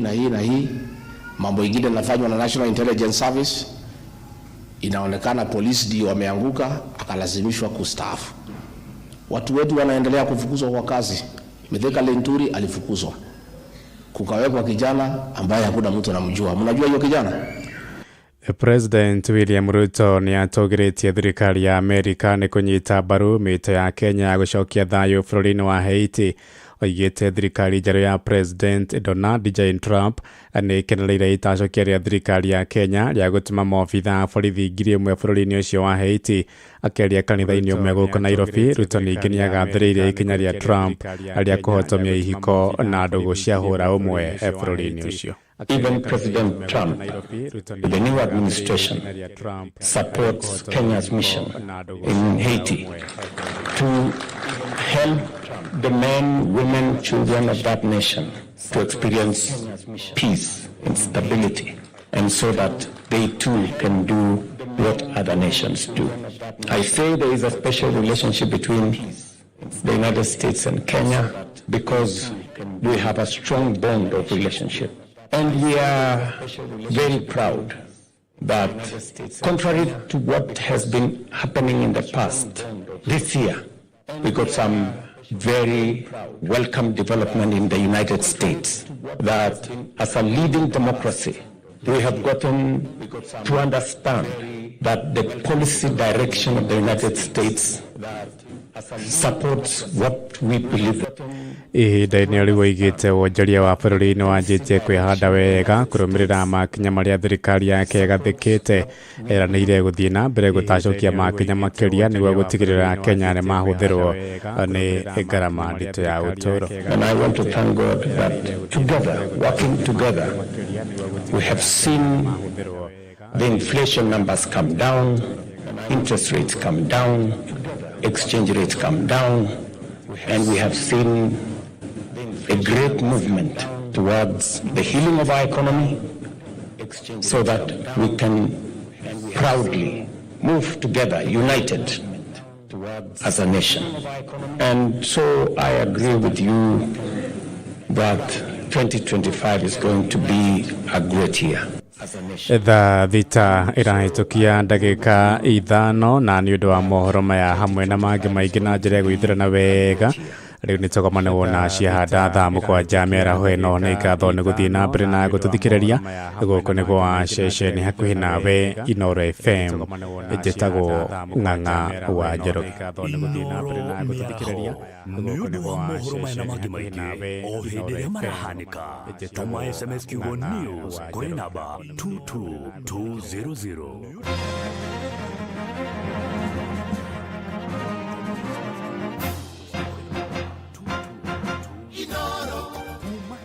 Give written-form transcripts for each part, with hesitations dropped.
na hii na hii, mambo ingine nafanywa na National Intelligence Service, inaonekana polisi ndio wameanguka, akalazimishwa kustaafu. Watu wetu wanaendelea kufukuzwa kwa kazi. Mithika Lenturi alifukuzwa, kukawekwa kijana ambaye hakuna mtu anamjua. Mnajua hiyo kijana? President William Ruto ni atogeretie thirikari ya Amerika ni kunyita mbaru mito ya Kenya gucokia thayo bũrũri-inĩ wa Haiti. Oigĩte thirikari njerũ ya President Donald J. Trump nĩ ĩkenereire itacokia rĩa thirikari ya Kenya rĩa gũtũma maobitha a borithi 1,000 bũrũri-inĩ ũcio wa Haiti. Akĩaria kanitha-inĩ ũmwe gũkũ Nairobi, Ruto ningĩ nĩ agathĩrĩirie ikinya rĩa Trump rĩa kũhotomia ihiko na ndũgũ cia hũra ũmwe bũrũri-inĩ ũcio. Even President Trump, the new administration, supports Kenya's mission in Haiti to help the men, women, children of that nation to experience peace and stability, and so that they too can do what other nations do. I say there is a special relationship between the United States and Kenya because we have a strong bond of relationship. And we are very proud that, contrary to what has been happening in the past, this year we got some very welcome development in the United States, that as a leading democracy, we have gotten to understand that the policy direction of the United States supports what we believe. Ihinda-inĩ rĩu oigĩte wonjoria wa bũrũri nĩ wanjĩtie kwĩhanda wega kũrũmĩrĩra makinya marĩa thirikari yake ĩgathĩkĩte. Eranĩire gũthiĩ na mbere gũtacokia makinya makĩria nĩguo gũtigĩrĩra Kenya nĩ mahũthĩrwo nĩ ngarama nditũ ya ũtũũro. And I want to thank God that together, working together, we have seen the inflation numbers come down, interest rates come down, exchange rates come down, and we have seen a great movement towards the healing of our economy so that we can proudly move together, united as a nation. And so I agree with you that 2025 is going to be a great year. Tha thita irahĩtũkia ndagĩka 5 na nĩ ũndũ wa mohoro maya hamwe na mangĩ maingĩ na njĩra ya gwĩthurana wega. Rĩu nĩ tũgomane wona ciahanda thaa 7 mĩaraho ĩno nĩ ngatho nĩ gũthiĩ na mbere na gũtũthikĩrĩria. Gũkũ nĩ gwa ceceni hakuhĩ nawe Inooro FM, njĩtagwo Ng'ang'a wa Njoroge. Nĩ ũndũ wa mohoro maya na mangĩ maingĩ o hĩndĩ ĩrĩa marahanĩka, tũma SMS kiugo news kũrĩ namba 22200.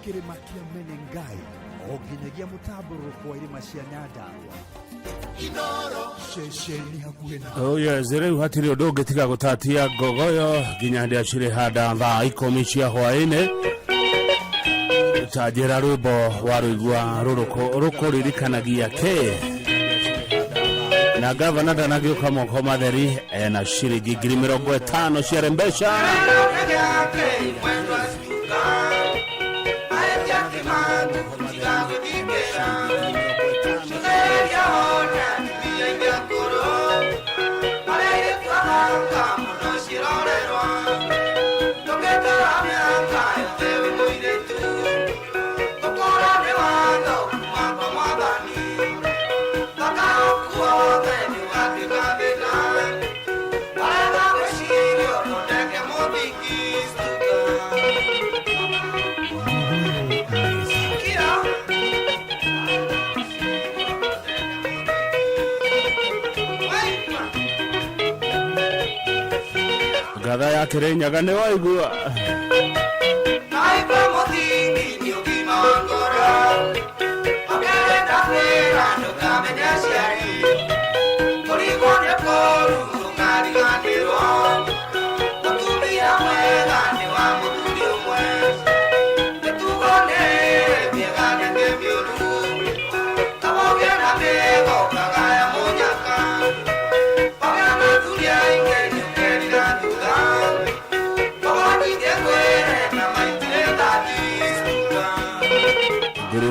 Kĩrĩma kĩa Menengai o nginyagia mũtambũrũko kwa irĩma cia Nyandarua. Inooro ceceni hakuhĩ na yes, rĩu hatirĩ ũndũ ũngĩ tiga gũtatia ngogoyo nginya hĩndĩ cirĩ handa thaa 10 cia hwaĩ-inĩ. Tanjĩra rwĩmbo wa rũigua rũkũririkanagia kĩ na gavana ndanagĩũka moko matheri na ciringi 50,000 cia rembesha. Gatha ya Kirinyaga nĩ waigua.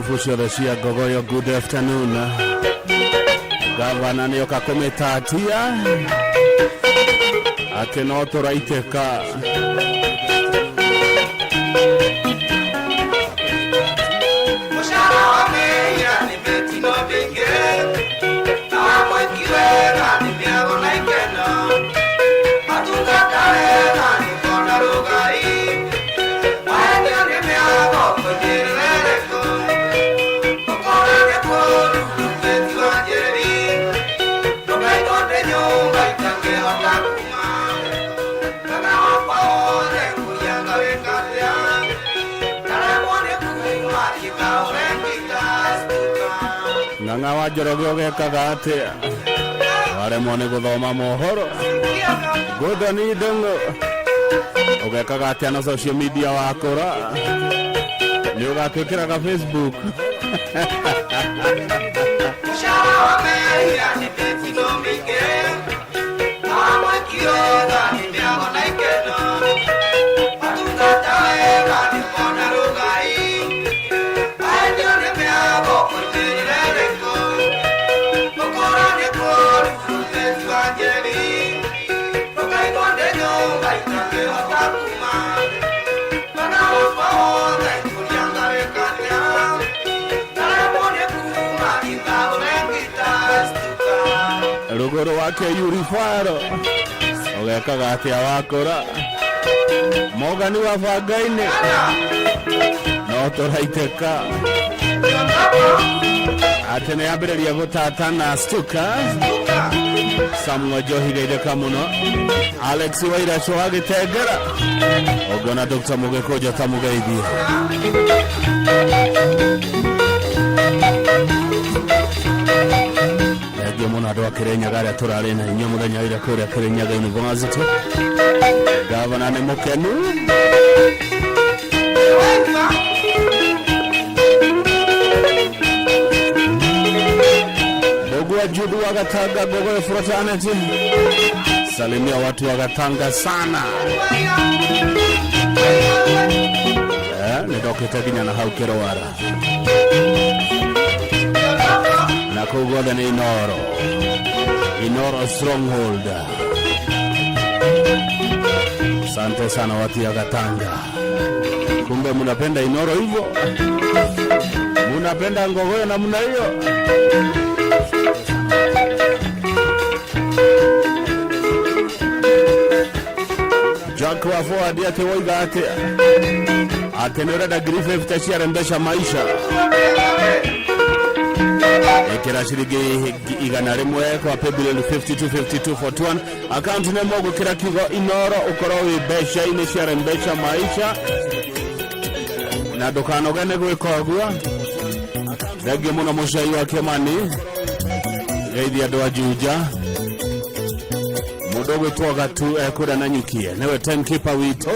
Turufu ciothe cia Ngogoyo, good afternoon. Gavana nĩ oka kũmĩtatia atĩ no tũraitĩka. Ng'ang'a wa Njoroge ũgekaga atĩa waremwo nĩ gũthoma mohoro? Gũthoni Ndung'u ũgekaga atĩa na social media wakũra? Nĩ ũgatwĩkĩraga Facebook? Ruguru wake Yurifaro ũgekaga atĩa wakũra? Mogani wa Bangainĩ no tũraitĩka atĩ nĩ ambĩrĩria gũtatana Stuka. Samuel Njohi geithĩka mũno. Alex Wairaco agĩtengera ũngĩona Dr. Mũgĩkũnja ta mũgeithie. Mũno andũ a Kirinyaga arĩa tũrarĩ na hinya mũthenya ĩrĩa kũrĩa Kirinyaga University. Gavana nĩ mũkenu. Ndugu wa Judu wa Gatanga, Ngogoyo fraternity. Salimia watu wa Gatanga sana. Nĩndokĩte nginya na hau Kĩrwara. Na kũu guothe nĩ Inoro stronghold. Asante sana watu ya Gatanga. Kumbe munapenda Inoro hivyo? Munapenda Ngogoyo namna hiyo? Jack wa forward yake woiga ate nĩũrenda ngiri 50 ciarembesha maisha. Ekera ciringi 100 kwa paybill 525241 account nemo gukira kigo Inoro ukoro wi besha ine ciarembesha maisha na ndukanogene gwika ũguo. Thengio mũno mũcai wa Kimani geithia andũ a Juja mũndũ gwĩtwo Gatu ekũra na nyikie nĩwe timekeeper witũ.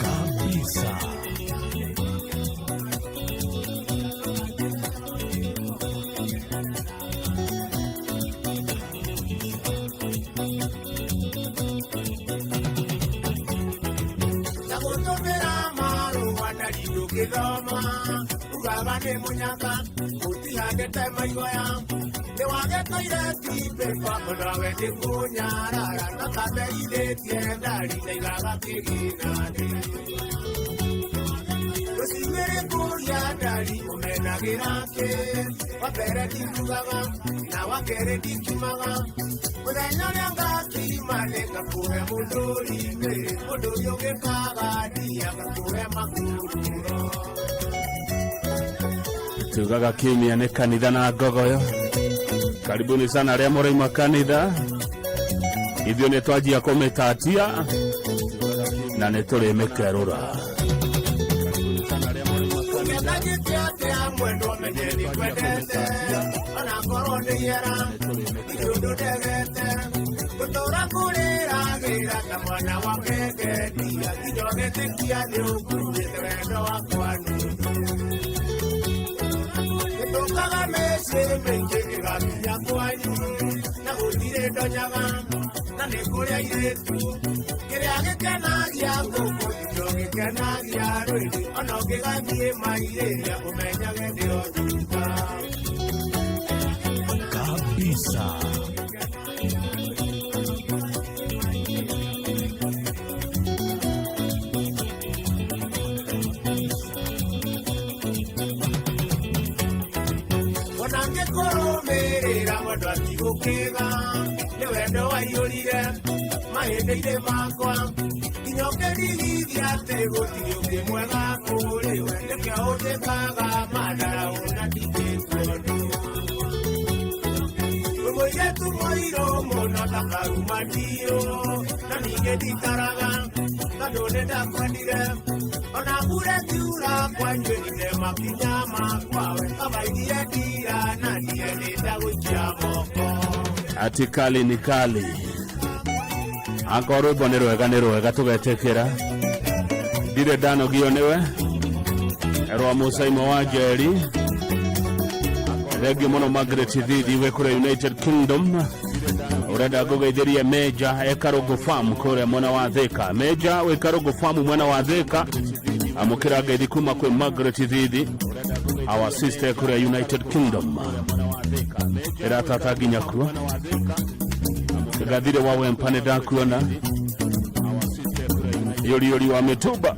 Kabisa. Ugabane munyaka utihande temaigoya Dewageta iretipe pamonawe tikunyara Nakate iletiendari Neigaga kiginani Yosimere kuria dari Umena girake Wapere dikugaga Na wakere dikimaga Udenyone angaki Maneka kuhe muduri Muduri ugekaga Dia kuhe makuru Tugaga kimya ni kanitha na Ngogoyo. Karibuni sana arĩa mũraima kanitha. Ithio nĩ twanjia kũmĩtatia na nĩ tũrĩmĩkerũra. Ona gĩtĩate mwendo menyeri kwendete ona ngoro ndĩyera iũndũ ndegete gũtũra kũrĩragĩra ta mwana wa kengeria nginyogĩtĩkia nĩũkuĩte wendo wakwa gĩtũkaga mĩciĩ mĩingĩ gĩgakinya kwanyu na gũtirĩ ndonyaga na nĩ kũrĩa irĩtu kĩrĩa gĩkenagia ngũkũ indo gĩkenagia rũĩrĩ ona ũngĩgathiĩ mairĩria ũmenyage ndĩo thutha kabisa. Kũrũmĩrĩra mũndũ atigũkĩga nĩ wendo waiyũrire mahĩndĩ-inĩ makwa nginya ũkĩririthia atĩ gũtirĩ ũngĩ mwega kũrĩ we nĩkĩo ũnjĩkaga mandaraũ na ndingĩkuona mũirĩtu mũirũ mũno ta karumanio na ningĩ ndikaraga tondũ nĩndakwendire ona mbura ĩkiura kwanyu ĩrinde makinya makwawe kabaithie ndira na ndiye nĩndagũikia moko ati kali ni kali akorwo rwĩmbo nĩ rwega tũgetĩkĩra ndirĩ ndanogio nĩwe rwa Mũsaimo wa Njeri thengio mũno Margaret Thithi wĩ kũrĩa United Kingdom ũrenda ngũgeithĩrie Meja Karũngũ Farm kũrĩa mwena wa Thĩka Meja wĩ Karũngũ Farm mwena wa Thĩka amũkĩra ngeithi kuma kwĩ Margaret Thithi our sister kũrĩa United Kingdom ĩratata nginya kuo gathire wa wempane ndakuona yori wa mĩtumba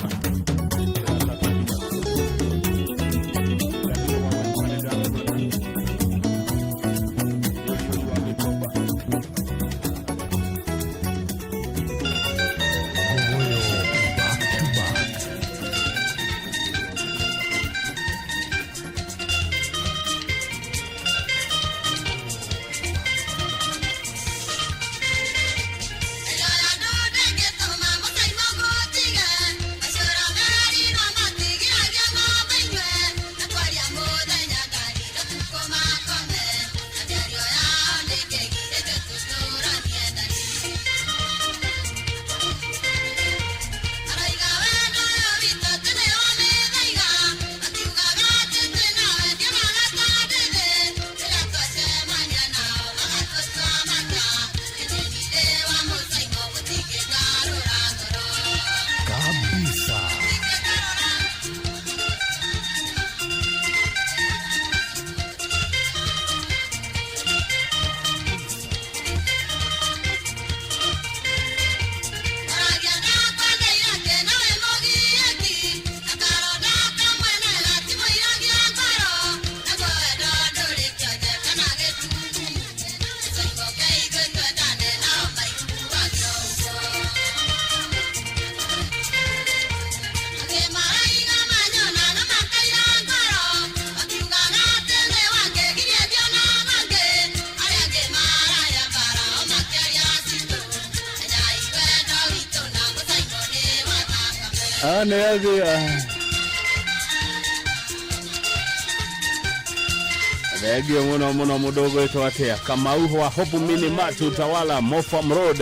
thengio mũno mũndũ ũgwĩtwo atĩa Kamau wa Hope Minimart Utawala Mofam Road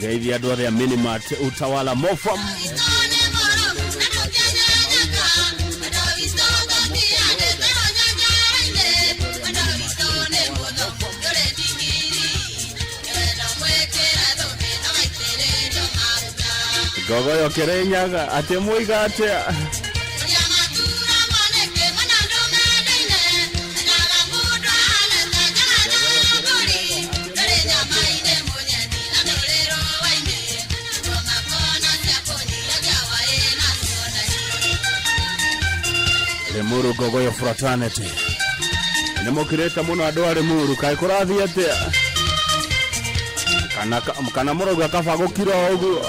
geithia andũ othe a Minimart Utawala Mofam Gogoyo Kirinyaga atĩ mũiga atĩa Limuru Gogoyo Fraternity nĩmũkĩrĩte mũno andũ a Limuru kaĩ kũrathiĩ atĩa kana mũrauga kaba gũkira ũguo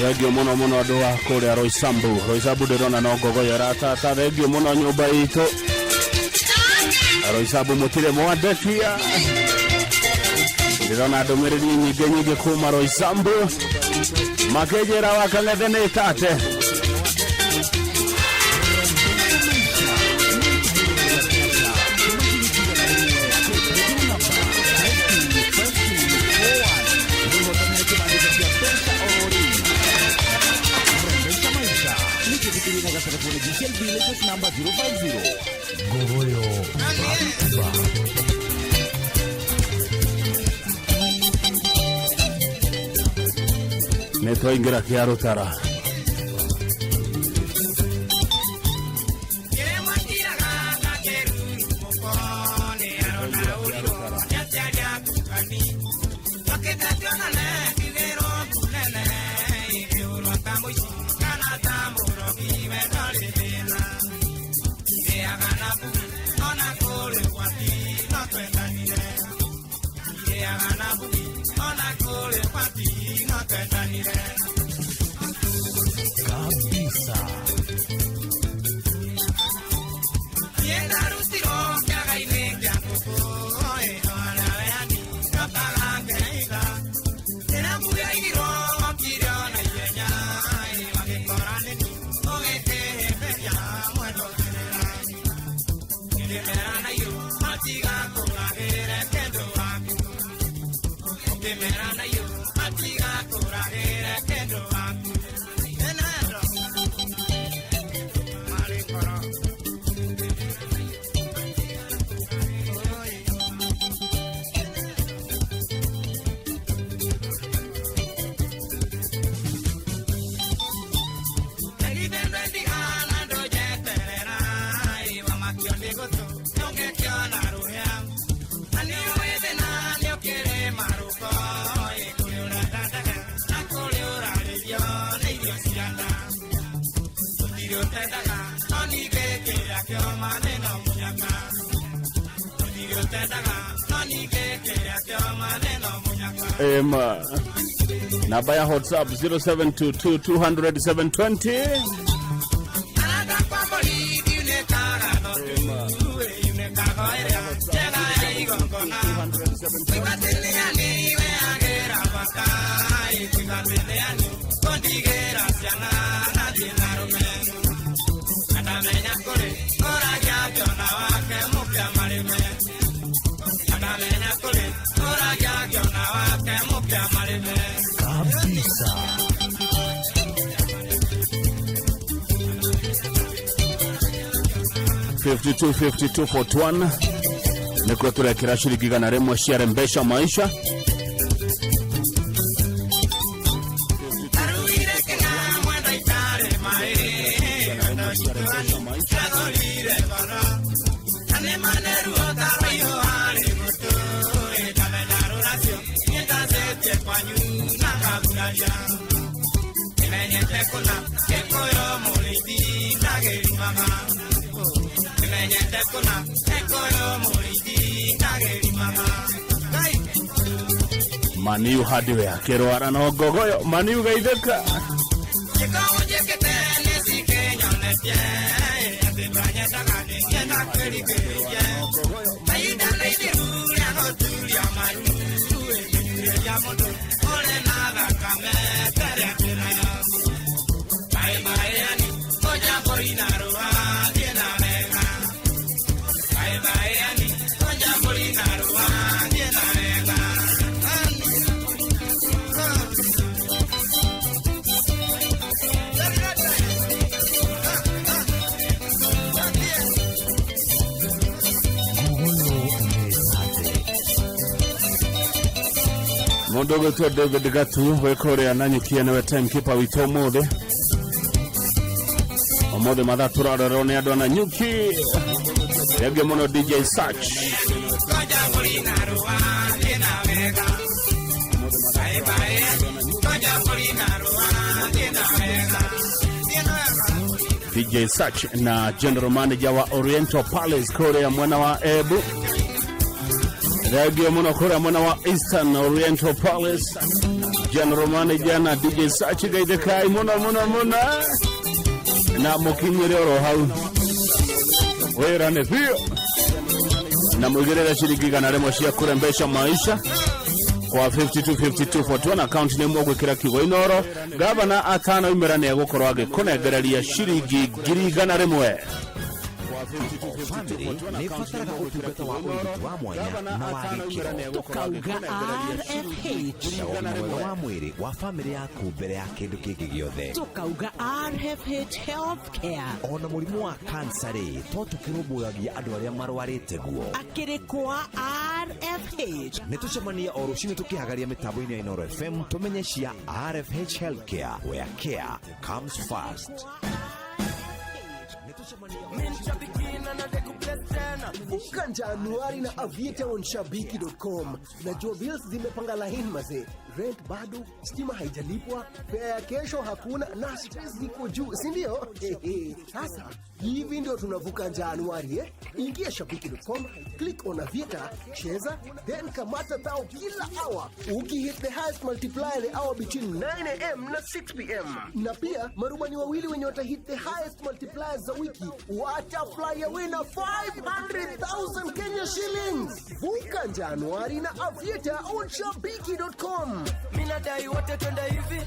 Regio muno muno andu wa kuria Roysambu ndirona no ngogoyo ratata regio muno nyumba itu Roysambu mutire mwandekia ndirona ndumiriri nyingi kuma Roysambu makejera wakang'ethene itate Number 050 Gogoyo Neto ingira kiaro tara Namba ya WhatsApp 0722200720 5241 nikuwa turekera shilingi igana rimwe ciarembesha maisha Maniu hadiwe akerwara no gogoyo Maniu gaitheka Mundogo tu David Gatu wekorea nanyikia newe timekeeper wito mothe omothe mathatura rone andu ana nyuki yage muno DJ Search DJ Search na general manager wa Oriental Palace Korea mwana wa Ebu Radio Monokura mwana wa Eastern Oriental Palace. General Manager na DJ Sachi Gaidekai mona na mukinyere oro hau wera ne pio na mugerera shiriki kana remo cia kurembesha maisha kwa 5252 for 1 account name ogwikira kigo inoro gavana atano imera ne gukorwa agikunegereria shiringi ngiri igana rimwe family nĩbataraga ũtungata wa ũrigiti wa mwanya na wa gĩkĩro tũkauga RFH na ũgima wa mwĩrĩ wa family yaku mbere ya kĩndũ kĩngĩ gĩothe tũkauga RFH Healthcare ona mũrimũ wa cancer to tũkĩrũmbũyagia andũ arĩa marwarĩte guo akĩrĩ kwa RFH nĩtũcemania o rũciinĩ tũkĩhagaria mĩtambo-inĩ ya Inoro FM tũmenye cia RFH Healthcare where care comes first. Vuka Januari na Aviator on Shabiki.com. Najua bills zimepanga laini maze. Rent bado, stima haijalipwa, fare ya kesho hakuna na stress ziko juu, si ndio? Sasa hivi ndio tunavuka Januari Ingia Shabiki.com, click on Aviator, cheza, then kamata tao kila hour. Ukihit the highest multiplier the hour between 9 AM na 6 PM. Na pia marubani wawili wenye watahit the highest multipliers za wiki watafly away na 500,000 Kenya shillings. Vuka Januari na Aviator on Shabiki.com. Minadai wote twenda hivi.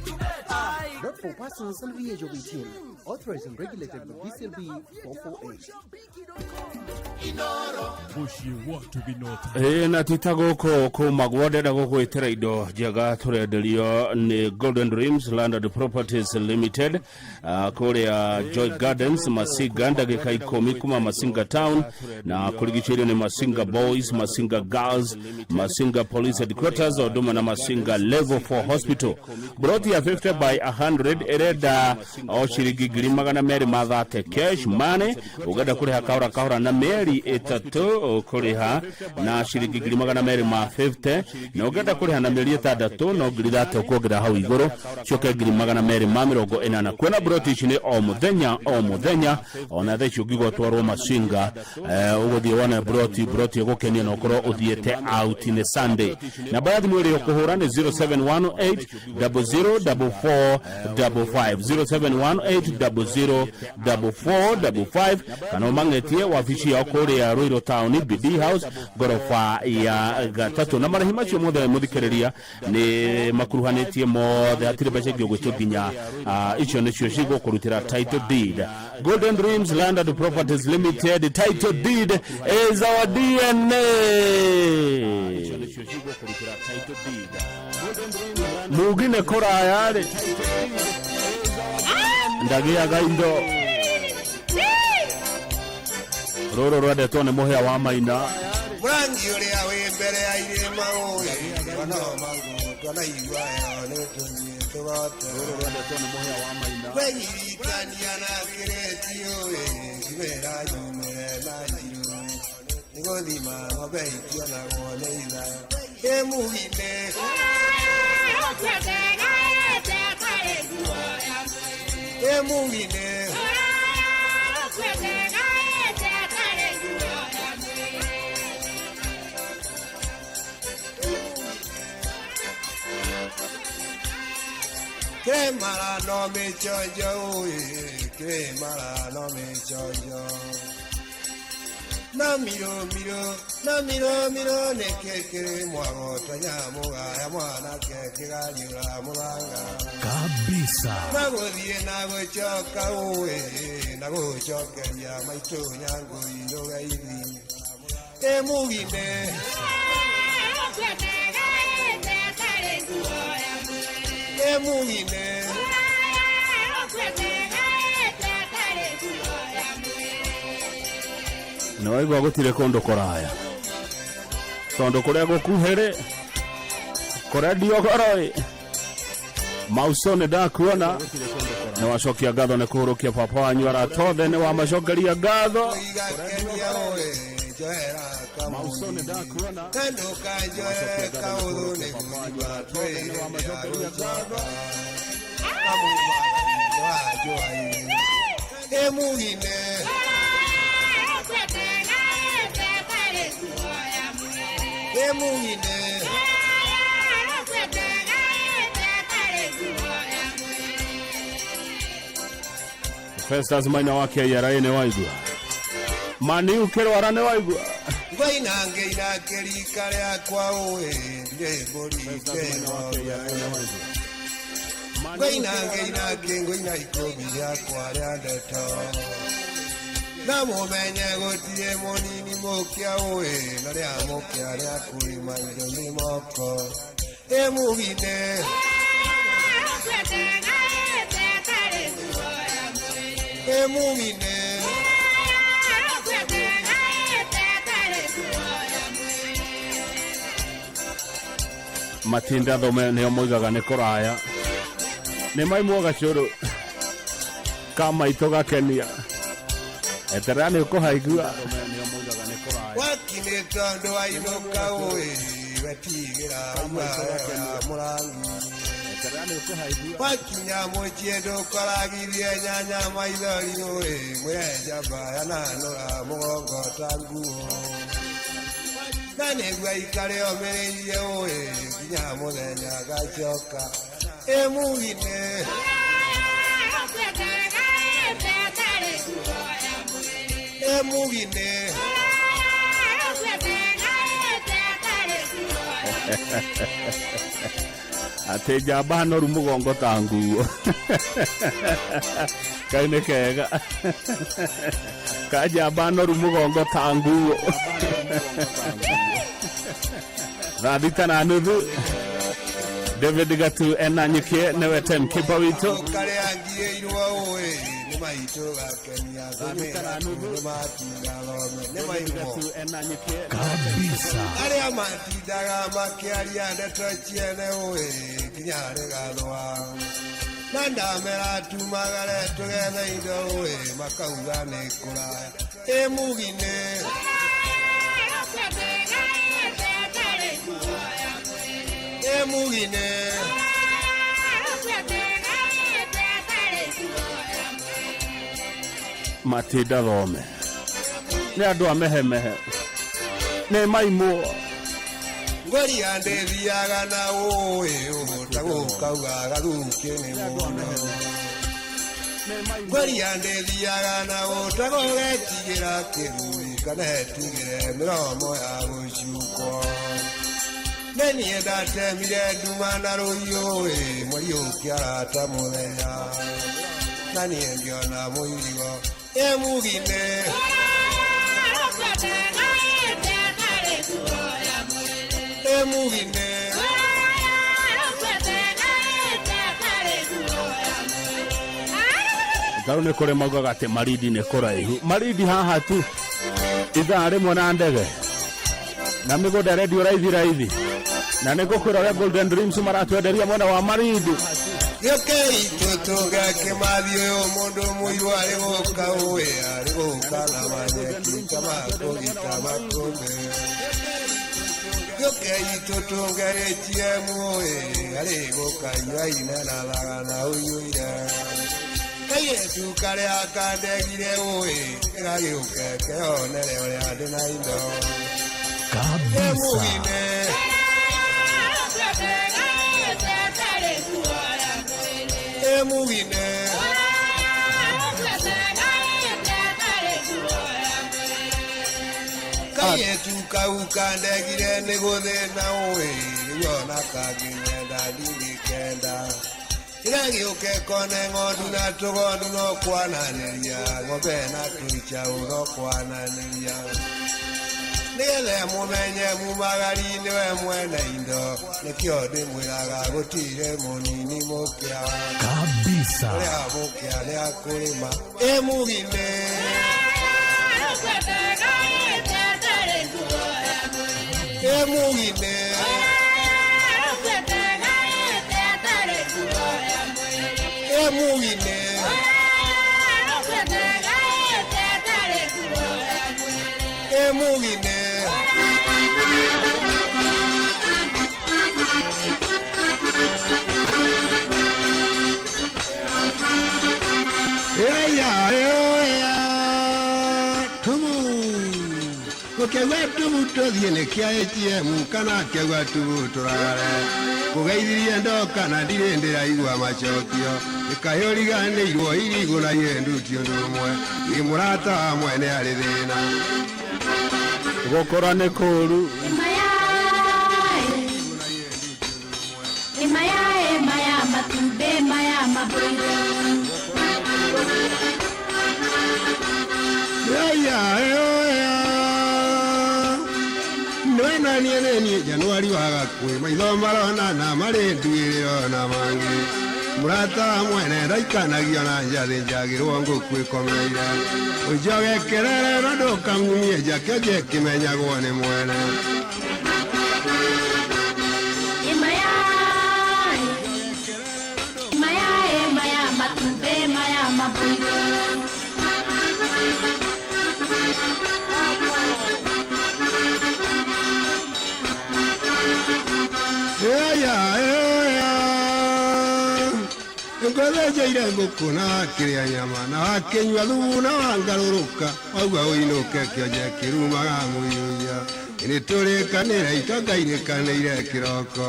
Not for persons under the age of 18. Authorized and regulated by BCLB 448. Na titagoko ko magwade da goko itera ido jaga turenderio ni Golden Dreams Landed Properties Limited kule Joy Gardens Masinga ndagika 10 kuma Masinga Town na kuligichiro ni Masinga Boys, Masinga Girls, Masinga Police Headquarters oduma na Masinga Level 4 Hospital. Brought ya 50 by 100 ereda oshirigi girimagana meri mathate cash money ugada kuri hakaura na meri etatu kuriha na shirigi girimagana meri ma 50 na ugada kuri na meri etatu no giridate kugira hau igoro choke girimagana meri ma 40 kwena brought ni o muthenya ona the chugigo twaro Masinga ugothie wana brought gukenia no koro uthiete out in the Sunday na baadhi mwere kuhura ni 0718 004455 0718 004455 kana mangetie wafishi ya kore ya Royal Town BD House gorofa ya gatatu na marahima cio mothe muthikereria ni makuruhanetie mothe atire bache gyo gwikinya icio nicio cigo kurutira title deed. Golden Dreams Landed Properties Limited, title deed is our DNA. Mugine kora yare ndagia gaindo roro rwade tone mohya wa maina murangi uria wi mbere ya irima uye wana mangu twana igwa ya ne tunye tugote roro rwade tone mohya wa maina weyitania na kireti uye kibera nyumire na jiru nigodima ngobe itio na gole ila emugine emugine Kremara no me chojo kremara no me chojo na miro ne keke mwago tanya muga ya mwana keke ganyura muganga kabisa na gochoka uwe na gochoka ya maitu nyangu yoga hivi emugine emugine na waigwa gutire kondo koraya kondo kuria gukuhere koria diogoroi mausone dakuona na wacokia ngatho ne kuhurukia papa wanyu aratothe ne wa macokeria ngatho mausone dakuona kando kajoe kaulu ne kuwa twe ne wa macokeria ngatho emugine emugine Festus Maina wake yaraine waigua mani ukero ne waigua ngoina ngeina kerika ria kwa oe ndebori kero ngoina ngeina ngoina ikobi ria kwa ria ndeto na mumenye gutire munini mukia oe na ria mukia ria kurima indo ni moko emugine emugine Matinda thome ne omoigaga ne koraya ne mai muoga curu kama itoga kenia eterane ko haigua wakine tondo ainoka oe wetigira murangi wakinya mochiedo karagirie nyanya maithori oe mweja baya nanora mugongo tanguo nane gwa ikare omereirie oe kinya muthenya gacoka emugine emugine ate jaba no rumugongo tanguo kaine kega ka jaba no rumugongo tanguo radita na nuthu David Gatu enanyikie newe tem kibawito kare angie irwa oe ni maito gakenia gomera matinda lome ni maito kabisa kare amatindaga makiaria ndeto chiene oe kinyare galwa nanda mera tumagare tugethe indo oe makauga ni kuraya emugine emugine Matinda thome ne andu amehemehe ne maimu ngori ande thiaga na oe otago kauga garuke ni muno ngori ande thiaga na otago getigira kirui kana hetigire miromo ya gucuko neni endate mire dumana royo e mwari ukiarata muthenya nani engiona muirigo emugine emugine Gaune kore magoga ate maridi ne koraihu maridi haha tu ithaa rimwe na ndege na migoda radio raithi na niko kura Golden Dreams maratwenderia mwana wa maridi yoke itotoga kemathio mundu muiru ari guka oe ari guka na manyeki kama kogita makombe yoke itotoga etiemu oe ari guka yaina na lagana uyuira kaye tu kare akandegire oe iragi uke keonere ore adina indo kabisa emugine kaye tukauka ndegire ni guthina oe yona kaginyenda ndigikenda iragiuke kone ng'ondu na tugondu no kwananiria ng'ombe na tuichau no kwananiria nigethe mumenye mumagari niwe mwene indo nikio ndimwiraga gutire munini mukia kabisa uria mukia ni akurima emugine emugine emugine emugine kĩagua tũbuto thiĩ kĩa ATM kana kĩagua tũbuturare kũgeithirie ndoka na ndirĩ ndĩraigua macokio ĩkayũriganĩirwo irigũ na yenduti ũndũ ũmwe mũrata wa mwene arĩ thĩna gũkũra nĩ kũũru maya matumbĩ maya mabũirũ Nwena nieneni Januari wagakwe maitho marona na marĩ nduĩrĩro na mangĩ mũrata mwene ndaikanagio na njathĩ njagĩrwo ngũkũ ĩkomeire ũnjogekerere na ndũkang'umie njakĩo njĩkĩmenyagwo nĩ mwene maya matumbĩ maya mabũirũ Ngothejeire ngũkũ na wakĩrĩa nyama na wakĩnyua thumu na wangarũrũka wauga ũinũke kĩonje kĩrumaga mũiyũia nĩ tũrĩkanĩre itongairĩkanĩire kĩroko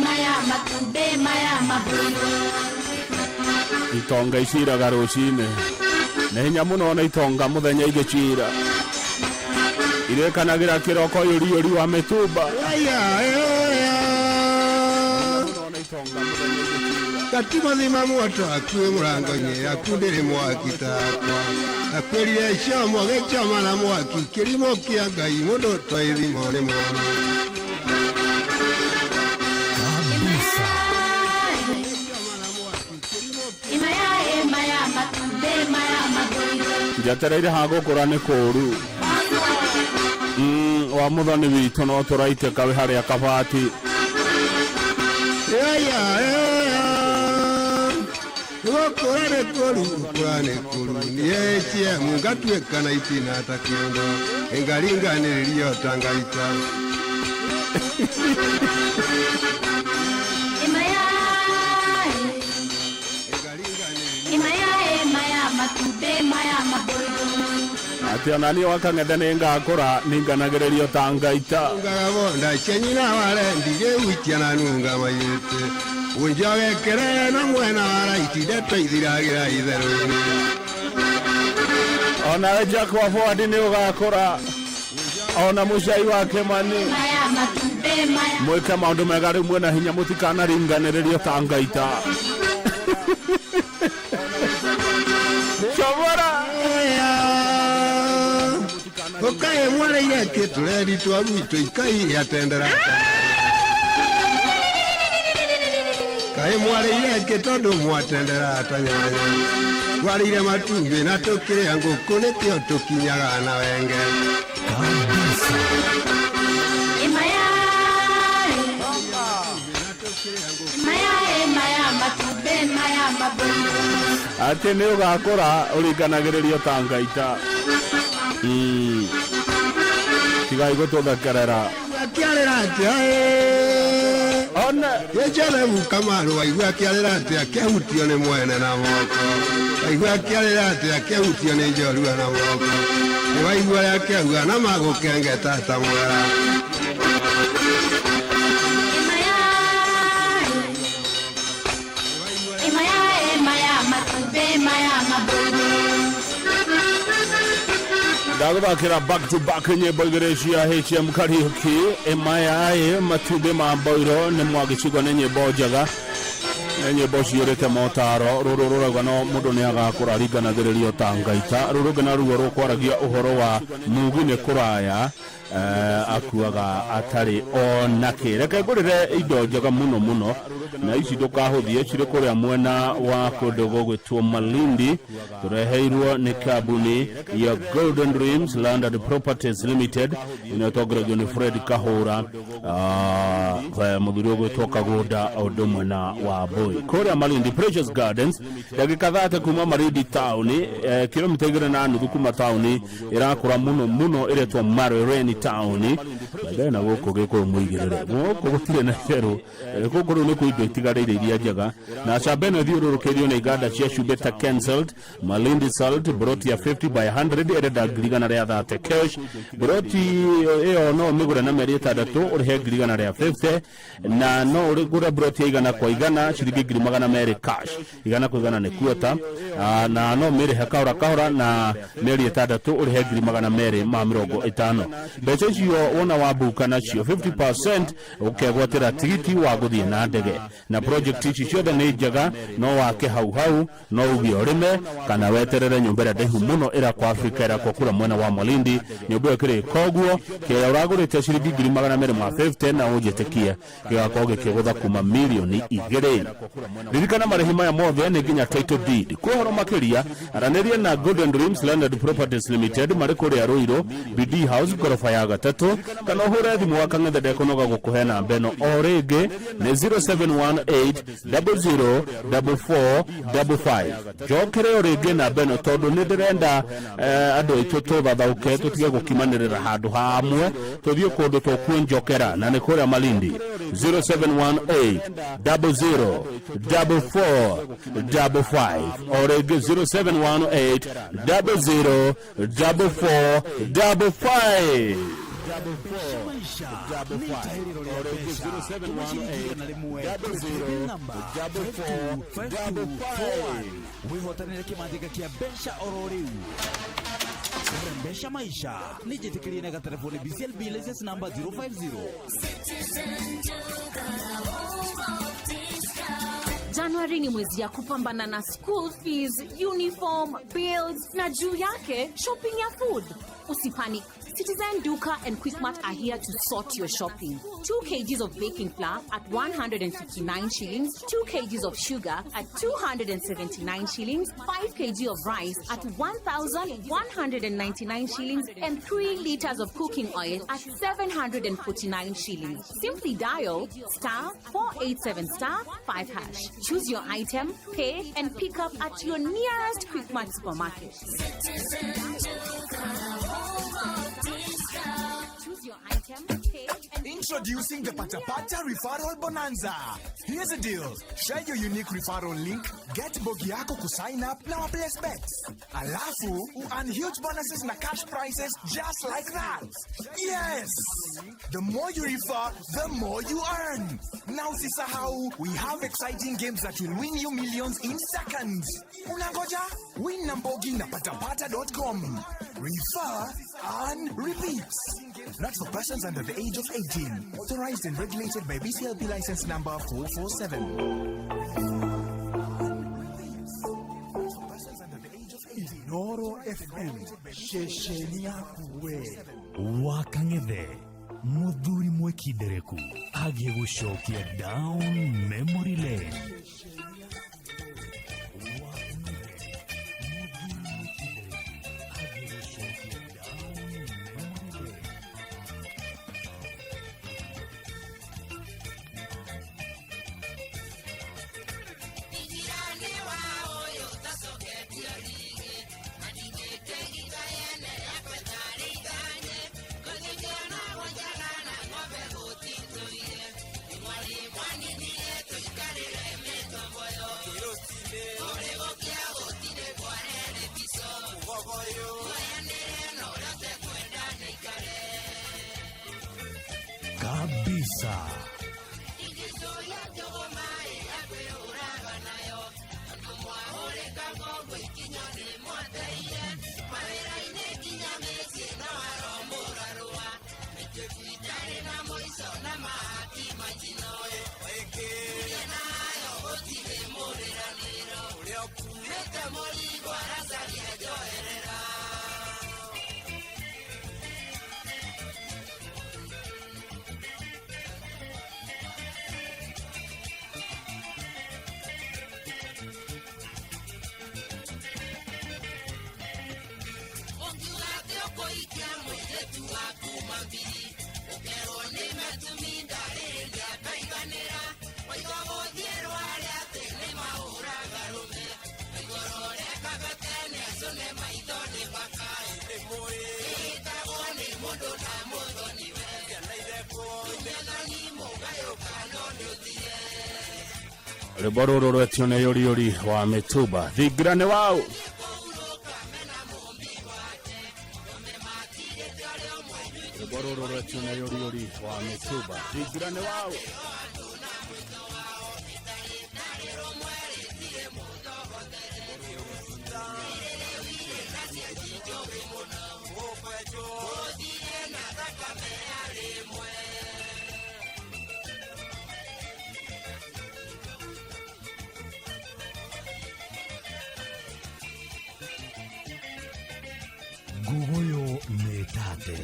maya matumbĩ maya mabũirũ itonga iciraga rũcinĩ nĩ hinya mũno na itonga mũthenya igĩcira irekanagĩra kĩroko yũri wa mĩtumba Katimathima moto akuĩ mũrango-inĩ aku ndĩrĩ mwaki takwa akwĩrire icamo gĩcama na mwaki kĩrimo kĩa Ngai mũndũ toĩ thimo nĩ mwana maya matumbĩ maya mabũirũ njetereire ha gũkũra nĩ kũũru wa mũthoni witũ no tũraitĩka wĩ harĩa kabati gũkũra nĩ kũru gũkũra nĩ kũru nĩ ATM ngatuĩka na itina ta kĩondo ĩngaringanĩrĩrio ta ngaita maya matumbĩ maya mabũirũ atĩ ona niĩ wakang'ethe nĩ ngakũra nĩnganagĩrĩrio ta ngaita ngagabonda chenyina warendi gĩgwitia na nunga mairĩte ũnjogekerere na mwena wa raiti ndetoithiragĩra itherũ-inĩ onawe Jack wa Ford nĩ ũgakũra ona mũcai wa Kĩmani mwĩke maũndũ mega rĩu mwena hinya mũtikanaringanĩrĩrio ta ngaita Chobora Okaye mwana yake turedi twagwitwo ikai yatendera Kaye mwana yake tondu mwatendera atanyanya Twarire matumbĩ na tũkĩrĩa ngũkũ nĩkĩo tũkinyaga na wenge atĩ nĩ ũgakũra ũringanagĩrĩrio ta ngaita tigai gũtũthekerera akĩarĩra atĩa ona Yejerebu Kamaru waigua akĩarĩra atĩa akĩhutio nĩ mwene na moko waigua akĩarĩra atĩa akĩhutio nĩ njorua na moko nĩ waigua ũrĩa akĩauga na magũkengeta ta mwera ndagũthakĩra back to back nyĩmbo igĩrĩ cia HM Kariuki emayaĩ matumbĩ ma mboiro nĩ mwagĩcigwo nĩ nyĩmbo njega nĩ nyĩmbo ciũrĩte motaro rũrũ rũrauga no mũndũ nĩ agakũra ringanagĩrĩrio ta ngaita rũrũ rũngĩ na ruo rũkwaragia ũhoro wa mugi nĩ kũraya akuaga atarĩ ona kĩ reke ngũrĩre indo njega mũno mũno na ici ndũkahũthie cirĩ kũrĩa mwena wa kũndũ gũgwĩtwo Malindi tũreheirwo nĩ kambuni ya Golden Dreams Landed Properties Limited inayotongoragio nĩ Fred Kahũra mũthuri ũgwĩtwo Kagũnda ũndũ ũmwe na Wambũi kũrĩa Malindi Precious Gardens ndagĩka 30 kuma Malindi town kilomita 2.5 kuma town ĩrakũra mũno mũno ĩretwo Marereni town badana goko geko muigirire goko gutire na cero goko ru ku indo itigarire iria njega na Shabeno thiururukirio na iganda cia Shubeta cancelled Malindi Salt brought ya 50 by 100 ereda grigana ria 30 cash brought eo no migura na meri 6 urihe grigana ria 50 na no urigura brought ya igana kwa igana shiringi ngiri magana meri cash igana kwa igana ni quarter na no meri hakaura kahora na meri 6 urihe ngiri magana meri ma 50 mbeca icio wona wabuka nacio 50% ukegwatira tigiti wa guthie na ndege na project ici ciothe ni njega no wake hau no ugie urime kana weterere nyumbera ndehu muno ira kwa Afrika ira kwa kura mwena wa Malindi nyumba ikiri koguo kia uragurite shiringi ngiri magana meri ma 50 na ujitekia kia koge kigutha kuma milioni 2 ririkana marehi maya mothe ni nginya title deed kuhoro makiria aranirie na Golden Dreams Landed Properties Limited mari kuri ya Ruiro BD House gorofa ya 3 kana hore thimu wa kang'ethe ndekonoga gukuhena mbeno o rege ni 0718004455 jokere o rege na mbeno tondu ni ndirenda andu itu tuthathauke tutige gukimanirira handu hamwe tuthie kundu tukwinjokera na ni kuria Malindi 0718004455 o rege 0718004455 wihotanire kimathika kia Besha ororiu Besha maisha nijitikiri na telefoni BCLB license number 050 January ni mwezi ya kupambana na school fees, uniform, bills na juu yake shopping ya food. Usipanic. Citizen Duka and Quickmart are here to sort your shopping. 2 kgs of baking flour at 159 shillings, 2 kgs of sugar at 279 shillings, 5 kg of rice at 1,199 shillings, and 3 liters of cooking oil at 749 shillings. Simply dial *487*5#. Choose your item, pay, and pick up at your nearest Quickmart supermarket. Choose your item, pay, and introducing the Pata Pata Referral Bonanza. Here's the deal. Share your unique referral link, get bogi yako ku sign up na place bets. Alafu, earn huge bonuses na cash prizes just like that. Yes! The more you refer, the more you earn. Now sisahau, we have exciting games that will win you millions in seconds. Unangoja? Win na bogi na patapata.com. Refer, earn, repeats. Not for persons under the age of 18. Authorized and regulated by BCLB license number 447. Noro FM, shesheni yakuwe. Wakang'ethe muthuri mwekidereku agie gucokia down memory lane. Kabisa. Maitone makae, moe, ita one mundo na moe. Riboro rwetione yori wa Mituba thigrane wao Riboro rwetione yori wa Mituba thigrane wao Gugoyo metate.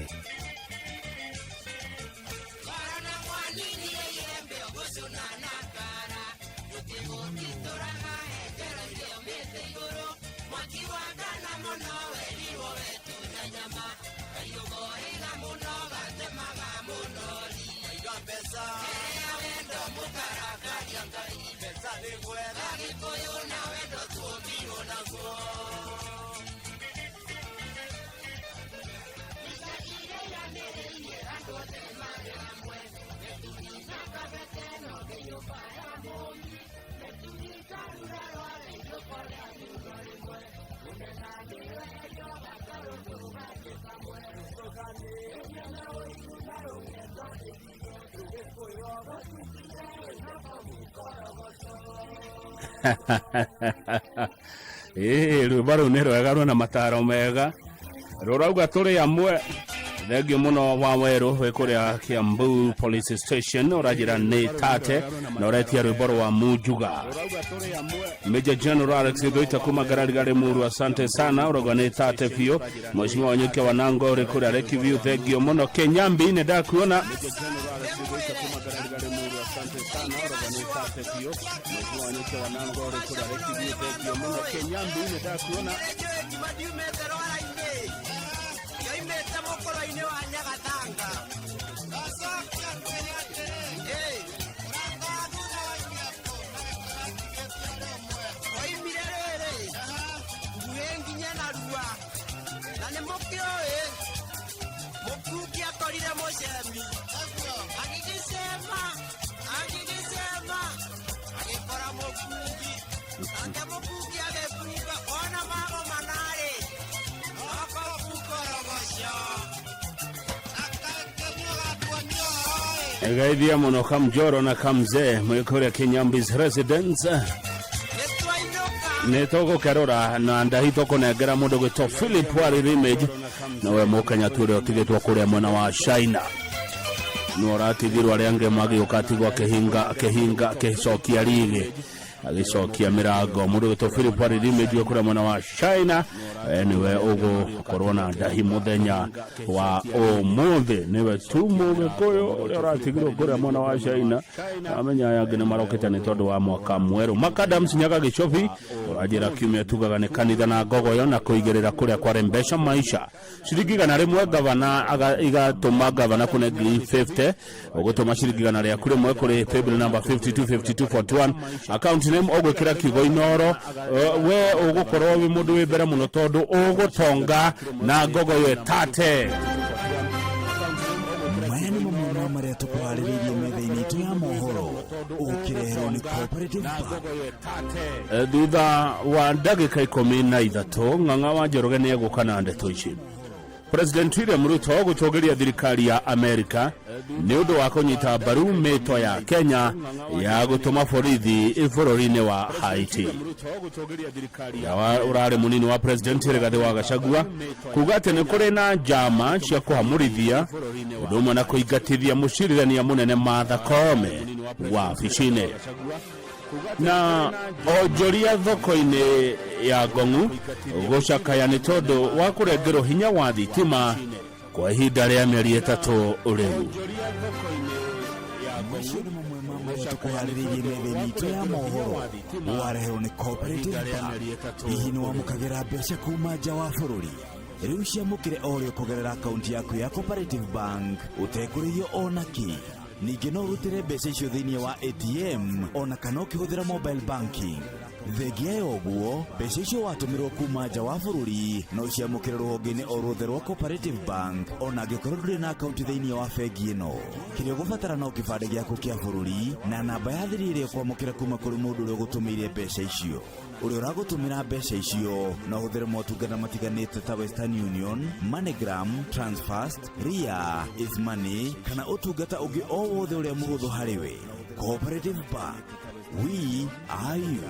Rwĩmbo nĩ rwega rwĩna mataro mega rũrauga tũrĩ amwe thengio mũno wa werũ wĩ kũrĩa Kiambu Police Station ũranjĩra nĩ tate na ũretia rwĩmbo rwa Mujuga Major General Alex Githuita kuma Gararigari Muru asante sana ũrauga nĩ tate biũ Mheshimiwa Wanyuke wa Nango ũrĩ kũrĩa Lake View thengio mũno Kenyambi nĩ ndakuona Gaidhia mũno Kamjoro na Kamze mwĩkũrĩa Kenyambi's residence nĩtũgũ kerora na ndahito kũnengera mũndũ gwĩtwo Philip Warrior Image nawe mũkenya tũrĩa ũtigĩtwo kũrĩa mwena wa China nĩũratigirwo arĩa angĩ magĩũkatigwo kĩhinga kĩcokia rigi agĩcokia mĩrango mũndũ gwĩtwo Philip Warrior Image kũrĩa mwena wa China niwe ũgũkorwo na ndahi mũthenya wa ũmũthĩ niwe tu mũgĩkũyũ ũrĩa ũratigirwo kũrĩa mwena wa China amenya aya angĩ nĩ marokĩte nĩ tondũ wa mwaka mwerũ Macadams Nyaga Gĩchobi ũranjĩra kiumia tugaga nĩ kanitha na ngogoyo na kũigĩrĩra kũrĩa kwa Rembesha Maisha ciringi 100 gavana igatũma gavana kũne 50 ũgũtũma ciringi 100 kũrĩ mwe kũrĩ paybill number 525241 account name ũgwĩkĩra kiugo Inoro we ũgũkorwo wĩ mũndũ wĩ mbere mũno tondũ ũgũtonga na ngogoyo tate maya nĩ mamwe marĩa tũkwarĩrĩirie metha-inĩ itũ ya mohoro ũkĩreherwo nĩ Cooperative Bank thutha wa ndagĩka 13 Ng'ang'a wa Njoroge nĩ egũka na ndeto ici President William Ruto gũtũgĩria thirikari ya Amerika nĩ ũndũ wa kũnyita mbaru mĩto ya Kenya ya gũtũma borithi bũrũri-inĩ wa Haiti ũrarĩ mũnini wa President Rigathi wa Gachagua kuga atĩ nĩ kũrĩ na njama cia kũhamũrithia ũndũ ũmwe na kũingatithia mũcirithania mũnene Martha Koome wabici-inĩ na onjoria thoko-inĩ ya Ngong'u gũcakaya nĩ tondũ wa kũrengerwo hinya wa thitima kwa ihinda rĩa mĩeri 3 rĩu tũkwarĩrĩirie metha-inĩ itũ ya mohoro wareherwo nĩ Cooperative Bank hihi nĩ wamũkagĩra mbeca kuma nja wa bũrũri rĩu ciamũkĩre o rĩo kũgerera akaunti yaku ya Cooperative Bank ũtekũrĩhio ona kĩ ningĩ no ũrutĩre mbeca icio thĩinĩ wa ATM ona kana ũkĩhũthĩra mobile banking thengia ya ũguo mbeca icio watũmĩrwo kuma nja wa bũrũri no ciamũkĩre rũhonge-inĩ o ruothe rwa Cooperative Bank ona angĩkorwo ndũrĩ na akaunti thĩinĩ wa bengi ĩno. Kĩrĩa ũgũbatara no kĩbandĩ gĩaku kĩa bũrũri na namba ya thiri ĩrĩa ũkwamũkĩra kuma kũrĩ mũndũ ũrĩa ũgũtũmĩire mbeca icio. Ũrĩa ũragũtũmĩra mbeca icio no ũhũthĩre motungata matiganĩte ta Western Union, MoneyGram, Transfast, Ria, Easymoney kana ũtungata ũngĩ o wothe ũrĩa mũhũthũ harĩ we. Cooperative Bank, we are you.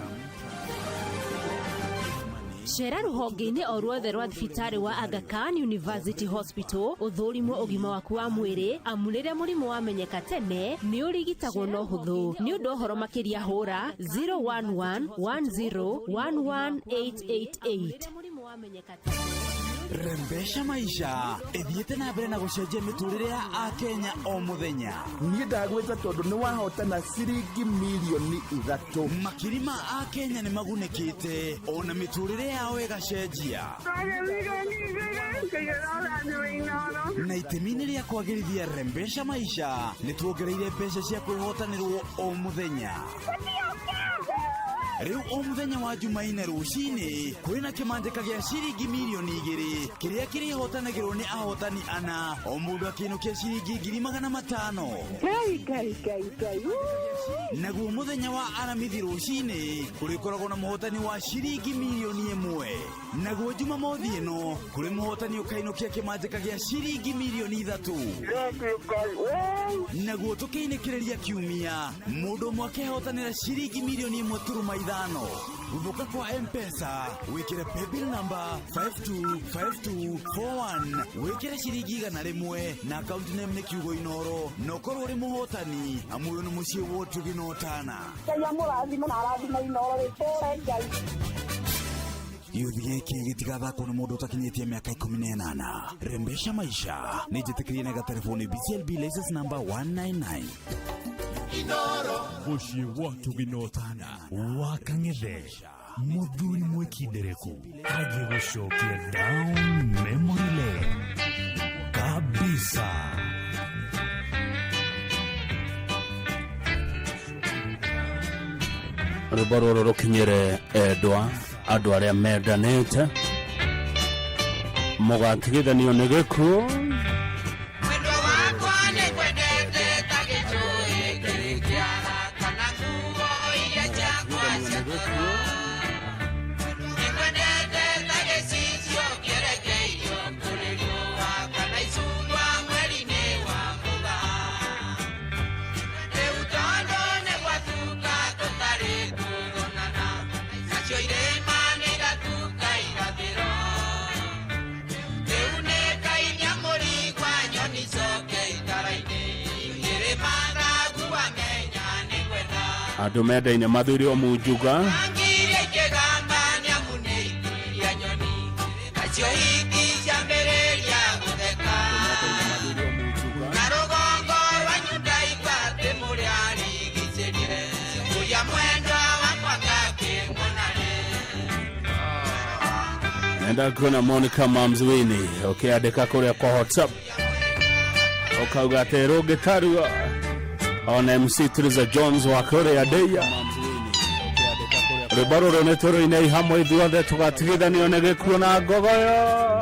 Cera rũhonge-inĩ o ruothe rwa thibitarĩ wa Aga Khan University Hospital ũthũrimwo ũgima waku wa mwĩrĩ amu rĩrĩa mũrimũ wamenyeka tene nĩ ũrigitagwo na ũhũthũ. Nĩ ũndũ ũhoro makĩria hũra 01110118888. Rembesha maisha ethiĩte na mbere na gũcenjia mĩtũrĩre ya Akenya o mũthenya. Niĩ ndagwĩta tondũ nĩ wahotana ciringi milioni 3. Makiri ma Akenya nĩ magunĩkĩte ona mĩtũrĩre yao ĩgacenjia. Na itemi-inĩ rĩa kwagĩrithia Rembesha maisha nĩ tuongereire mbeca cia kwĩhotanĩrwo o mũthenya. Rĩu o mũthenya wa Jumaine rũcinĩ kũrĩ na kĩmanjĩka gĩa ciringi milioni 2 kĩrĩa kĩrĩhotanagĩrwo nĩ ahotani ana o mũndũ akĩinũkia ciringi 500,000. Naguo mũthenya wa Aramithi rũcinĩ kũrĩkoragwo na mũhotani wa ciringi milioni 1. Naguo Jumamothi ĩno kũrĩ mũhotani ũkainũkia kĩmanjĩka gĩa ciringi milioni 3. Naguo tũkĩinĩkĩrĩria kiumia mũndũ ũmwe akĩhotanĩra ciringi milioni 1.5. Gũthũka kwa M-Pesa wĩkĩre paybill number 525241 wĩkĩre ciringi 100 na account name nĩ Kiugo Inoro na ũkorwo ũrĩ mũhotani amu ũyũ nĩ mũciĩ wa Ũtugi na Ũtana. Youthi gĩkĩ gĩtigathakwo nĩ mũndũ ũtakinyĩtie mĩaka 18. Rembesha maisha nĩ njĩtĩkĩrie na gatelefoni BCLB license number 199. Mũciĩ wa Ũtugi na Ũtana wa Kang'ethe mũthuri mwĩkindereku agĩgũcokia down memory lane kabisa. Rũmbo rũrũ rũkinyĩre endwa andũ arĩa mendanĩte mũgatigithanio nĩ gĩkuũ. Andũ mendaine mathuri o munjuga nenda kuona Monica Mamzwini ukiandika kũrĩa kwa WhatsApp ukauga atĩ rũngĩtarua ona MC Teresa Jones wa kũrĩa Deia rũmbo rũrũ nĩ tũrũine hamwe ithuothe tũgatigithanio nĩ gĩkuũ na ngogoyo.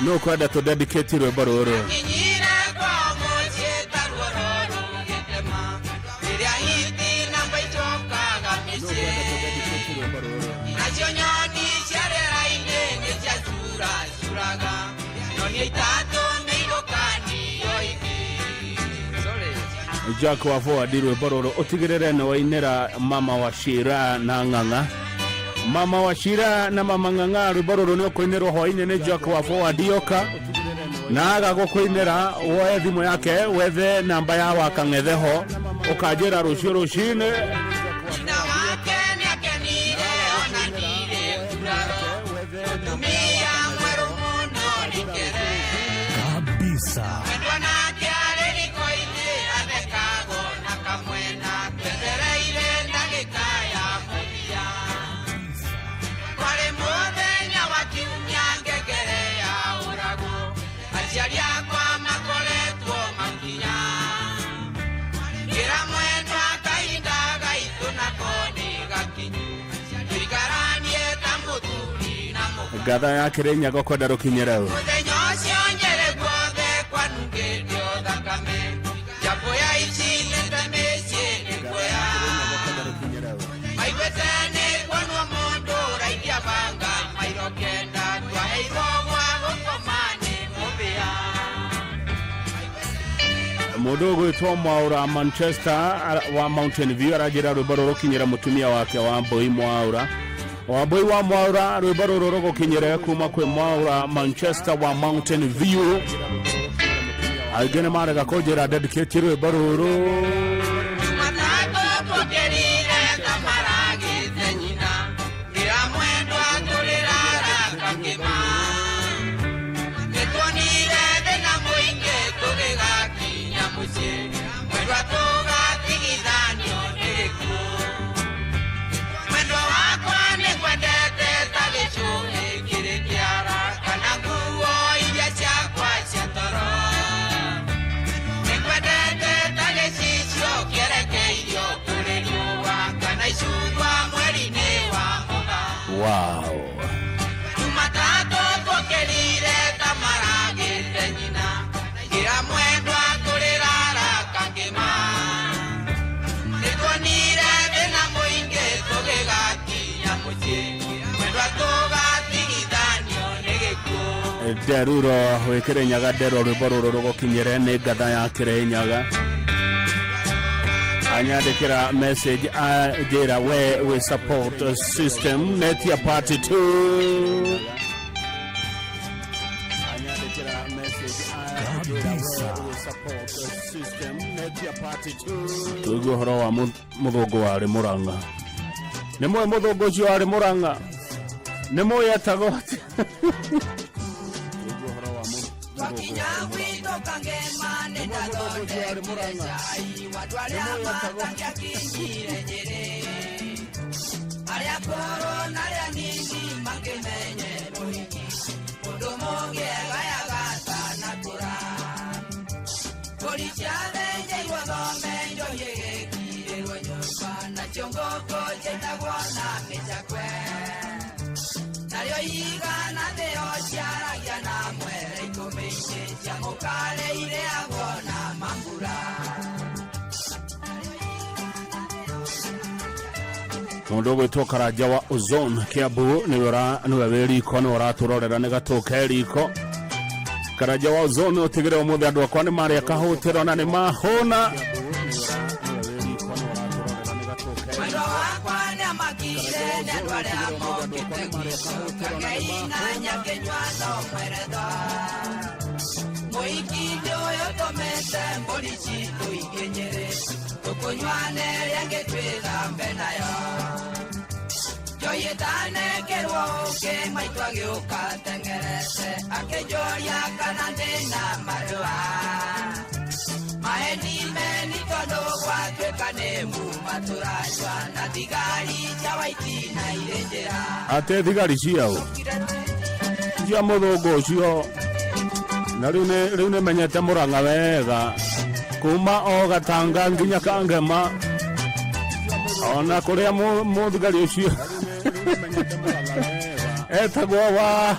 No kwenda to dedicate rwĩmbo rũrũ Jack wa forward rwĩmbo rũrũ ũtigĩrĩre nĩ wainĩra Mama Wachira na Ng'ang'a. Mama Wachira na Mama Ng'ang'a rwĩmbo rũrũ nĩ ũkũinĩrwo hwainĩ nĩ Jack wa forward yoka na agagukuinira woe thimu yake wethe namba ya Wakang'etheho ukajira rucio rucine kabisa. gatha ya Kirinyaga kwenda rukinyira u mundu gwitwo Mwaura Manchester wa Mountain View arajira rwimbo rukinyira mutumia wake wa Mbui Mwaura Wambui wa Mwaura rwimbo ruru rugukinyire kuma kwi Mwaura Manchester wa Mountain View agene marega kujira dedicate rwimbo ruru wow. Deruro Kirinyaga dero rwimbo ruru rugukinyire ni gatha ya Kirinyaga anyandikira message ajira we support system net ya party 2 anyandikira message ajira we support system net ya party 2 tuguhoro wa muthugu wari Muranga nimwe muthugu cio wari Muranga nimwe yatago mundu gwitwo Karaja wa Ozone Kiambu niwe wiriko ni uraturorera ni gatuke riko Karaja wa Ozone utigire umuthi andu akwa ni mari akahutiro na ni mahuna ate thigari ciao cia muthugu ucio na riu ni menyete Muranga wega kuma o Gatanga nginya Kangema ona kuria muthigari ucio etagwo wa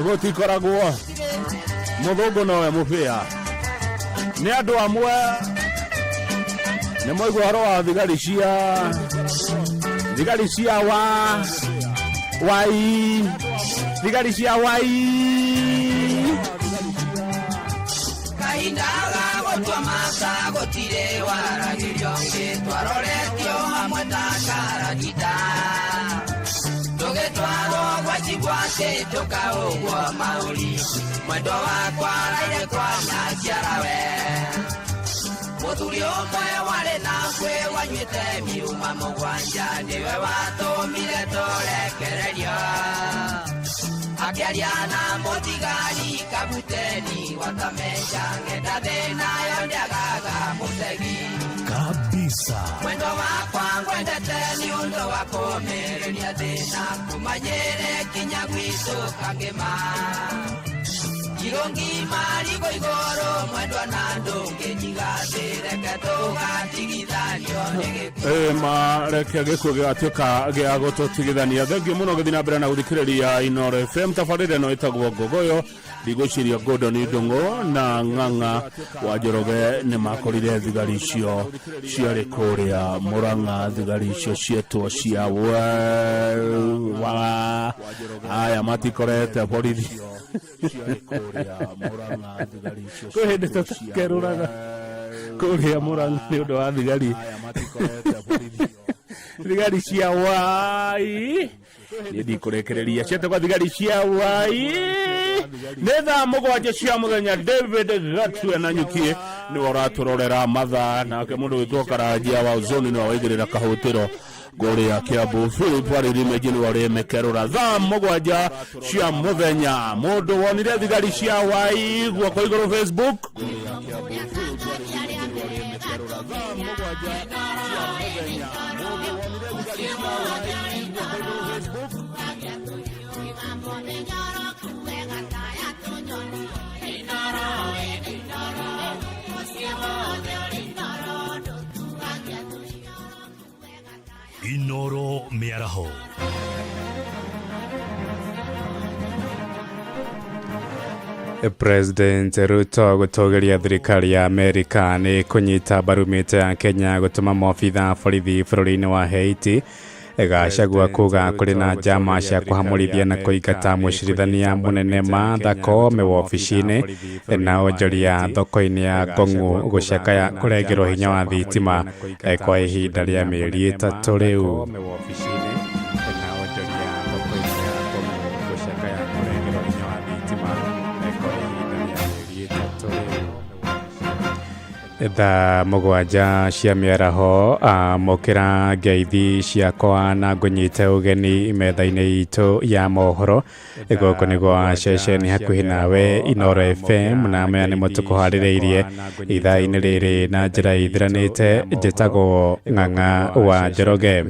gutikoragwo muthungu nowe mubia ni andu amwe ni moigua horo wa thigari cia wai thigari cia wai kaindaga gotwa masa gotire waragirio ngitwaroretio hamwe na karagita tugitwarwo gwacigwate tukaugwo mauri mwendo wakwa raire kwa nyaciarawe muthuri umwe wari nakwe wanyuite miuma mugwanja niwe watumire turekererio akiaria na muthigari kabuteni watamenja ngenda thina yo ndiagaga mutegi kabisa mwendo wakwa ngwendete ni undu wa kumireria thina kumanyire kinya gwitu kangima irongi marigo igoro mwendwa na ndungi nyigathire ketugatigithanio mareke gikuo gigatuika gia gututigithania thengiu muno githii na mbere na guthikiriria Inooro FM tabarire no itagwo Ngogoyo ndigwiciria Gordon Ndungu na Ng'ang'a wa Njoroge ni makorire thigari icio ciari kuria Murang'a thigari icio cietwo cia aya matikorete borithi kuhinde tutakeruraga kuria Murang'a ni undu wa thigari cia wai ni ndikurekereria ciete kwa thigari cia wai ni thaa mugwanja cia muthenya David Gatue na Nyukie ni uraturorera mathaa nake mundu witwo Karanja wa Uzoni ni waigirira kahutiro Goria Kiambu Philip wariri mejini wari mekerura thaa mugwanja cia muthenya mundu wonire thigari cia wai gwako iguru Facebook Inooro Miaraho. President Ruto gutogeria thirikari ya Amerika ni kunyita mbaru mĩtĩ ya Kenya gutuma maobitha borithi bũrũri-inĩ wa Haiti Gachagua kuga kuri na njama cia kuhamurithia na kuingata mucirithania munene Martha Koome wabici-inĩ na onjoria thoko-inĩ ya Ngong'u gucakaya kurengerwo hinya wa thitima kwa ihinda rĩa mĩeri 3 rĩu. Tha mugwanja cia mĩaraho mokĩra ngeithi ciakwa na ngũnyite ũgeni metha-inĩ itũ ya mohoro gũkũ nĩgwo ceceni hakuhĩ nawe Inooro FM na maya nĩmo tũkũharĩrĩirie ithaa-inĩ rĩrĩ na njĩra ithiranĩte. Njĩtagwo Ng'ang'a wa Njoroge.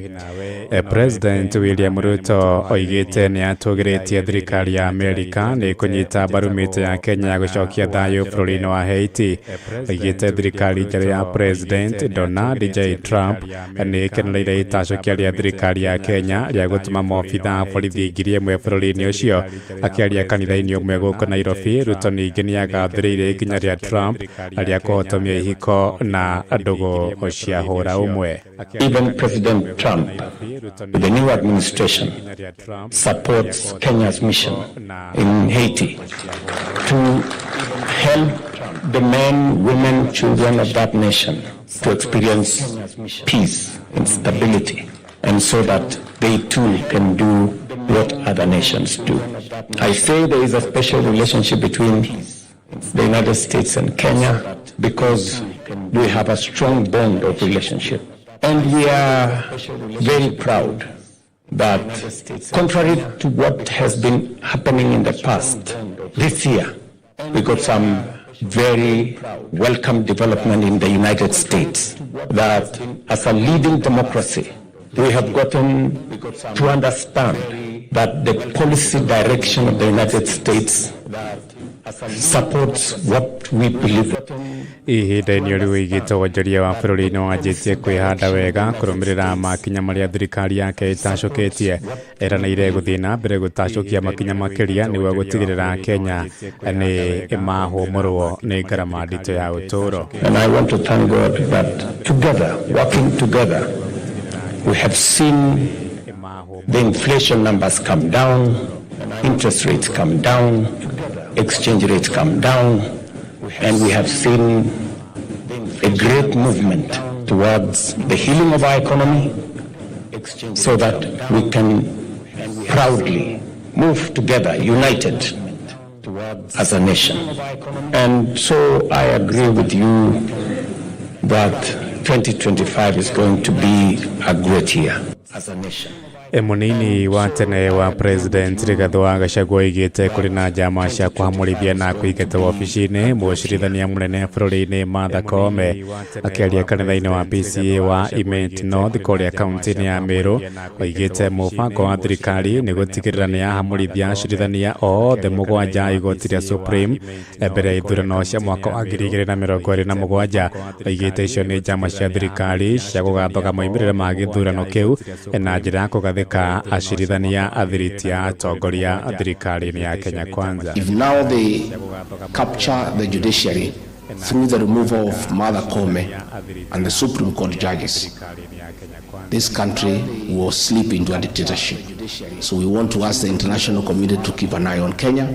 President William Ruto oigĩte nĩ atũgĩrĩtie thirikari ya Amerika nĩ kũnyita mbaru mĩtĩ ya Kenya gũcokia thayũ bũrũri-inĩ wa Haiti. Oigĩte thirikari njerũ ya President Donald J. Trump nĩ ĩkenereire itacokia rĩa thirikari ya Kenya rĩa gũtũma maobitha borithi 1,000 bũrũri-inĩ ũcio. Akĩaria kanitha-inĩ ũmwe gũkũ Nairobi, Ruto ningĩ nĩ agathĩrĩire ikinya rĩa Trump rĩa kũhotomia ihiko na ndũgũ cia hũra ũmwe. Even President Trump, the new administration, supports Kenya's mission in Haiti to help the men, women, children of that nation to experience peace and stability, and so that they too can do what other nations do. I say there is a special relationship between the United States and Kenya because we have a strong bond of relationship. And we are very proud that, contrary to what has been happening in the past, this year we got some very welcome development in the United States, that as a leading democracy, we have gotten to understand that the policy direction of the United States supports what we believe. Ihinda-inĩ rĩu igĩte wonjoria wa bũrũri nĩ wanjĩtie kwĩhanda wega kũrũmĩrĩra makinya marĩa thirikari yake ĩtacũkĩtie eranĩire gũthiĩ na mbere gũtacũkia makinya makĩria nĩguo gũtigĩrĩra Kenya nĩ mahũmũrwo nĩ ngarama nditũ ya ũtũũro. And I want to thank God that together, working together, we have seen the inflation numbers come down, interest rates come down, exchange rates come down, and we have seen a great movement towards the healing of our economy so that we can proudly move together, united as a nation. And so I agree with you that 2025 is going to be a great year as a nation. Munini wa tene wa President Rigathi wa Gachagua igite kuri na njama cia kuhamurithia na kuigeta wabici-ini mucirithania munene bũrũri-inĩ Martha Koome akiaria kanitha-inĩ wa PCA wa Imenti North kũrĩa kaunti-inĩ ya Meru oigĩte mũbango wa thirikari nĩ gũtigĩrĩra nĩ yahamũrithia acirithania othe mũgwanja igoti rĩa Supreme mbere ya ithurano cia mwaka wa 2027. Oigĩte icio nĩ njama cia thirikari cia gũgathoga moimĩrĩra ma gĩthurano kĩu na njĩra ya kũgathĩka acirithania athiriti a atongoria thirikari-inĩ ya Kenya Kwanza. If now they capture the judiciary through the removal of Martha Koome and the Supreme Court judges, this country will slip into a dictatorship. So we want to ask the international community to keep an eye on Kenya,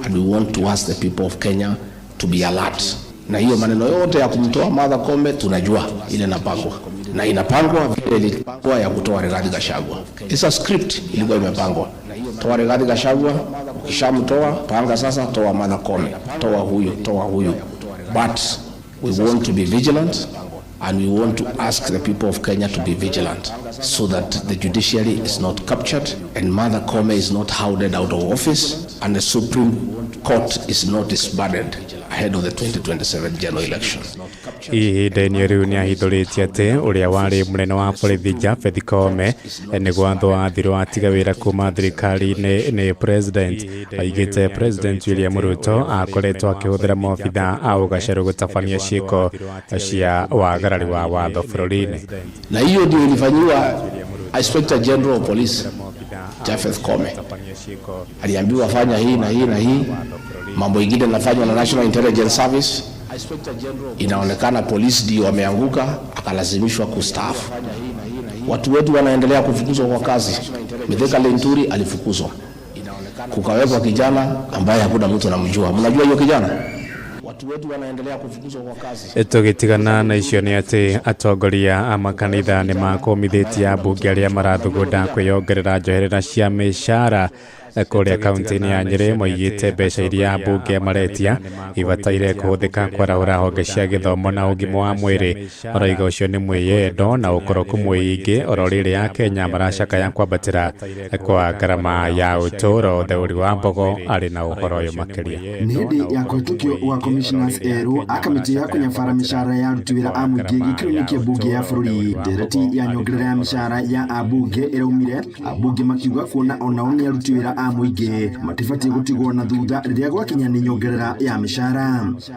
and we want to ask the people of Kenya to be alert. Na hiyo maneno yote ya kumtoa Martha Koome tunajua ile inapangwa. Na inapangwa vile ilipangwa ya kutoa Rigathi Gachagua. It's a script ilikuwa imepangwa. Toa Rigathi Gachagua, ukishamtoa panga sasa toa Martha Koome, toa huyu. But we want to be vigilant, and we want to ask the people of Kenya to be vigilant so that the judiciary is not captured and Martha Koome is not hounded out of office and the Supreme Court is not disbanded ahead of the 2027 general election. Ihinda-inĩ rĩu nĩ ahithũrĩtie atĩ ũrĩa warĩ mũnene wa borithi Japhet Koome nĩguo athirwo atiga wĩra kuma thirikari-inĩ nĩ president. Oigĩte President William Ruto akoretwo akĩhũthĩra maobitha a ũgacerũ gũtabania ciĩko cia wagarari wa watho bũrũri-inĩ. Na hiyo ndio ilifanyiwa Inspector General of Police Japhet Koome. Aliambiwa fanya hii na hii na hii, mambo ingine nafanywa na National Intelligence Service. Inaonekana polisi ndio wameanguka, akalazimishwa kustaafu. Watu wetu wanaendelea kufukuzwa kwa kazi. Mithika Lenturi alifukuzwa, kukawekwa kijana ambaye hakuna mtu anamjua. Mnajua hiyo kijana? Watu wetu wanaendelea kufukuzwa kwa kazi. Tugitigana na icio nĩ atĩ atongoria a makanitha nĩ makomithĩtie ambunge arĩa marathugunda kwĩyongerera njoherera cia mĩcara kũrĩa kaunti-inĩ ya Nyeri moigĩte mbeca iria ambunge maretia ibataire kũhũthĩka kwarahũra honge cia gĩthomo na ũgima wa mwĩrĩ. Oroiga ũcio nĩ mwĩyendo na ũkoroku mũingĩ oro rĩrĩ ya Kenya maracakaya kwambatĩra kwa ngarama ya ũtũũro. Theũri wa Mbogo arĩ na ũhoro ũyũ makĩria. Nĩ hĩndĩ ya kũhĩtũkio wa commissioners erũ a kamĩtĩ ya kũnyabara mĩcara ya aruti wĩra a mũingĩ gĩkĩro-inĩ kĩa mbunge ya bũrũri. Ndereti ya nyongerera ya mĩcara ya ambunge ĩraumire, ambunge makiuga kuona onao nĩ aruti wĩra a mũingĩ matibatiĩ gũtigwo na thutha rĩrĩa gwakinya nĩ nyongerera ya mĩcara.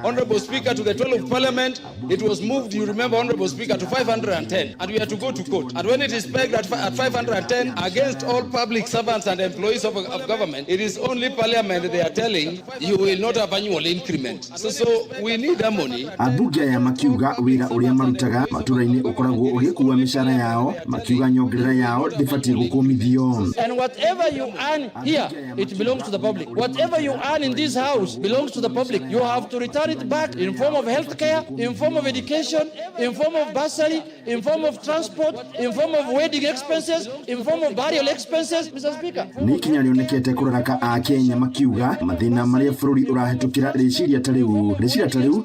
Honorable Speaker, to the 12th Parliament, it was moved, you remember, Honorable Speaker, to 510, and we had to go to court. And when it is pegged at 510 against all public servants and employees of government, it is only Parliament they are telling you will not have annual increment. So we need that money. Ambunge aya makiuga wĩra ũrĩa marutaga matũra-inĩ ũkoragwo ũgĩkuua mĩcara yao, makiuga nyongerera yao ndĩbatiĩ gũkũmithio. And whatever you earn here, it belongs to the public. Whatever you earn in this house belongs to the public. You have to return it back in form of health care, in form of education, in form of bursary, in form of transport, in form of wedding expenses, in form of burial expenses, Mr. Speaker. Nĩ ikinya rĩonekete kũraraka a Kenya makiuga mathĩna marĩa bũrũri ũrahĩtũkĩra rĩciria ta rĩu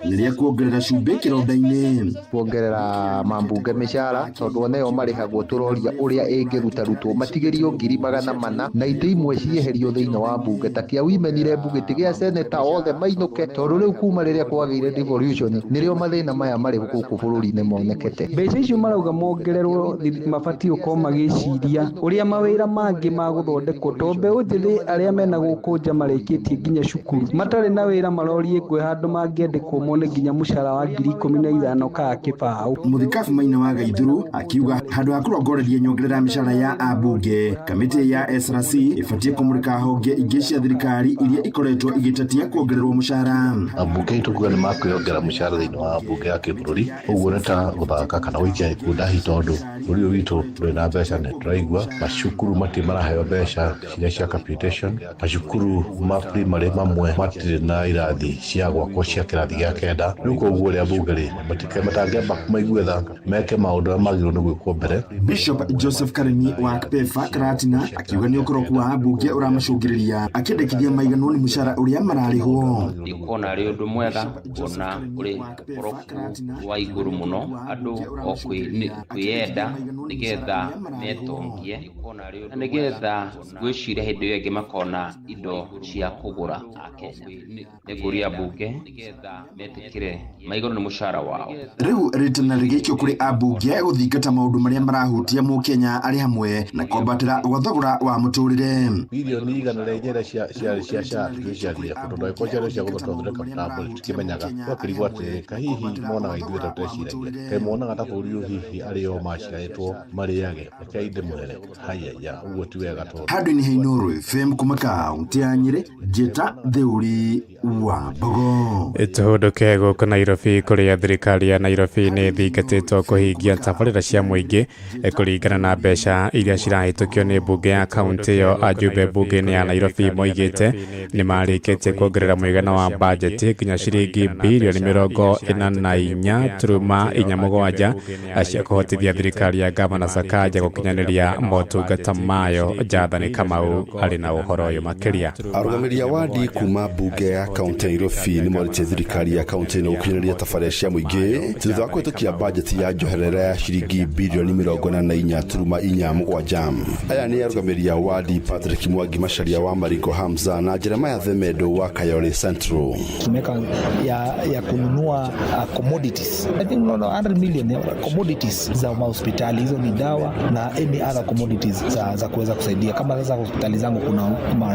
nĩ rĩa kuongerera cumbĩ kĩronda-inĩ. Kuongerera mambunge mĩcara tondũ oneyo marĩhagwo tũroria ũrĩa ĩngĩrutarutwo matigĩrio 400 na itĩ imwe cieherio thiini wa mbunge ta kia wimenire mbugiti gia seneta othe mainuke tondu riu kuma riria kwagire devolution nirio mathina maya mari guku bururi-ini monekete. Mbeca icio marauga mongererwo mabati uko magiciria uria mawira mangi ma guthondekwo to mbeu njithi aria mena guku nja marekitie nginya cukuru matari na wira marorie kwe handu mangiendekwo mone nginya mushara wa 15,000 ka kibao. Muthikabu Maina wa Gaithuru akiuga handu ha kurongoreria nyongerera ya mishara ya ambunge kamiti ya SRC ifatie kumurika honge ingi cia thirikari iria ikoretwo igitatia kuongererwo mushara. Ambunge itukuga ni makwiyongera mushara thiini wa ambunge ya kibururi uguo ni ta guthaka kana wikia ikudahi tondu buri witu turi na mbeca ni turaigua macukuru mati maraheo mbeca ciria cia capitation macukuru ma primary mamwe matire na irathi cia gwakwo cia kirathi gia kenda nuko uguo ria ambunge ri matangiamba kumaigue tha meke maundu magirwo ni gwikwo mbere. Bishop Joseph Karemi wa Kpefa Karatina akiuga ni ukoroku wa ambunge uramacungiriria akendekithia maigano ni mushara uria mararihwo. Ndikona ri undu mwega kuona uri ukoroku wa iguru muno andu o kwiyenda nigetha metongie na nigetha gwiciria hindi iyo ingi makona indo cia kugura Akenya niguria ambunge nigetha metikire maigano ni mushara wao. Riu ritana rigikio kuri ambunge guthingata maundu maria marahutia mu Kenya ari hamwe na kwambatira thogora wa muturire. Bilioni igana ria inyanya cia ciaria kundu no ikocia cia guthondeka mtambo tikimenyaga wakirigwa ati kahihi monaga ithuĩ tuteciragia kai monaga ta bũrũri hihi arĩo maciaĩtwo marĩage kainde mũnene hayaya ũguo ti wega tondũ handũ-inĩ hainũrũ FM kuma kaunti ya Nyĩrĩ njĩta Thĩũri wa Mbogo. Tũhũndũke gũkũ Nairobi kũrĩa thirikari ya Nairobi nĩ thingatĩtwo kũhingia tabarĩra cia mũingĩ kũringana na mbeca iria cirahĩtũkio nĩ mbunge ya kaunti ĩyo. Ajumbe mbunge-inĩ ya Nairobi moigĩte nĩ marĩkĩtie kuongerera mũigana wa bajeti nginya ciringi bilioni 44.47 cia kũhotithia thirikari ya Gavana Sakaja gũkinyanĩria motungata mayo. Jathani Kamau arĩ na ũhoro ũyũ makĩria. Arũgamĩrĩri a wadi kuma mbunge ya kaunti ya Nairobi nĩ morĩtie thirikari ya kaunti ĩno gũkinyanĩria tabarĩra cia mũingĩ thutha wa kũhĩtũkia bajeti ya njoherera ya ciringi bilioni 44.47. Aya nĩ arũgamĩrĩri a wadi Patrick Mwangi Macharia wa Mariko Hamza na Jeremiah Themedo wa Kayole Central. Tumeka ya kununua commodities. I think 100 million commodities za hospitali, hizo ni dawa na any other commodities za kuweza kusaidia. Kama sasa hospitali zangu kuna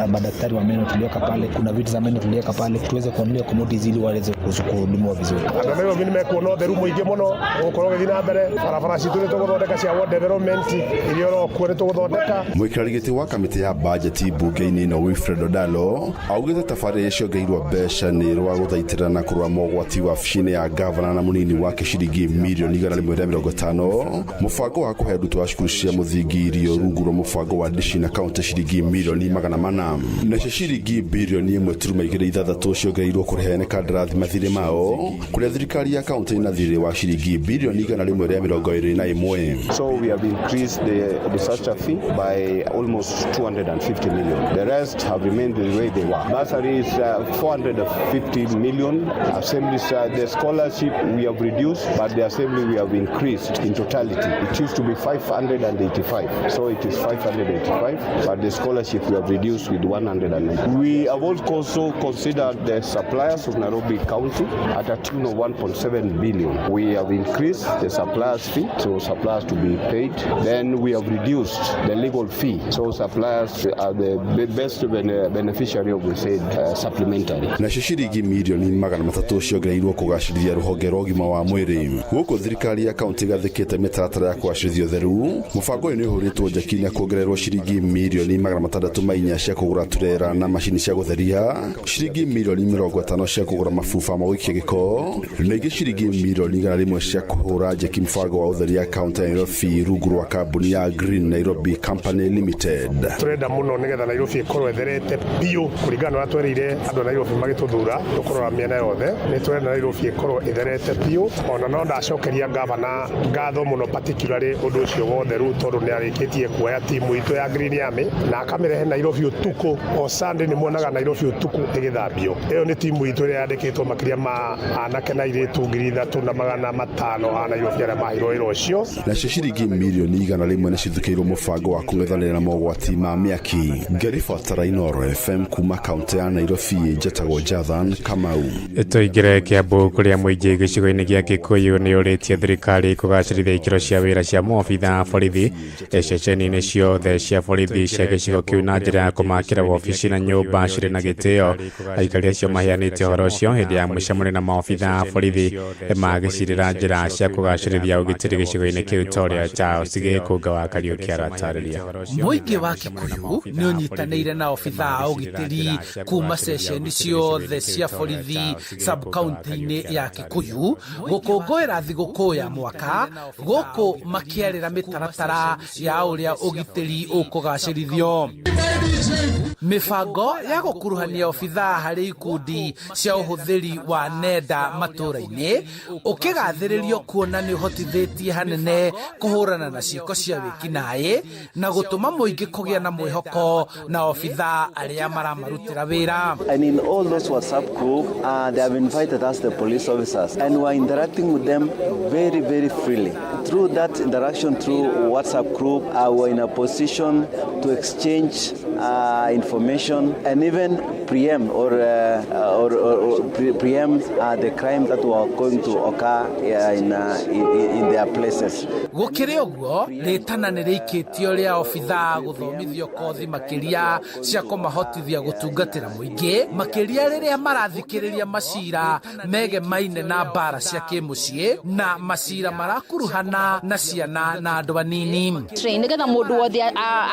madaktari wa meno tuliweka pale, kuna vitu za meno tuliweka pale, tuweze kuondoa commodities ili waweze kuhudumiwa vizuri. Ndio mimi nimekuona theru muingi muno ukoroge thina mbere barabara citu ni tuguthondeka cia world development iliyo kwere tuguthondeka. Mwikirarigiti wa kamiti ya budget bunge-inĩ ino Wilfred Odalo augite tabarĩra ciongeirwo mbeca nĩ rwa gũthaitĩra na kũrũa mogwati wa wabici-inĩ ya gavana na mũnini wake ciringi milioni 150. Mũbango wa kũhe arutwo a cukuru cia mũthingi irio rungu rwa mũbango wa dishi na kaunti ciringi milioni 400. Nacio ciringi bilioni 1.26 ciongereirwo kũrehe kandarathi mathirĩ mao kũrĩa thirikari ya kaunti ĩna thirĩ wa ciringi bilioni 121. So we have increased the disaster fee by almost 250 million. The rest have remained the way they were. Bursary is 450 million. Assemblies, the scholarship we have reduced, but the assembly we have increased in totality. It used to be 585, so it is 585, but the scholarship we have reduced with 190. We have also considered the suppliers of Nairobi County at a tune of 1.7 billion. We have increased the suppliers fee, so suppliers to be paid. Then we have reduced the legal fee, so suppliers are the best beneficiary of the said supplementary. Nacio ciringi milioni 300 ciongereirwo kũgacĩrithia rũhonge rwa ũgima wa mwĩrĩ. Gũkũ thirikari ya kaunti gathĩkĩte mĩtaratara ya kũgacĩrithia ũtheru, mũbango ũyũ nĩ ũhũrĩtwo njeki na kuongererwo ciringi milioni 604 cia kũgũra turera na macini cia gũtheria, ciringi milioni 50 cia kũgũra mabuba ma gũikia gĩko, na ingĩ ciringi milioni 100 cia kũhũra njeki mũbango wa ũtheria kaunti ya Nairobi rungu rwa kambuni ya Green Nairobi Company Limited. Turenda muno nigetha Nairobi ikorwo etherete biũ kũringana na twereire andũ a Nairobi magĩtũthura tũkorora mĩena yothe. Nĩ turenda Nairobi ikorwo etherete biũ, ona no ndacokeria gavana ngatho muno particularly ũndũ ũcio wa ũtheru tondũ nĩ arĩkĩtie kuoya timu itu ya Green Army na akamirehe Nairobi utuku o Sunday ni muonaga Nairobi utuku igithambio. Iyo ni timu itu ria yandikitwo makiria ma anake na iritu 3,500 a Nairobi aria mahirwo wira ucio. Nacio ciringi mirioni 100 nĩ cithukĩirwo mũbango wa kũng'ethanĩra na mogwati ma mĩaki. Ngĩribotera Inooro FM kuma kaunti ya Nairobi, njĩtagwo Jathan Kamau. Tũingĩre Kiambu kũrĩa mũingĩ gĩcigo-inĩ gĩa Kikuyu nĩ ũrĩtie thirikari kũgacĩrithia ikĩro cia wĩra cia maobitha a borithi ceceni-inĩ ciothe cia borithi cia gĩcigo kĩu na njĩra ya kũmakĩra wabici na nyũmba cirĩ na gĩtĩo. Aikari acio maheanĩte ũhoro ũcio hĩndĩ ya mũcemanio na maobitha a borithi magĩcirĩra njĩra cia kũgacĩrithia ũgitĩri gĩcigo-inĩ kĩu Toria Charles Gĩkũnga wa Kariũki aratarĩria. Mũingĩ wa Kikuyu nĩ ũnyitanĩire na obitha a ũgitĩri kuma ceceni ciothe cia borithi sub-county-inĩ ya Kikuyu gũkũngũĩra thigũkũ ya mwaka gũkũ makĩarĩra mĩtaratara ya ũrĩa ũgitĩri ũkũgacĩrithio. Mibango ya gũkuruhania obitha harĩ ikundi cia ũhũthĩri wa nenda matũra-inĩ ũkĩgathĩrĩrio kuona nĩ ũhotithĩtie hanene kũhũrana na ciĩko cia wĩkinaĩ na gũtũma mũingĩ kũgĩa na mwĩhoko na obitha arĩa maramarutĩra wĩra. And in all those WhatsApp group, they have invited us, the police officers, and we are interacting with them very, very freely. Through that interaction through WhatsApp group, we are in a position to exchange information and even preempt the crime that were going to occur in their places. Gũkĩrĩ ũguo rĩtana nĩ rĩikĩtio rĩa obitha gũthomithio kothi makĩria cia kũmahotithia gũtungatĩra mũingĩ makĩria rĩrĩa marathikĩrĩria macira megemaine na mbara cia kĩmũciĩ na macira marakuruhana na ciana na andũ anini. Nĩgetha mũndũ wothe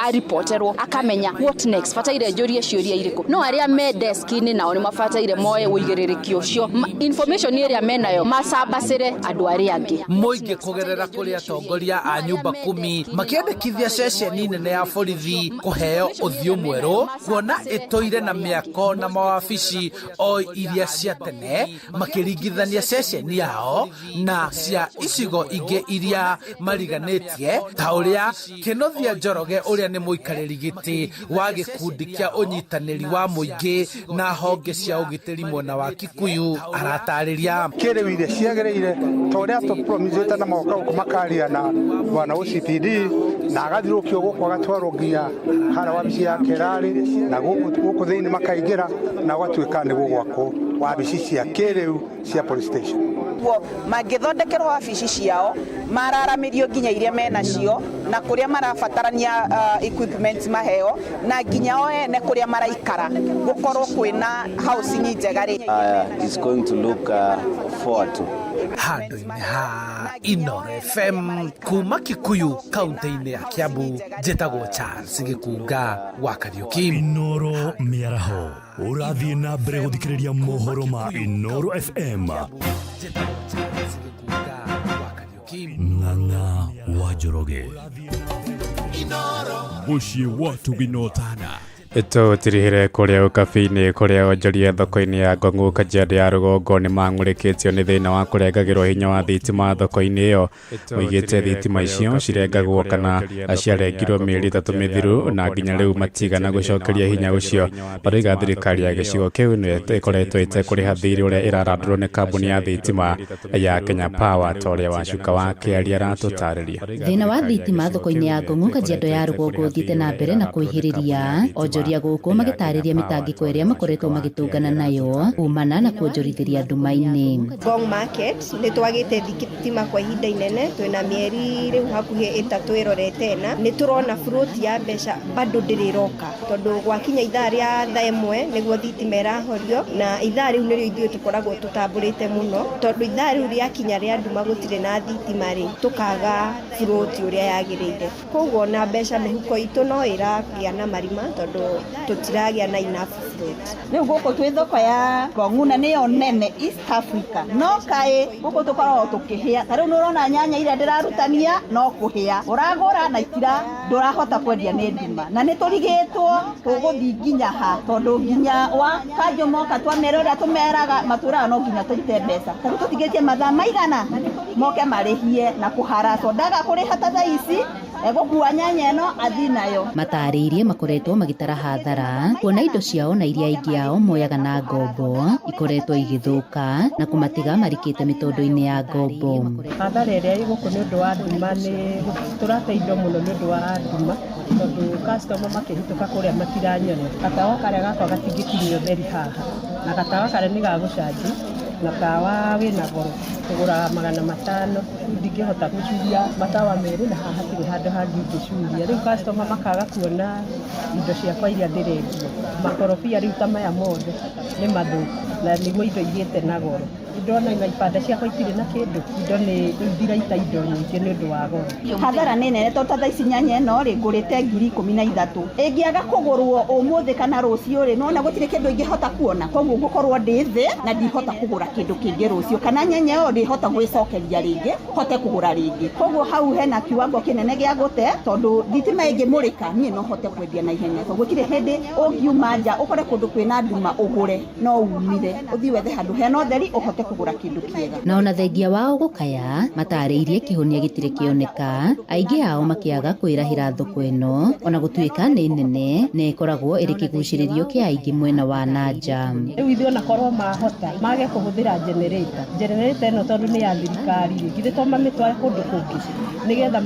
aripoterwo akamenya what next, bataire njũrie ciũria irĩkũ. No arĩa me desk-inĩ nao nĩ mabataire moe ũigĩrĩrĩki ũcio. Information ĩrĩa menayo macambacĩre andũ arĩa angĩ. Mũingĩ kũgerera kũrĩ atongoria a nyũmba 10 makĩandĩkithia ceceni nene ya borithi kũheo ũthiũ mwerũ kuona ĩtũire na mĩako na mawabici o iria cia tene makĩringithania ceceni yao na cia icigo ingĩ iria mariganĩtie ta ũrĩa Kĩnothia Njoroge ũrĩa nĩ mũikarĩri gĩtĩ wa gĩkundi kĩa ũnyitanĩri wa mũingĩ na honge cia ũgitĩri mwena wa Kikuyu aratarĩria. Kĩrĩu iria ciagĩrĩire ta ũrĩa tũpromithĩte na magoka kũmakaria na bwana OCPD na agathirũkio gũkũ agatwarwo nginya harĩa wabici ya Kerari na gũkũ thĩinĩ makaingĩra na gwatuĩka nĩ gwakwo wabici cia kĩrĩu cia police station. Mangĩthondekerwo wabici ciao mararamirio nginya iria menacio na kũrĩa marabatarania equipment maheo na nginya o ene kũrĩa maraikara gũkorwo kwĩna housing njega is going to look forward to. Handũ-inĩ ha Inooro FM kuma Kikuyu kaunti-inĩ ya Kiambu, njĩtagwo Charles Gĩkũnga wa Kariũki. Inooro mĩaraho ũrathiĩ na mbere gũthikĩrĩria mohoro ma Inooro FM. Ng'ang'a wa Njoroge Mũciĩ watu ginotana tũtirihire kũrĩa ũkabi-inĩ kũrĩa onjoria thoko-inĩ ya Ngong'u Kajiado ya rũgongo nĩ mang'ũrĩkĩtio nĩ thĩna wa kũrengagĩrwo hinya wa thitima thoko-inĩ ĩyo. Moigĩte thitima icio cirengagwo kana ciarengirwo mĩeri 3 mĩthiru na nginya rĩu matigana gũcokeria hinya ũcio. Maroiga thirikari ya gĩcigo kĩu nĩ ĩkoretwo ĩtekũrĩha thirĩ ũrĩa ĩrarandũrwo nĩ kambuni ya thitima ya Kenya Power. Toria Wacuka wa Kĩaria aratũtarĩria. Thĩna wa thitima thoko-inĩ ya Ngong'u Kajiado ya rũgongo ũthiĩte na mbere na kwĩhĩrĩria. Onjoria gũkũ magĩtarĩria mĩtangĩko ĩrĩa makoretwo magĩtũngana nayo kumana na kuonjorithĩria nduma-inĩ. Ngong Market nĩ twagĩte thitima kwa ihinda inene, twĩna mĩeri rĩu hakuhĩ 3 ĩrorete na nĩ tũrona float ya mbeca bado ndĩrĩroka tondũ gwakinya ithaa rĩa thaa 1 nĩguo thitima ĩrahorio na ithaa rĩu nĩrĩo ithuĩ tũkoragwo tũtambũrĩte mũno tondũ ithaa rĩu rĩakinya rĩa nduma gũtirĩ na thitima rĩ tũkaga float ũrĩa yagĩrĩire. Koguo na mbeca mĩhuko itũ no ĩragĩa na marima tondũ tutiragia na enough float. Rĩu gũkũ twĩ thoko ya Ngong'u na nĩyo nene East Africa. No kaĩ gũkũ tũkoragwo tũkĩhĩa. Ta rĩu nĩ ũrona nyanya iria ndĩrarutania no kũhĩa. Ũragũra na itira ndũrahota kwendia nĩ nduma. Na nĩ tũrigĩtwo tũgũthiĩ nginya ha tondũ nginya wa kanjũ moka twamera ũrĩa tũmeraga matũraga no nginya tũrute mbeca. Ta rĩu tũtigĩtie mathaa maigana moke marĩhie na kũhara. Ndaga kũrĩha ta thaa ici egũkua nyanya ĩno athi nayo. Matarĩirie makoretwo magĩtara hathara kuona indo ciao na iria ingĩ ao moyaga na ngombo ikoretwo igĩthũka na kũmatiga marikĩte mĩtondo-inĩ ya ngombo. Hathara ĩrĩa ĩgũkũ nĩ ũndũ wa nduma nĩ tũrate indo mũno nĩ ũndũ wa nduma tondũ customer makĩhĩtũka kũrĩa matiranyona. Gatawa karĩa gakwa gatingĩkinyio theri haha na gatawa karĩa nĩ gagũcanji na tawa wĩna goro tũgũraga 500 ndingĩhota gũcuria matawa merĩ na haha hatirĩ handũ hangĩ ingĩcuria. Rĩu customer makaga kuona indo ciakwa iria ndĩrendia. Makorobia rĩu ta maya mothe nĩ mathũku na nĩguo indo igĩte na goro. Indo na ibanda ciakwa itirĩ na kĩndũ. Indo nĩ ndiraita indo nyingĩ nĩ ũndũ wa goro. Hathara nĩ nene tondũ thaa ici nyanya ĩno rĩ ngũrĩte 13,000. Ĩngĩaga kũgũrwo ũmũthĩ kana rũciũ rĩ nona gũtirĩ kĩndũ ingĩhota kuona. Koguo ngũkorwo ndĩ thĩ na ndihota kũgũra kĩndũ kĩngĩ rũciũ kana nyanya ĩyo ndihota gwĩcokeria rĩngĩ hote kũgũra rĩngĩ. Koguo hau hena kiwango kĩnene gĩa gũte tondũ thitima ĩngĩmũrĩka niĩ no hote kwendia na ihenya. Koguo gũtirĩ hĩndĩ ũngiuma nja ũkore kũndũ kwĩna nduma ũgũre no umire ũthiĩ wethe handũ hena ũtheri ũhote kũgũra kĩndũ kĩega. Na ona thengia wao gũkaya matarĩirie kĩhonia gĩtirĩ kĩoneka, aingĩ ao makĩaga kwĩrahĩra thoko ĩno ona gũtuĩka nĩ nene na ĩkoragwo ĩrĩ kĩgucĩrĩrio kĩa aingĩ mwena wa nanja. Rĩu ithuĩ ona korwo mahota mage kũhũthĩra generator ĩno tondũ nĩ ya thirikari githĩ to mamĩtware kũndũ kũngĩ nĩgetha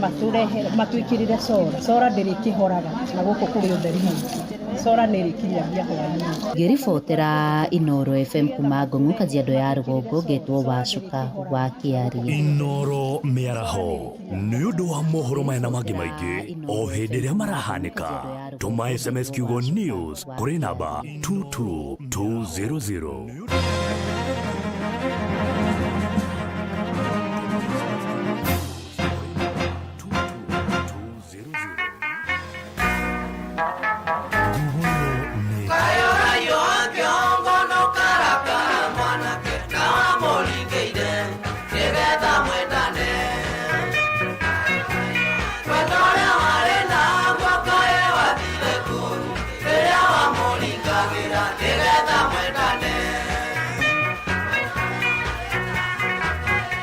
matwĩkĩrĩre solar ndĩrĩkĩhoraga na gũkũ kũrĩ ũtheri mũingĩ. Solar nĩ ĩrĩkinyagia hwaĩ-inĩ. Ngĩribotera Inoro FM kuma Ngong'u Kajiado ya Rũgongo ngetwo Wacuka wa Kĩaria. Inoro mĩaraho nĩ ũndũ wa mohoro maya na mangĩ maingĩ o hĩndĩ ĩrĩa marahanĩka. Tũma SMS kiugo news kũrĩ namba 22200.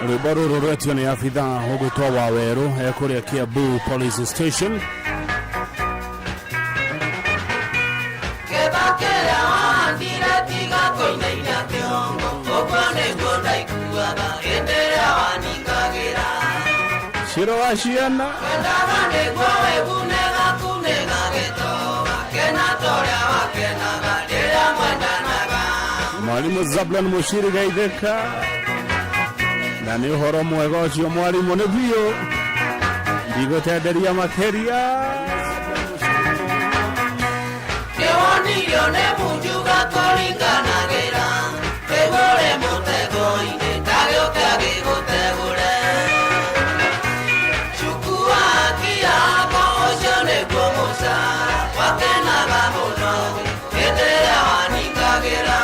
Rwĩmbo rũrũ rwetio nĩ abithaa ũgwĩtwo Wawerũ kũrĩa Kiambu Police Station. Shiro wa ciana Mwalimu Zablon Mushiri Gaitheka na nĩ ũhoro mwega ũcio mwarimũ nĩ biũ ndigũtenderia makĩria kĩwonirio nĩ munjuga kũringanagĩra kĩgũre mũtego-inĩ ndagĩũka gĩgũtegũre chukua kiago ũcio nĩguo mũcara wakenaga mũno hĩndĩ ĩrĩa waningagĩra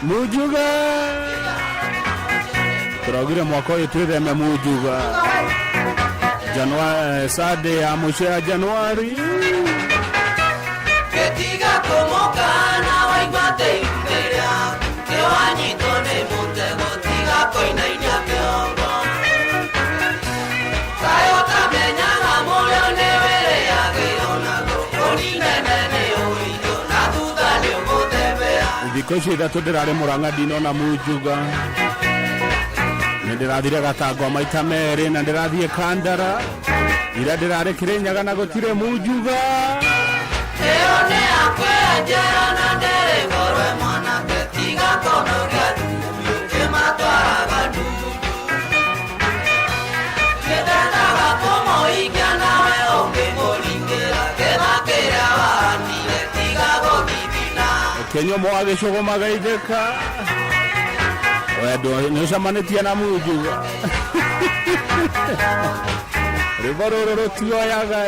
munjuga turagire mwaka ũyũ twĩtheme munjuga Sunday ya mũico ya Januari gĩtiga kũmoka na waigua teithĩria kĩwanyitwo nĩ mũtego tiga kũinainia kĩongo kaĩ ũtamenyaga mũrĩo nĩ wĩrĩagĩrwo naguo ũninene nĩ ũritũ na thutha nĩ ũgũtembea thikũ icio ithatũ ndĩrarĩ Mũrang'a ndinona munjuga ndĩrathire Gatangwa maita merĩ na ndĩrathiĩ Kandara ira ndĩrarĩ Kĩrĩnyaga na gũtirĩ munjuga ĩyo nĩ akwĩenjera na ndĩrĩ ngorwe mwanake tiga kũnogia thuyu kĩmatwaraga nduyu kĩthendaga kũmũhingia nawe ũngĩmũringĩra kĩna kĩrĩa wahanire tiga gũthithina Kĩnyumo wa Gĩcũgũ Gaitheka wendo nĩ ũcamanĩtie na munjuga rwĩmbo rũrũ rũtioyaga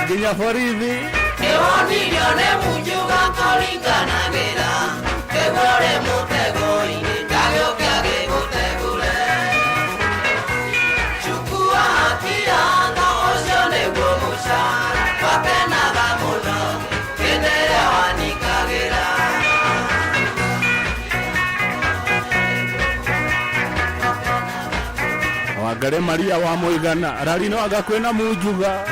nginya borithi kĩwonirio nĩ munjuga kũringanagĩra kĩgũre mũtego-inĩ ndagĩũka gĩgũtegũre chukua kiago ũcio nĩguo mũcara wakenaga mũno hĩndĩ ĩrĩa waningagĩra Wangari Maria wa Mũigana rari no anga kwĩna munjuga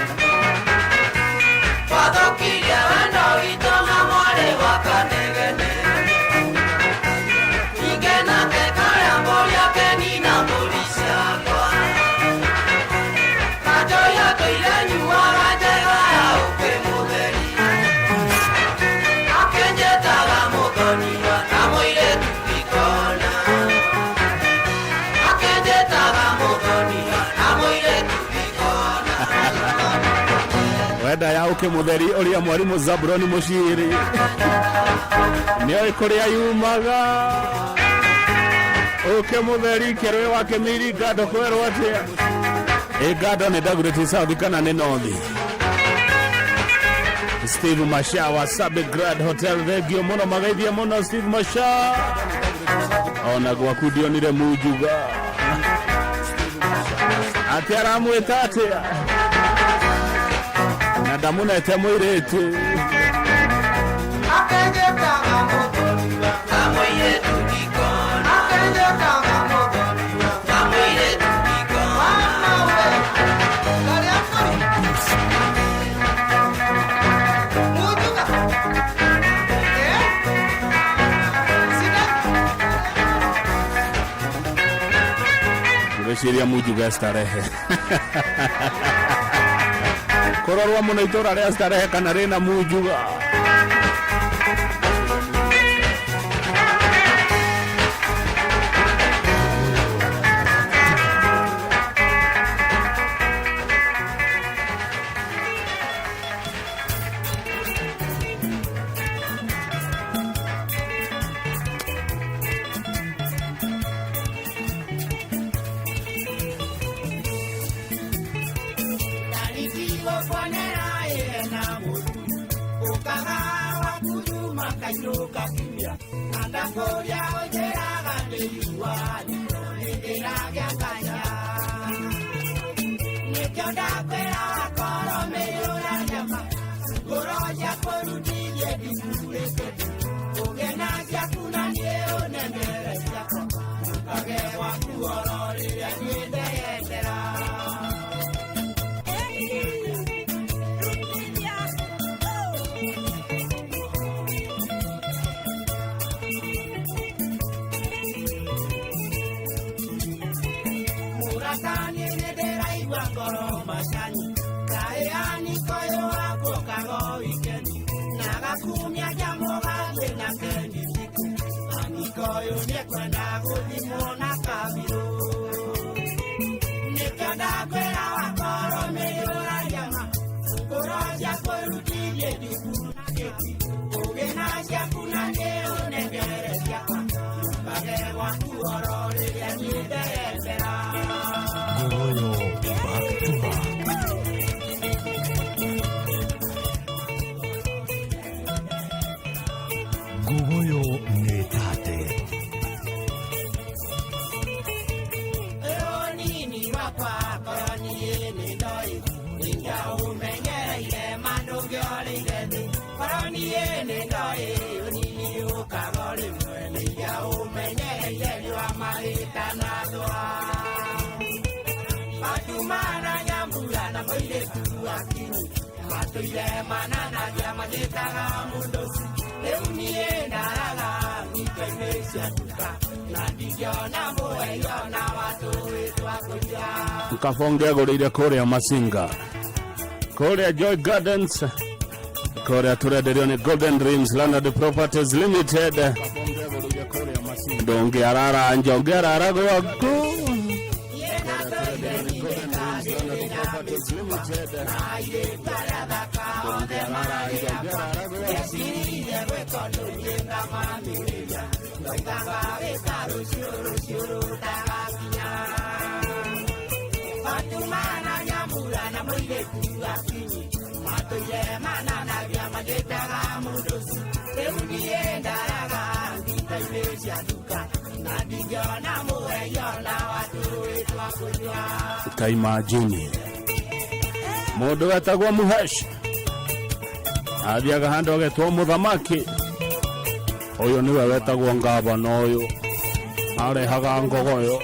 twathokirie wendo witũ na mwarĩ wa kanegene ningĩ nake karĩa mbũri akeni na mbũri ciakwa kanjoya tũire nyuaga njega ya ũkĩ mũtheri akenjetaga mũthoniwa na mũirĩtu ndikona akenjetaga mũthoniwa na mũirĩtu ndikona wenda ya ũkĩ mũtheri ũrĩa mwarimũ Zaburoni Mũciri nĩoĩ kũrĩa yumaga ũkĩ mũtheri kĩrũĩ wa Kĩmiri Gado kwerwo atĩa Gado nĩ Dagoretti South kana nĩ North Steve Masha wa Sabigrad Hotel thengio mũno magaithia mũno Steve Masha ona gwaku ndionire Mujuga atĩ aramwĩta atĩa na ndamunete mũirĩtu akenjetaga mũthoniwa na mũirĩtu ndikona akenjetaga mũthoniwa na mũirĩtu ndikona Ngwĩciria Mujuga starehe kororwa mũno itũra rĩa starehe kana rĩna Mujuga Mkafonge agũrĩire kũrĩa Masinga kũrĩa Joy Gardens kũrĩa tũrenderio nĩ Golden Dreams Landed Properties Limited ndonge arara njonge arara gwaku Kaimagine mũndũ wetagwo Muhesh athiaga handũ agetwo mũthamaki ũyũ nĩwe wetagwo ngavana ũyũ arehaga ngogoyo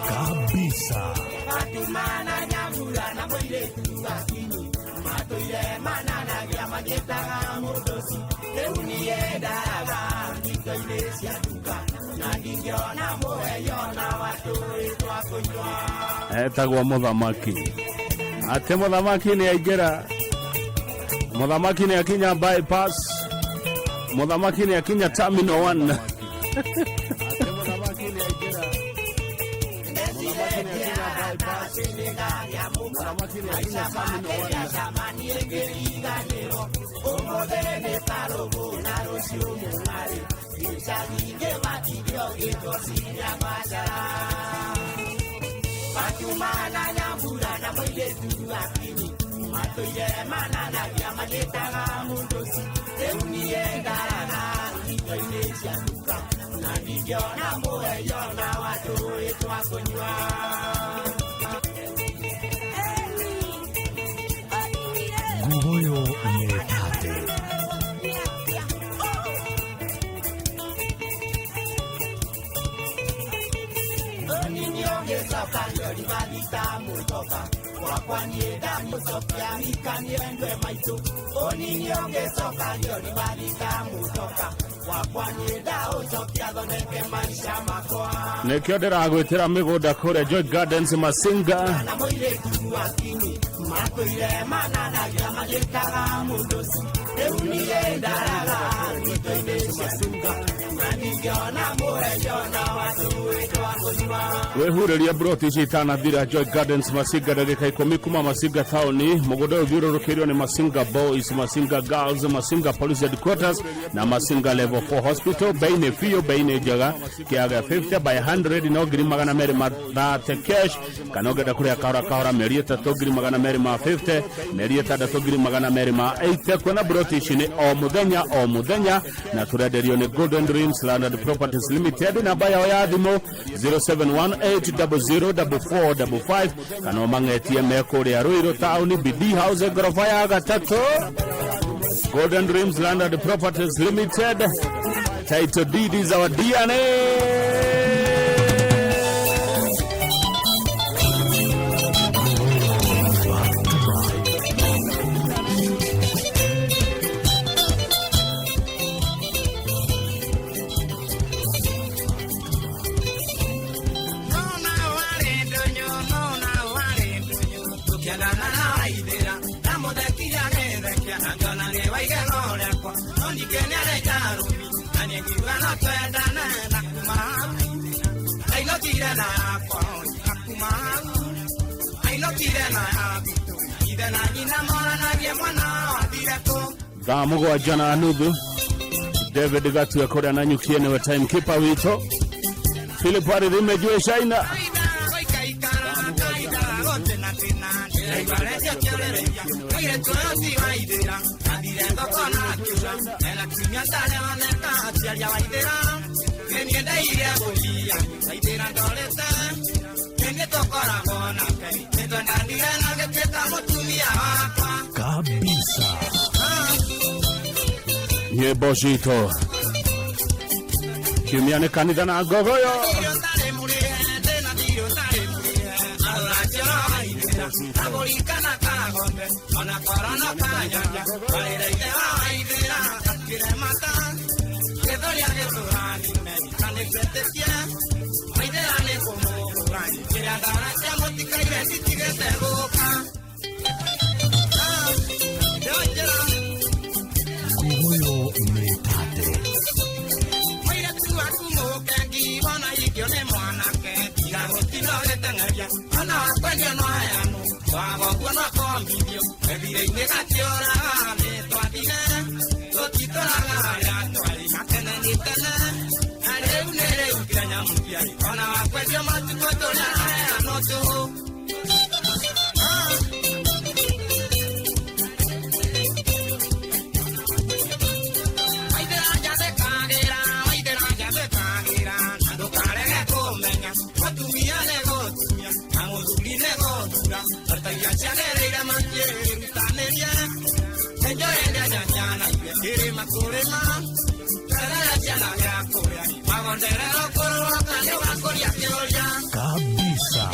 Kabisa. Etagwo muthamaki ate muthamaki ni aingĩra muthamaki ni akinya bypass muthamaki ni akinya terminal 1 Gugoyo Mekate. Nekio ndiragwitira migunda kuria Joy Gardens Masinga wehuriria broti citana thira Joy Gardens Masinga ndagika 10 kuma Masinga tauni mugunda uthiururukirio ni Masinga Boys, Masinga Girls, Masinga Police Headquarters na Masinga Level 4 Hospital. Beine fio beine jaga kiaga 50 by 100 no giri magana meri ma 30 cash kanogeda kuria kahora meri 3 giri magana meri ma 50 meri 3 giri magana meri ma 80 kuna broti cini o muthenya na turenderio ni Golden Dreams Landed Properties Limited na baya ya thimo 0718004455 kana mangetie mekoria Ruiru Town BD House gorofa ya gatatu. Golden Dreams Landed Properties Limited, title deed is our DNA. Thaa mugwanja na nuthu David Gatue kuria na nyukie niwe timekeeper wito Philip Arithime jue shaina kabisa nyimbo citũ kiumia nĩ kanitha na ngogoyo Gugoyo Mekate. Enjoy Kabisa.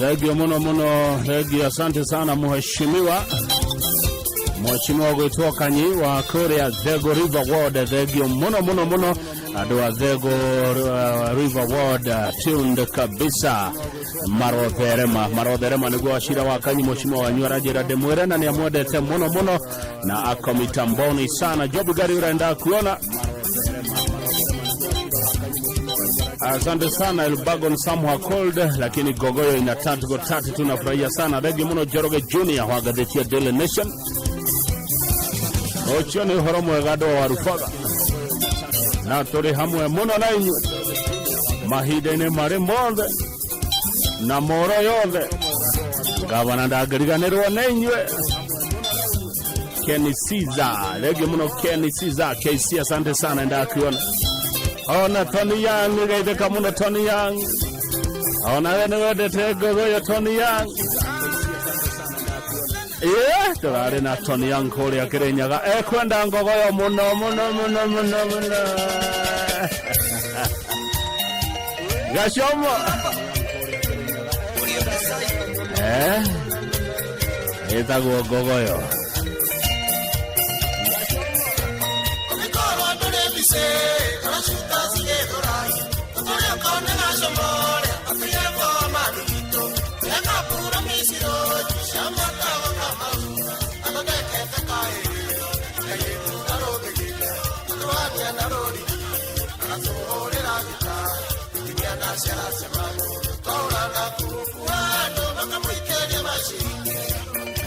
Regio mono Regio, asante sana mheshimiwa Goitwa Kanyi wa Korea Thego River Ward. Regio mono adwa Thego River Ward tunde kabisa. Marotherema niguo ashira wa Kanyi mheshimiwa wa Nywara Demwere na niamwendete mono na akomitamboni sana. Job gari uraenda kuona. Asante sana Elbagon Samwa Cold, lakini Gogoyo ina 3-3 tunafurahia sana. Regio mono Joroge Junior wa gazeti ya Daily Nation. Ochoni horomo egado wa Rufaga na turi hamwe muno na inyu mahide-ini mari mothe na moro yothe gavana ndagiriganirwo na inywe. Kenny Caesar, Regio muno Kenny Caesar KC, asante sana ndakiona. Ona Tony Young gaitheka muno Tony Young. Ona wene wedete Gogoyo Tony Young. Turari na Tony Young kuri akirenyaga kwenda Gogoyo muno. Gashomo itaguo Gogoyo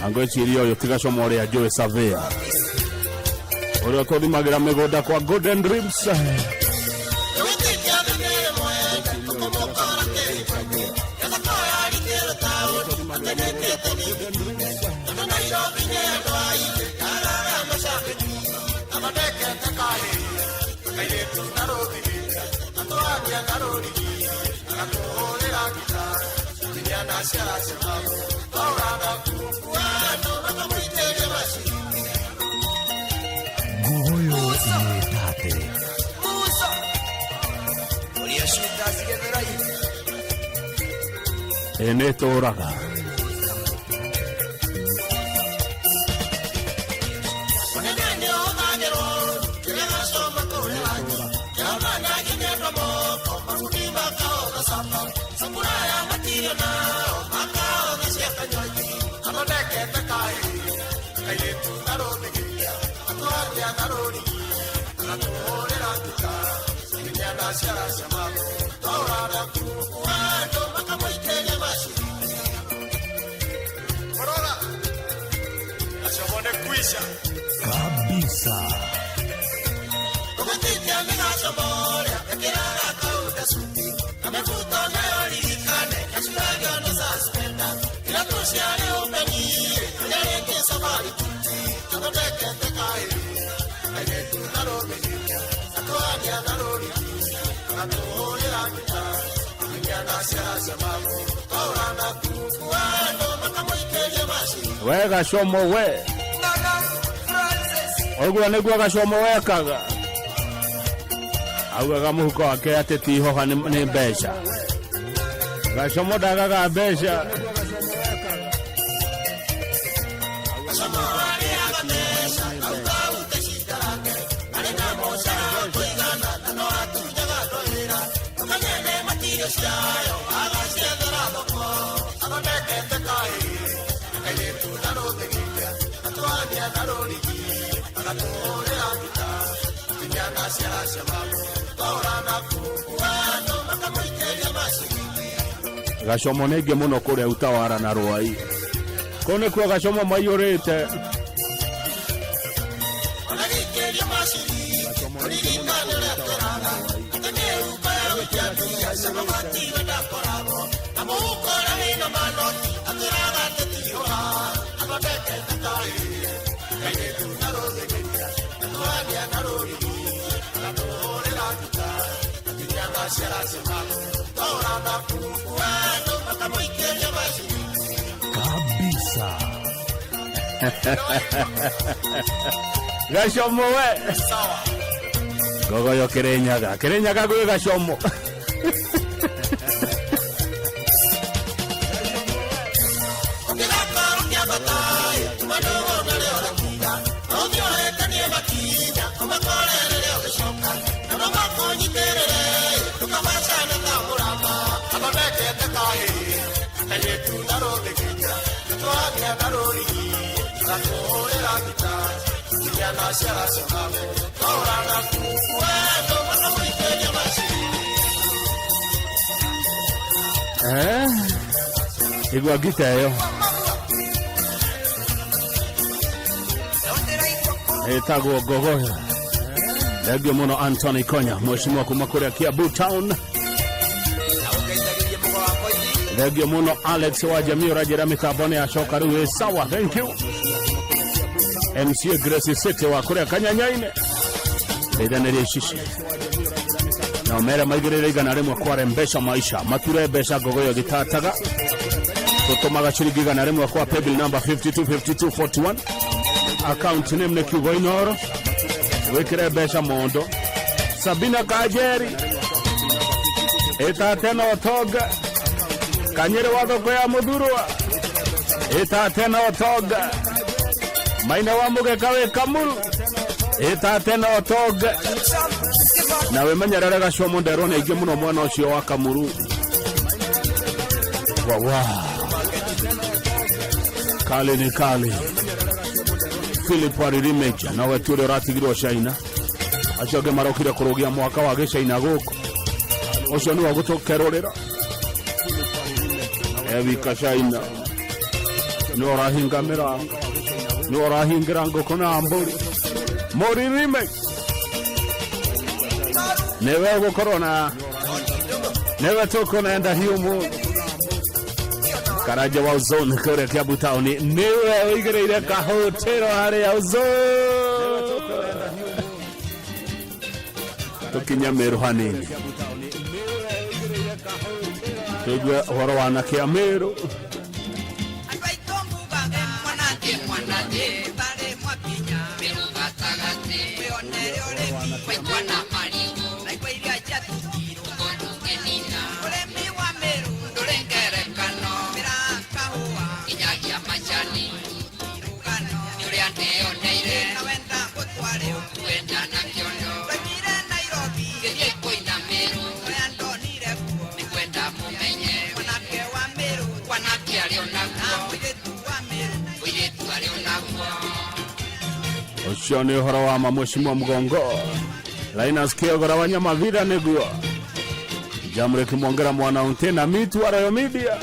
angwechiri oyo tigashomo ria Joe Savea uri kothimagira migoda kwa Golden Dreams. Gogoyo imetate enetoraga kabisa. Wega shomo we ogwa niguo gashomo wekaga augaga muhuko wake ati tiho ni mbeca gashomo ndagaga mbeca gacomo nenge muno kuria utawara na rwai kone kwa gacomo mayorete kabisa. Gacomo we gogoyo Kirinyaga gwe gacomo igwa gita yo etago gogoyo Legio muno Anthony Konya mheshimiwa kumakuri Kiambu Town. Legio muno Alex wa jamii rajira mitabone ya shokaru sawa, thank you. MC Grace City wa Korea Kanyanyaine Ledanere shishi na omera maigirire igana rimwe kwa mbesha maisha mature besha gogoyo gitataga tutomaga chirigi igana rimwe kwa paybill number 525241 account name ne Kiugo Inoro wekire besha mondo Sabina Kajeri eta tena otoga Kanyere wathoko ya Muthurwa eta tena otoga Maina wa Mugeka we Kamuru eta tena otoga nawe manyarara gacomo nderone ingi muno mwana ucio wa Kamuru wawa kale ni kale Philip Aririmeja nawe turi ratigirwo China acoge marokire kurugia mwaka wa China guku ucio ni wa gutokerorera Evika China ni orahinga mirango ni orahingira ngoko na mburi Moririme newe gukorona newe toko naenda hiumu Karaja wa Uzone kore Kiambu Town newe uigereire kahotero hare ya Uzone tukinyameru hanini tugwe horo wana Kiameru Ushoni horo wa mheshimiwa Mgongo Linus Kiogora wanyama vida negua Jamre kimwongera mwana untena mitu wa Rayo Media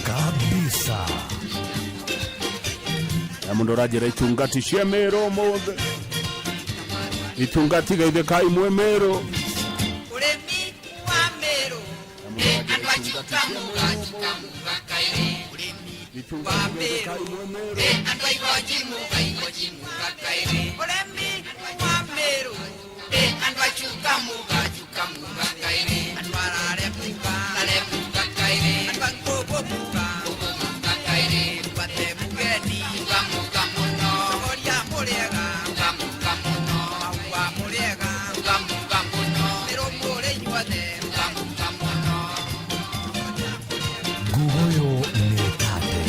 kabisa. Yamundo rajira itungati shemero mode itungati gaide kai mwemero Uremi wa mero andwa chukamuga kaire uremi wa mero andwa igojimuga kaire uremi wa mero andwa chukamuga kaire andwa repuka kaire andwa kobobuka kaire bate mugeni muga muno oria murega muga muno wa murega muga muno pero mure nyuade muga muno Gugoyo nekate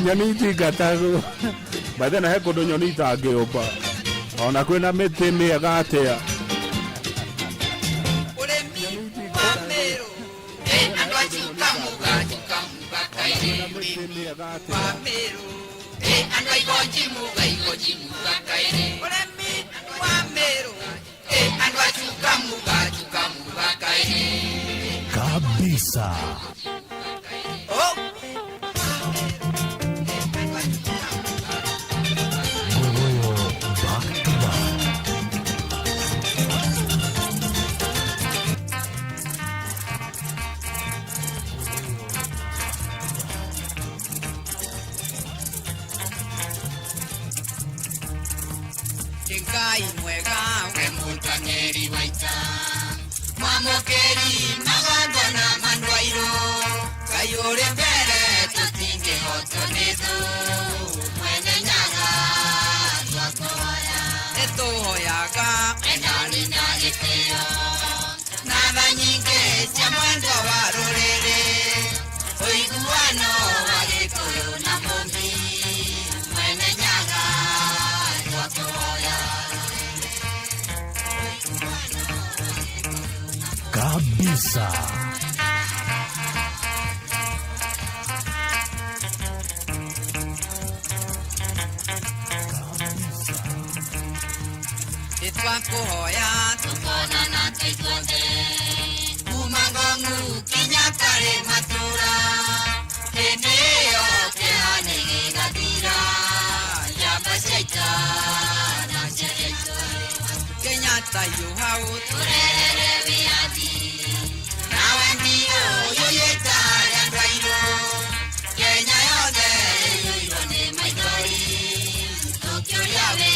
Nyoni tigatagu baada na heko ndo nyoni tangĩũmba ona kwĩna mĩtĩ mĩega atĩa kabisa. Ngai mwega we mutangeri waita mamokeri maganda na mandwairo Ngai uri mbere tutinge hotonezo mwene nyaga twakoya etuhoyaga enani na gĩtĩo na tha nyingĩ cia mwendwa wa rũrĩrĩ ũiguano wa Gĩkũyũ na Mũmbi mwene nyaga twakoya kabisa. Itwakuhoya tukonana tituothe Kumangongu Kinyakare Matura hĩndĩ ĩyo kĩhane gĩgathira Yabacaita na Chereto Kenyatta yu hau turerere wĩyathi nawe ndio yoyeta ya Ndairo Kenya yothe yoirwo nĩ maithori tũkĩũria we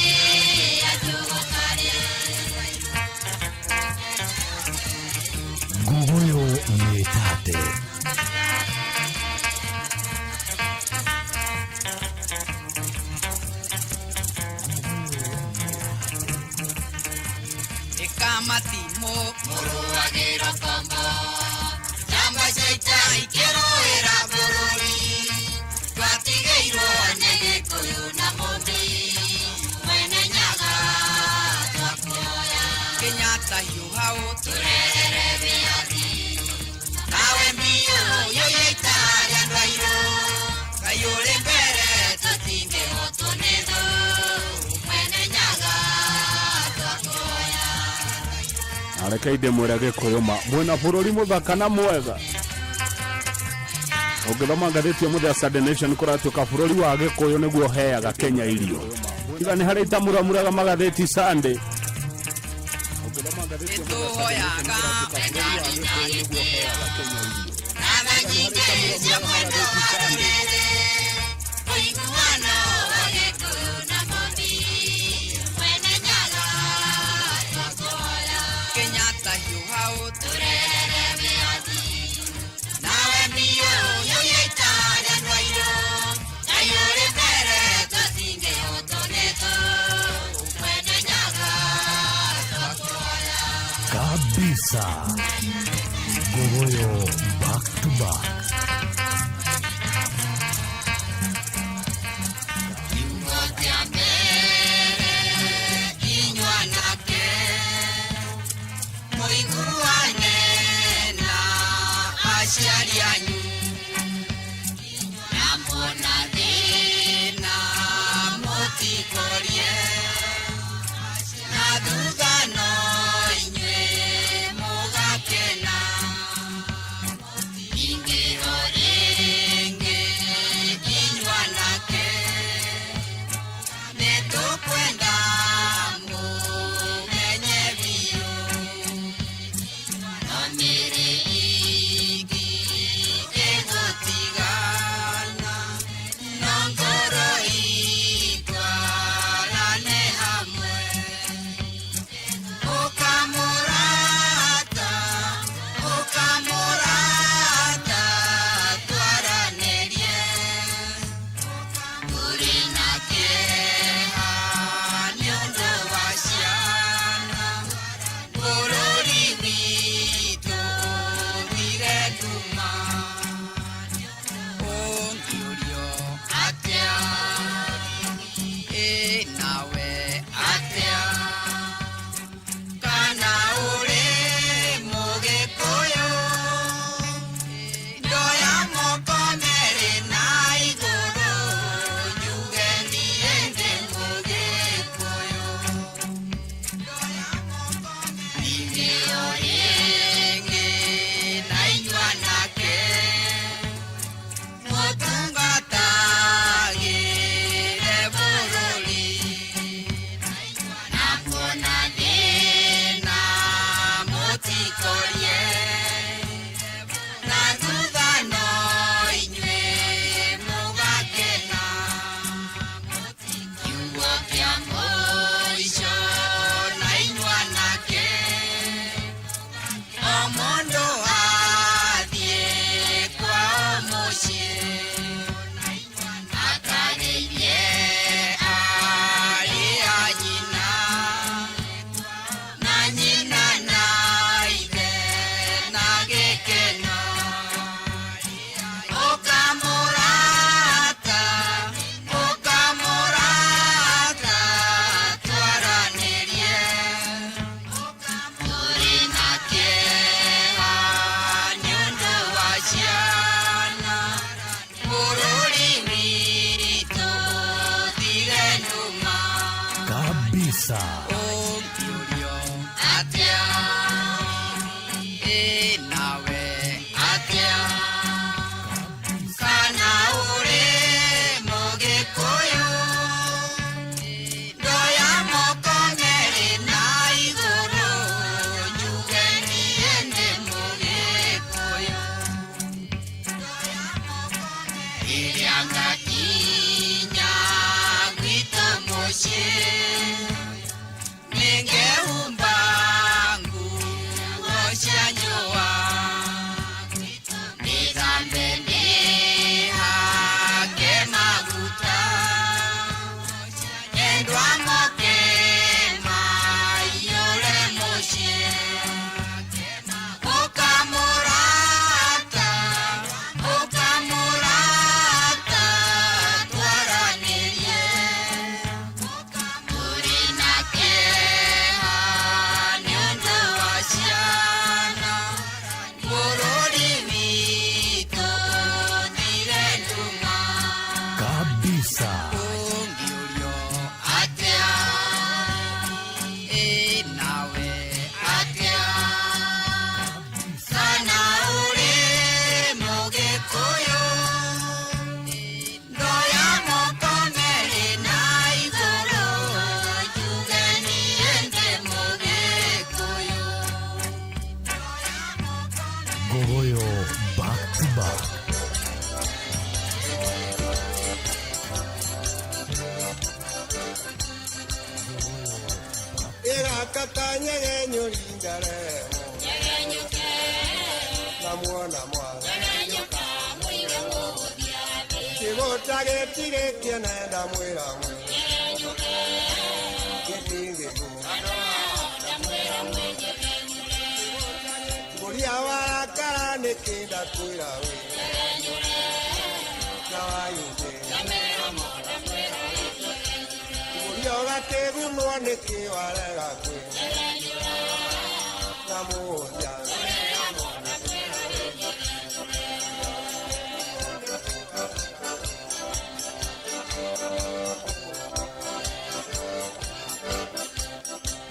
Guguyo Metate. Ekamatimo Muruagĩra kombo Yabacaita ikĩrũĩra bũrũri Twatigĩirwo nĩ Gĩkũyũ na Mũmbi mwene nyaga twakuoya Kenyatta yu hau turerere wĩyathi nawe mbio yoyeta ya Ndairo Ngai ũrĩ mbere tũtingĩhotwo nĩ thũ mwene nyaga twakuoya areke ndĩmwĩre Gĩkũyũ mwĩna bũrũri mũthaka na mwega ũngĩthoma ngathĩti mũthenya Sunday Nation kũratuĩka bũrũri wa Gĩkũyũ nĩguo heaga Kenya irio tiga nĩ harĩ itamũramũraga magathĩti Sunday Nĩtũhoyaga enani na gĩtĩo na tha nyingĩ cia mwendwa wa rũrĩrĩ ũiguano wa Gĩkũyũ na Mũmbi mwene nyaga twakuoya Kenyatta yu hau turerere wĩyathi nawe mbio yoyeta ya Ndairo Ngai ũrĩ mbere tũtingĩhotwo nĩ thũ mwene nyaga twakuoya Kabisa. Guguyo back to back.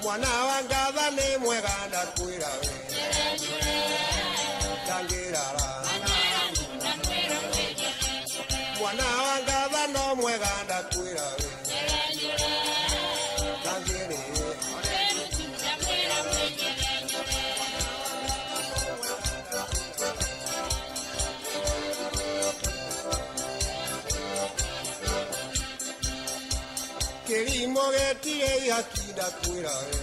Mwana wangava ni mwega ndakwira we Tangirara Mwana wangava no mwega ndakwira we Tangirara Kirimo getire yakida kwira we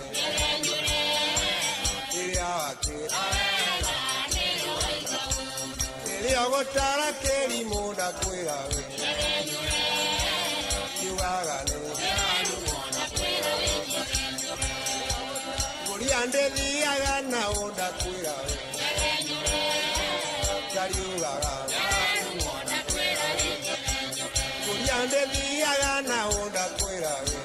Iria gotara kirimo da kwira we Yuagane Guriande diaga na onda kwira we Kariugaga Guriande diaga na onda kwira we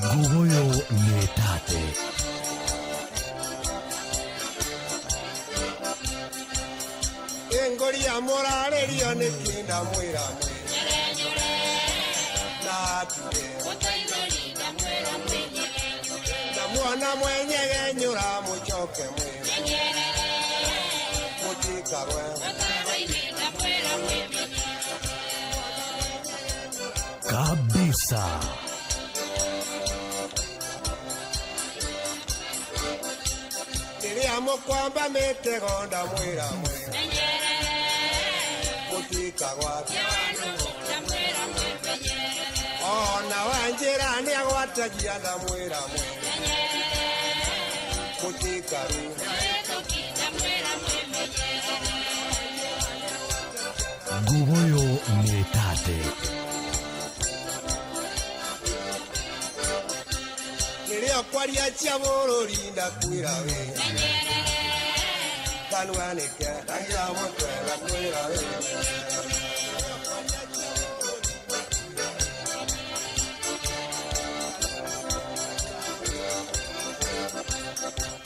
Gugoyo netate Engoria morale ria ne kinda mwira mwe Nature Na mwana mwenye genyura muchoke mwe Mutika we kabisa. Amo kwamba metegonda mwira mwe Mutika gwata Ona wanjira ni agwatagia nda mwira mwe Mutika ru Gugoyo netate Niria kwaria cia bururi ndakwira we Kanwanike ndagira mutwe ndakwira we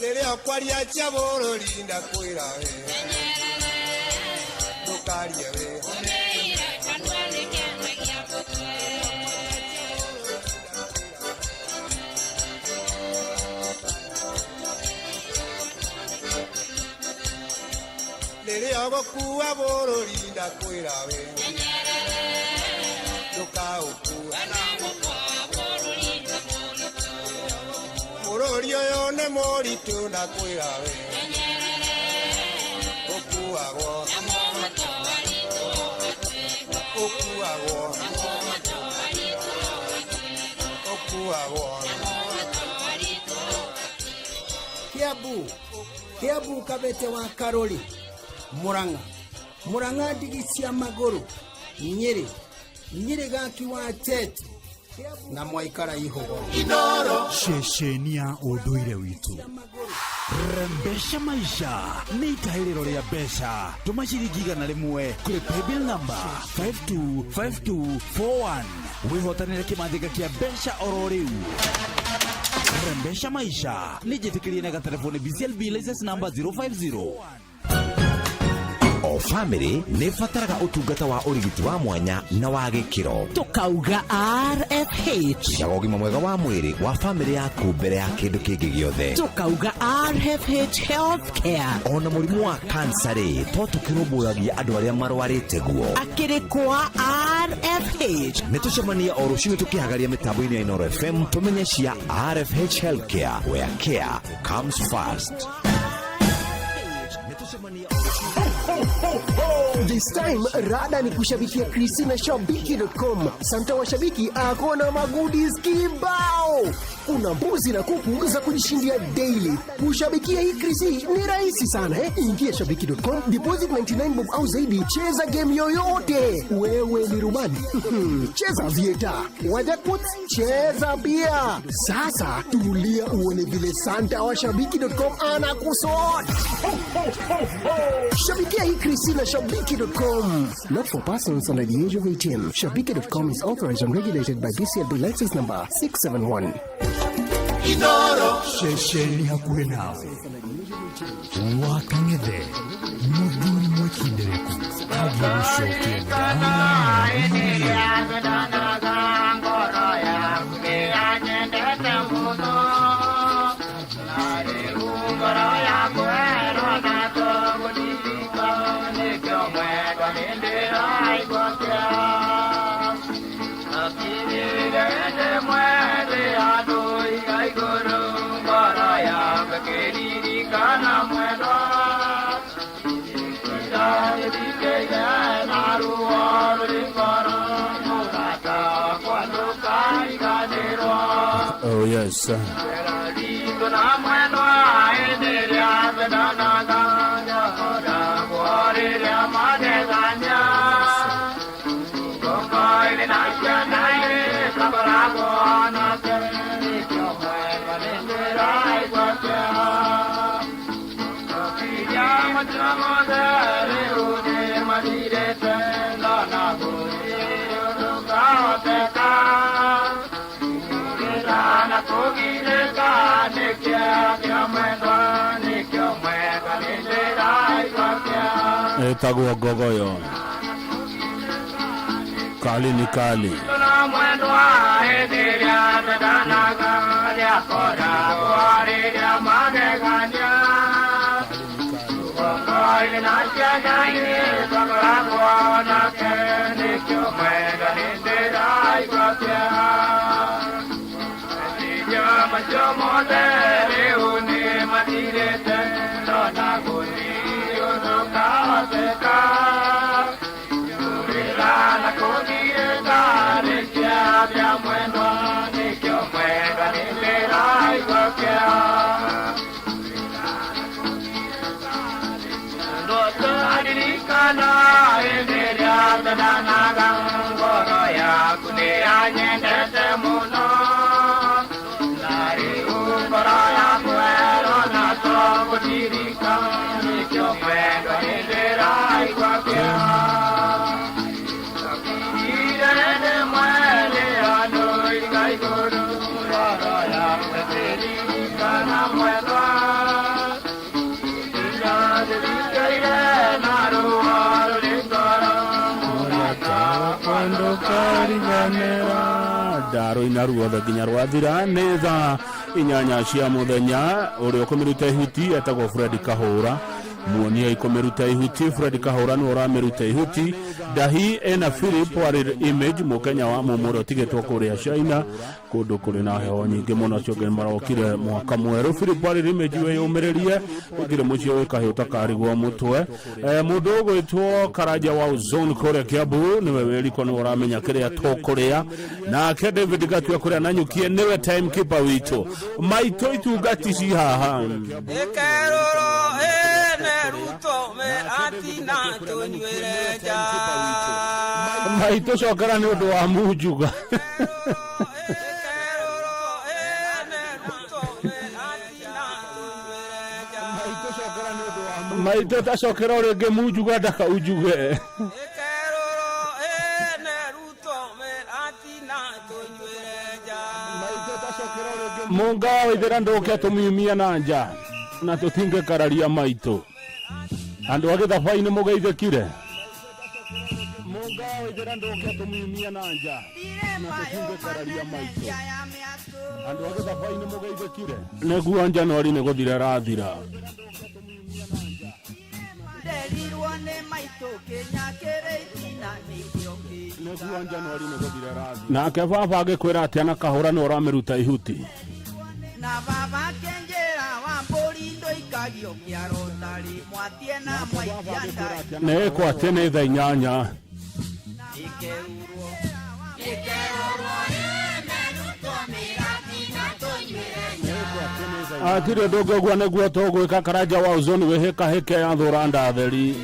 Niria kwaria cia bururi ndakwira we Tukarie we Niria gukua bururi ndakwira we Tukauku Bururi Oyo ne moritu na kwira we okuagwo Kiabu Kabete wa Karoli Muranga Digisia Maguru Nyeri Gaki wa Tete na Mwaikara Ihogo Sheshenia Oduire witu Rembesha maisha ni itahiriro ria besha tumashirigiga na rimwe kuri paybill number 525241 wihotanire kimathika kia besha ororiu Rembesha maisha ni jitikirie na telefoni BCLB license number 050 O family ne fataraga utungata wa urigiti wa mwanya na wa gikiro tukauga RFH ya ugima mwega wa mwiri wa family yaku mbere ya kindu kingi giothe tukauga RFH Healthcare ona murimu wa cancer to tukiroburagia andu aria marwarite guo akirikwa RFH netucemania o ruciu tukihagaria mitambo-ini ya Inooro FM tumenyeshia RFH Healthcare where care comes first. This time rada ni kushabikia Krisi na Shabiki.com. Santa wa Shabiki akona magoodies kibao. Kuna mbuzi na kuku za kujishindia daily. Kushabikia hii Krisi ni rahisi sana Ingia Shabiki.com, deposit 99 bob au zaidi, cheza game yoyote. Wewe ni rubani cheza vieta. Wajackpot cheza pia. Sasa tulia uone vile Santa wa Shabiki.com anakusort. Shabikia hii Krisi na Shabiki.com. Not for persons under the age of 18. Shabiki.com is authorized and regulated by BCLB license number 671. Inooro Shesheni hakuhe nawe Wakangede Mudhuri mwekindereku Agirushoke Oh yes. Etagwa gogoyo Kali ni kali Daro inaruo ginya rwathira netha inyanya cia muthenya urio kumirute hiti etagwo Fred Kahura muonia ikomeruta ihuti Fred Kahorani orameruta ihuti dahi ena Philip warir image mukenya wa mumuro tigetwa kuria China kundu kuri na heho nyingi muno cio gen marokire mwaka mweru Philip warir image we yumirerie kugire mucio wikahiuta karigwo mutwe mundu gwitwo Karaja wa zone kore Kiambu niwe weriko ni oramenya kiria tokuria na ke David Gatwa kuria nanyukie niwe timekeeper witu maito itugatici haha ekeroro neruto me atina tunywereja maito cokera ni undu wa mujuga maito tacokera uringi mujuga ndaka ujuge Munga withira nduke tumumia na nja na tutinge kararia maito andu agithabaini mugeithekire Munga withira nduke tumumia na nja na tutinge kararia maito andu agithabaini mugeithekire neguo Januari ni guthira rathira nderirwo ni maito kinyakire ina nikioki neguo Januari ni guthira rathira nake baba agikwira ati ana Kahura ni orameruta ihuti na baba kenjera wa mborindo ikagio kiarotari mwatie na mwaitia ne kwa tene tha 8 atire dogo gwa neguo togwika Karaja wa uzoni weheka heke ya thuranda theri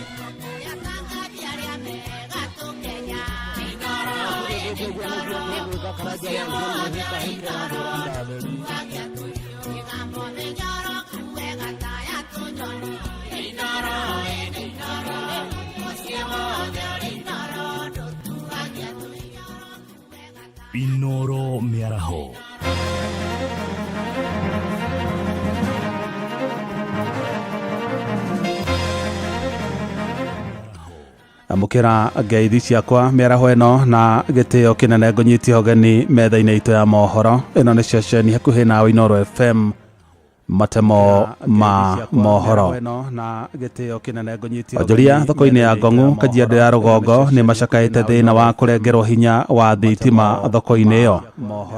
Inoro Miaraho. Amukira ngeithi ciakwa miaraho eno na gitio kinene ngonyiti hogeni metha-ini itu ya mohoro ino ni ceceni hakuhi na Inoro FM matemo ma mohoro onjoria thoko-ini ya Ngong'u Kajiado ya Rugongo ni macakaite thina wa kurengerwo hinya wa thitima thoko-ini iyo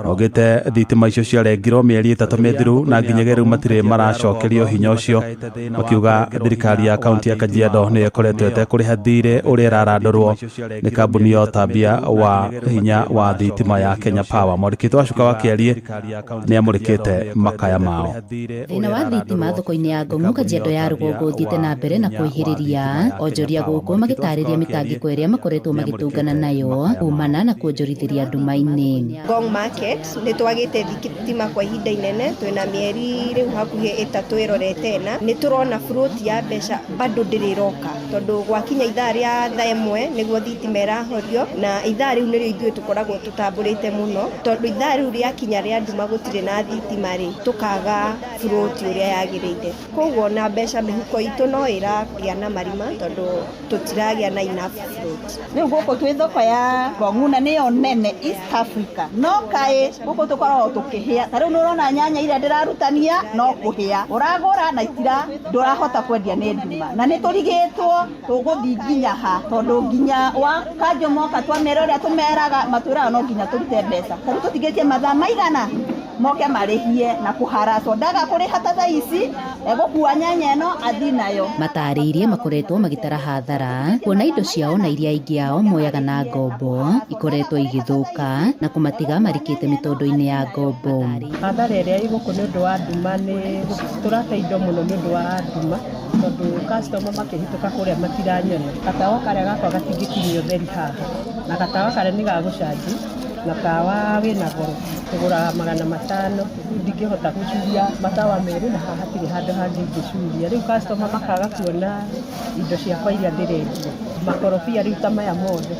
ogite thitima icio ciarengirwo mieri 3 mithiru na nginyagia riu matire maracokerio hinya ucio makiuga thirikari ya kaunti ya Kajiado ni ikoretwo itekuriha thirĩ uria irarandurwo ni kambuni ya utambia wa hinya wa thitima ya Kenya Power Murikitwo Acuka wa Kiarie ni amurikite makaya mao thina wa thitima thoko-ini ya Ngong'u Kajiado ya Rugongo uthiĩte na mbere na kuihiriria onjoria gũkũ magĩtarĩria mĩtangĩko ĩrĩa makoretwo magĩtũngana nayo kumana na kuonjorithiria nduma-inĩ. Ngong Market nĩ twagĩte thitima kwa ihinda inene twĩna mĩeri rĩu hakuhĩ 3 ĩrorete na nĩ tũrona float ya mbeca bado ndĩrĩroka tondũ gwakinya ithaa rĩa thaa 1 nĩguo thitima ĩrahorio na ithaa rĩu nĩrĩo ithuĩ tũkoragwo tũtambũrĩte mũno tondũ ithaa rĩu rĩakinya rĩa nduma gũtirĩ na thitima rĩ tũkaga float ũrĩa yagĩrĩire koguo na mbeca mĩhuko itũ no ĩragĩa na marima tondũ tũtiragĩa na enough float. Rĩu gũkũ twĩ thoko ya Ngong'u na nĩyo nene East Africa no kaĩ gũkũ tũkoragwo tũkĩhĩa ta rĩu nĩ ũrona nyanya iria ndĩrarutania no kũhĩa ũragũra na itira ndũrahota kwendia nĩ nduma na nĩ tũrigĩtwo tũgũthiĩ nginya ha tondũ nginya wa kanjũ moka twamera ũrĩa tũmeraga matwĩraga no nginya tũrute mbeca ta rĩu tũtigĩtie mathaa maigana moke marĩhie na kũharacwo ndaga kũrĩha ta thaa ici egũkua nyanya ĩno athi nayo. Matarĩirie makoretwo magĩtara hathara kuona indo ciao na iria ingĩ ao moyaga na ngombo ikoretwo igĩthũka na kũmatiga marikĩte mĩtondo-inĩ ya ngombo. Hathara ĩrĩa ĩgũkũ nĩ ũndũ wa nduma nĩ tũrate indo mũno nĩ ũndũ wa nduma tondũ customer makĩhĩtũka kũrĩa matiranyona gatawa karĩa gakwa gatingĩkinyio theri haha na gatawa karĩa nĩ gagũcanji na kawa wĩna goro tũgũraga 500 ndingĩhota gũcuria matawa merĩ na hatirĩ handũ hangĩ ingĩcuria rĩu customer makaga kuona indo ciakwa iria ndĩrendia makorobia rĩu ta maya mothe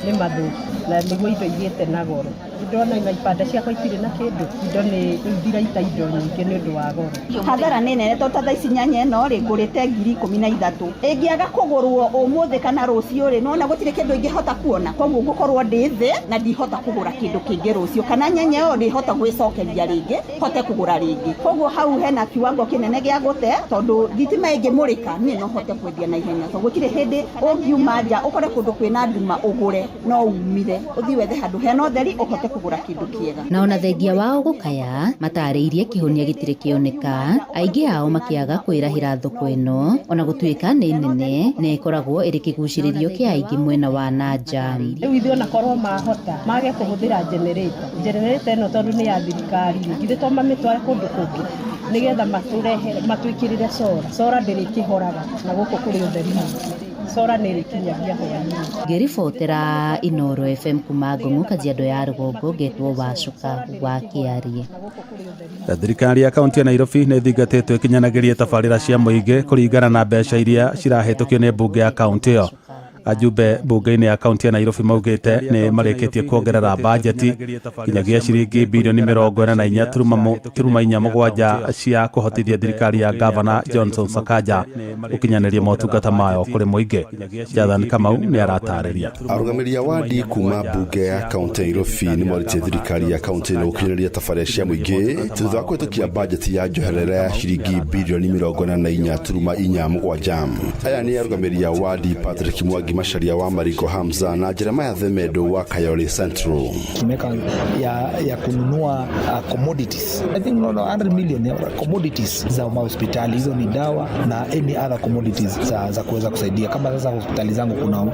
nĩ mathũku na nĩguo indo igĩte na goro ndona ina ipanda ciakwa itirĩ na kĩndũ indo nĩ ithiraita indo nyingĩ nĩ ũndũ wa goro. Hathara nĩ nene tondũ thaa ici nyanya ĩno rĩ ngũrĩte 13,000 ĩngĩaga kũgũrwo ũmũthĩ kana rũciũ rĩ nona gũtirĩ kĩndũ ingĩhota kuona koguo ngũkorwo ndĩ thĩ na ndihota kũgũra kĩndũ kĩngĩ rũciũ kana nyanya ĩyo ndĩhota gwĩcokeria rĩngĩ hote kũgũra rĩngĩ koguo hau hena kiwango kĩnene gĩa gũte tondũ thitima ĩngĩmũrĩka niĩ no hote kwendia na ihenya tondũ gũtirĩ hĩndĩ ũngiuma nja ũkore kũndũ kwĩna nduma ũgũre no umire ũthiĩ wethe handũ hena ũtheri ũhote kũgũra kĩndũ kĩega. Na ona thengia wao gũkaya matarĩirie kĩhonia gĩtirĩ kĩoneka, aingĩ ao makĩaga kwĩrahĩra thoko ĩno ona gũtuĩka nĩ nene na ĩkoragwo ĩrĩ kĩgucĩrĩrio kĩa aingĩ mwena wa nanja. Rĩu ithuĩ ona korwo mahota mage kũhũthĩra generator ĩno tondũ nĩ ya thirikari githĩ to mamĩtware kũndũ kũngĩ nĩgetha matwĩkĩrĩre sora ndĩrĩ kĩhoraga na gũkũ kũrĩ ũtheri sora nĩ rĩkinyagia hwainĩ. Ngĩribotera Inooro FM kuma Ngong'o Kajiado ya Rũgongo ngetwo Wacuka wa Kĩarie. Thirikari ya kaunti ya Nairobi nĩ thingatĩtwo ĩkinyanagĩrie tabarĩra cia mũingĩ kũringana na mbeca iria cirahĩtũkio nĩ mbunge ya kaunti ĩyo. Ajumbe mbunge-inĩ ya kaunti ya Nairobi maugĩte nĩ marĩkĩtie kuongerera bajeti kinyagia ciringi bilioni 44.7 cia kũhotithia thirikari ya Gavana Johnson Sakaja gũkinyanĩria motungata mayo kũrĩ mũingĩ. Jathan Kamau nĩ aratarĩria. Arũgamĩrĩri a wadi kuma mbunge ya kaunti ya Nairobi nĩ morĩtie thirikari ya kaunti ĩno gũkinyanĩria tabarĩra cia mũingĩ thutha wa kũhĩtũkia bajeti ya njoherera ya ciringi bilioni 44.7. Aya nĩ arũgamĩrĩri a wadi Patrick Mwangi Macharia wa Mariko Hamza na Jeremiah Themedo wa Kayole Central. Tumeka ya kununua commodities. I think 100 million ya commodities za hospitali, hizo ni dawa na any other commodities za kuweza kusaidia. Kama sasa hospitali zangu kuna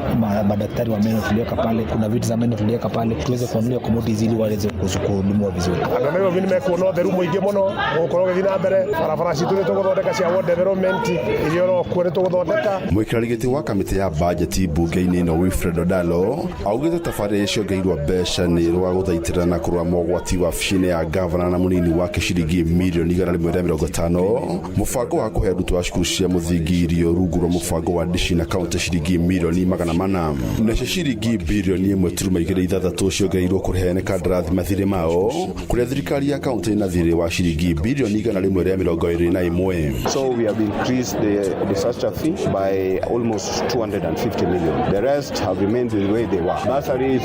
madaktari wa meno tuliweka pale, kuna vitu za meno tuliweka pale, tuweze kununua commodities ili waweze kuhudumiwa vizuri. Andũ nĩo nimekuona theru mũingĩ mũno gũkorwo gĩthiĩ na mbere barabara citũ nĩ tũgũthondeka cia world development irio no kuo nĩ tũgũthondeka. Mwĩkĩrĩri gĩtĩ wa kamĩtĩ ya budget mbunge-inĩ ĩno Wilfred Odalo augĩte tabarĩra icio ngĩirwo mbeca nĩ rwa gũthaitĩra na kũrũa mogwati wa wabici-inĩ ya gavana na mũnini wake ciringi milioni 150, mũbango wa kũhe arutwo a cukuru cia mũthingi irio rungu rwa mũbango wa ndici na kaunti ciringi milioni 400, nacio ciringi bilioni 1.6 ciongereirwo kũrĩha ene kandarathi mathirĩ mao kũrĩa thirikari ya kaunti ĩna thirĩ wa ciringi bilioni 121. So we have increased the disaster fee by almost 250 million. The rest have remained the way they were. Bursary is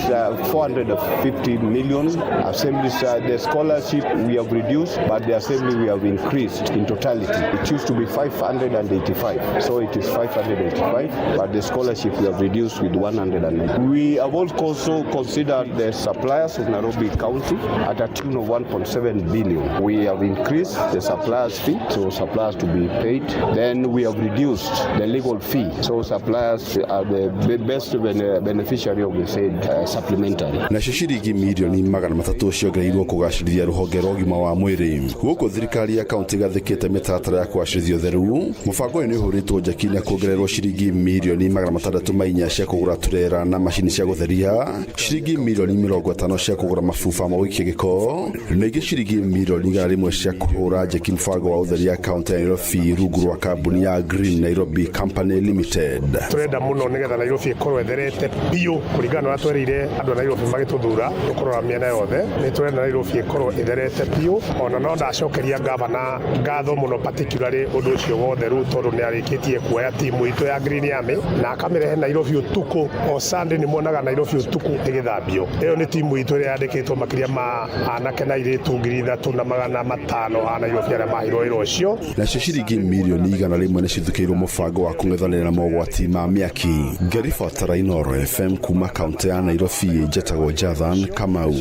450 million. Assembly, the scholarship we have reduced, but the assembly we have increased in totality. It used to be 585, so it is 585, but the scholarship we have reduced with 190. We have also considered the suppliers of Nairobi County at a tune of 1.7 billion. We have increased the suppliers fee, so suppliers to be paid. Then we have reduced the legal fee, so suppliers are the best beneficiary of the said supplementary. Nacio ciringi milioni 300 ciongereirwo kũgacĩrithia rũhonge rwa ũgima wa mwĩrĩ. Gũkũ thirikari ya kaunti gathĩkĩte mĩtaratara ya kũgacĩrithia ũtheru, mũbango ũyũ nĩ ũhũrĩtwo njeki na kuongererwo ciringi milioni 604 cia kũgũra turera na macini cia gũtheria, ciringi milioni 50 cia kũgũra mabuba ma gũikia gĩko, na ingĩ ciringi milioni 100 cia kũhũra njeki mũbango wa ũtheria kaunti ya Nairobi rungu rwa kambuni ya Green Nairobi Company Limited. Turenda mũno nĩgetha Nairobi ĩkorwo etherete biũ kũringana na twerĩire andũ a Nairobi magĩtũthura gũkorwo mĩena yothe. Nĩ turenda Nairobi ĩkorwo etherete biũ, ona no ndacokeria gavana ngatho mũno particularly ũndũ ũcio wa ũtheru tondũ nĩ arĩkĩtie kuoya timu itũ ya Green Army na akamĩrehe Nairobi ũtukũ. O Sunday nĩ muonaga Nairobi ũtukũ ĩgĩthambio. Ĩyo nĩ timu itũ ĩrĩa yandĩkĩtwo makĩria ma anake na airĩtu 3,500 a Nairobi arĩa mahirwo wĩra ũcio. Nacio ciringi milioni 100 nĩ cithukĩirwo mũbango wa kũng'ethanĩra na mogwati ma mĩaki. Ngĩribotera Inooro FM kuma kaunti ya Nairobi, njĩtagwo Jathan Kamau.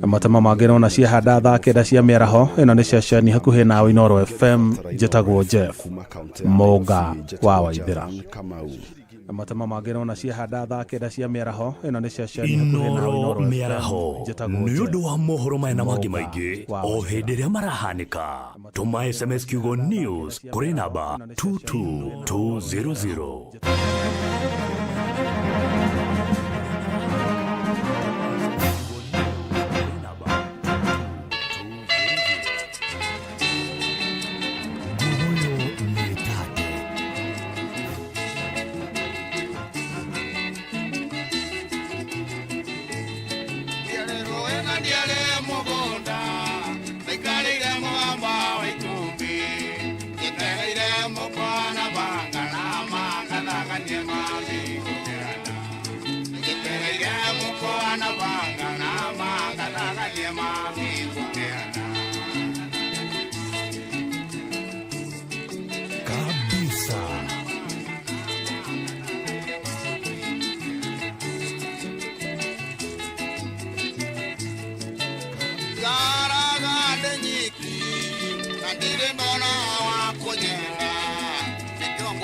Matama mangĩ no na ciehanda thaa 9 cia mĩaraho. Ĩno nĩ ceceni hakuhĩ nawe Inooro FM, njĩtagwo Jeff Monga wa Waithĩra. Matama mangĩ no na ciehanda thaa 9 cia mĩaraho. Ĩno nĩ ceceni hakuhĩ nawe Inooro mĩaraho nĩ ũndũ wa mohoro maya na mangĩ maingĩ o hĩndĩ ĩrĩa marahanĩka. Tũma SMS kiugo news kũrĩ namba 22200. Diale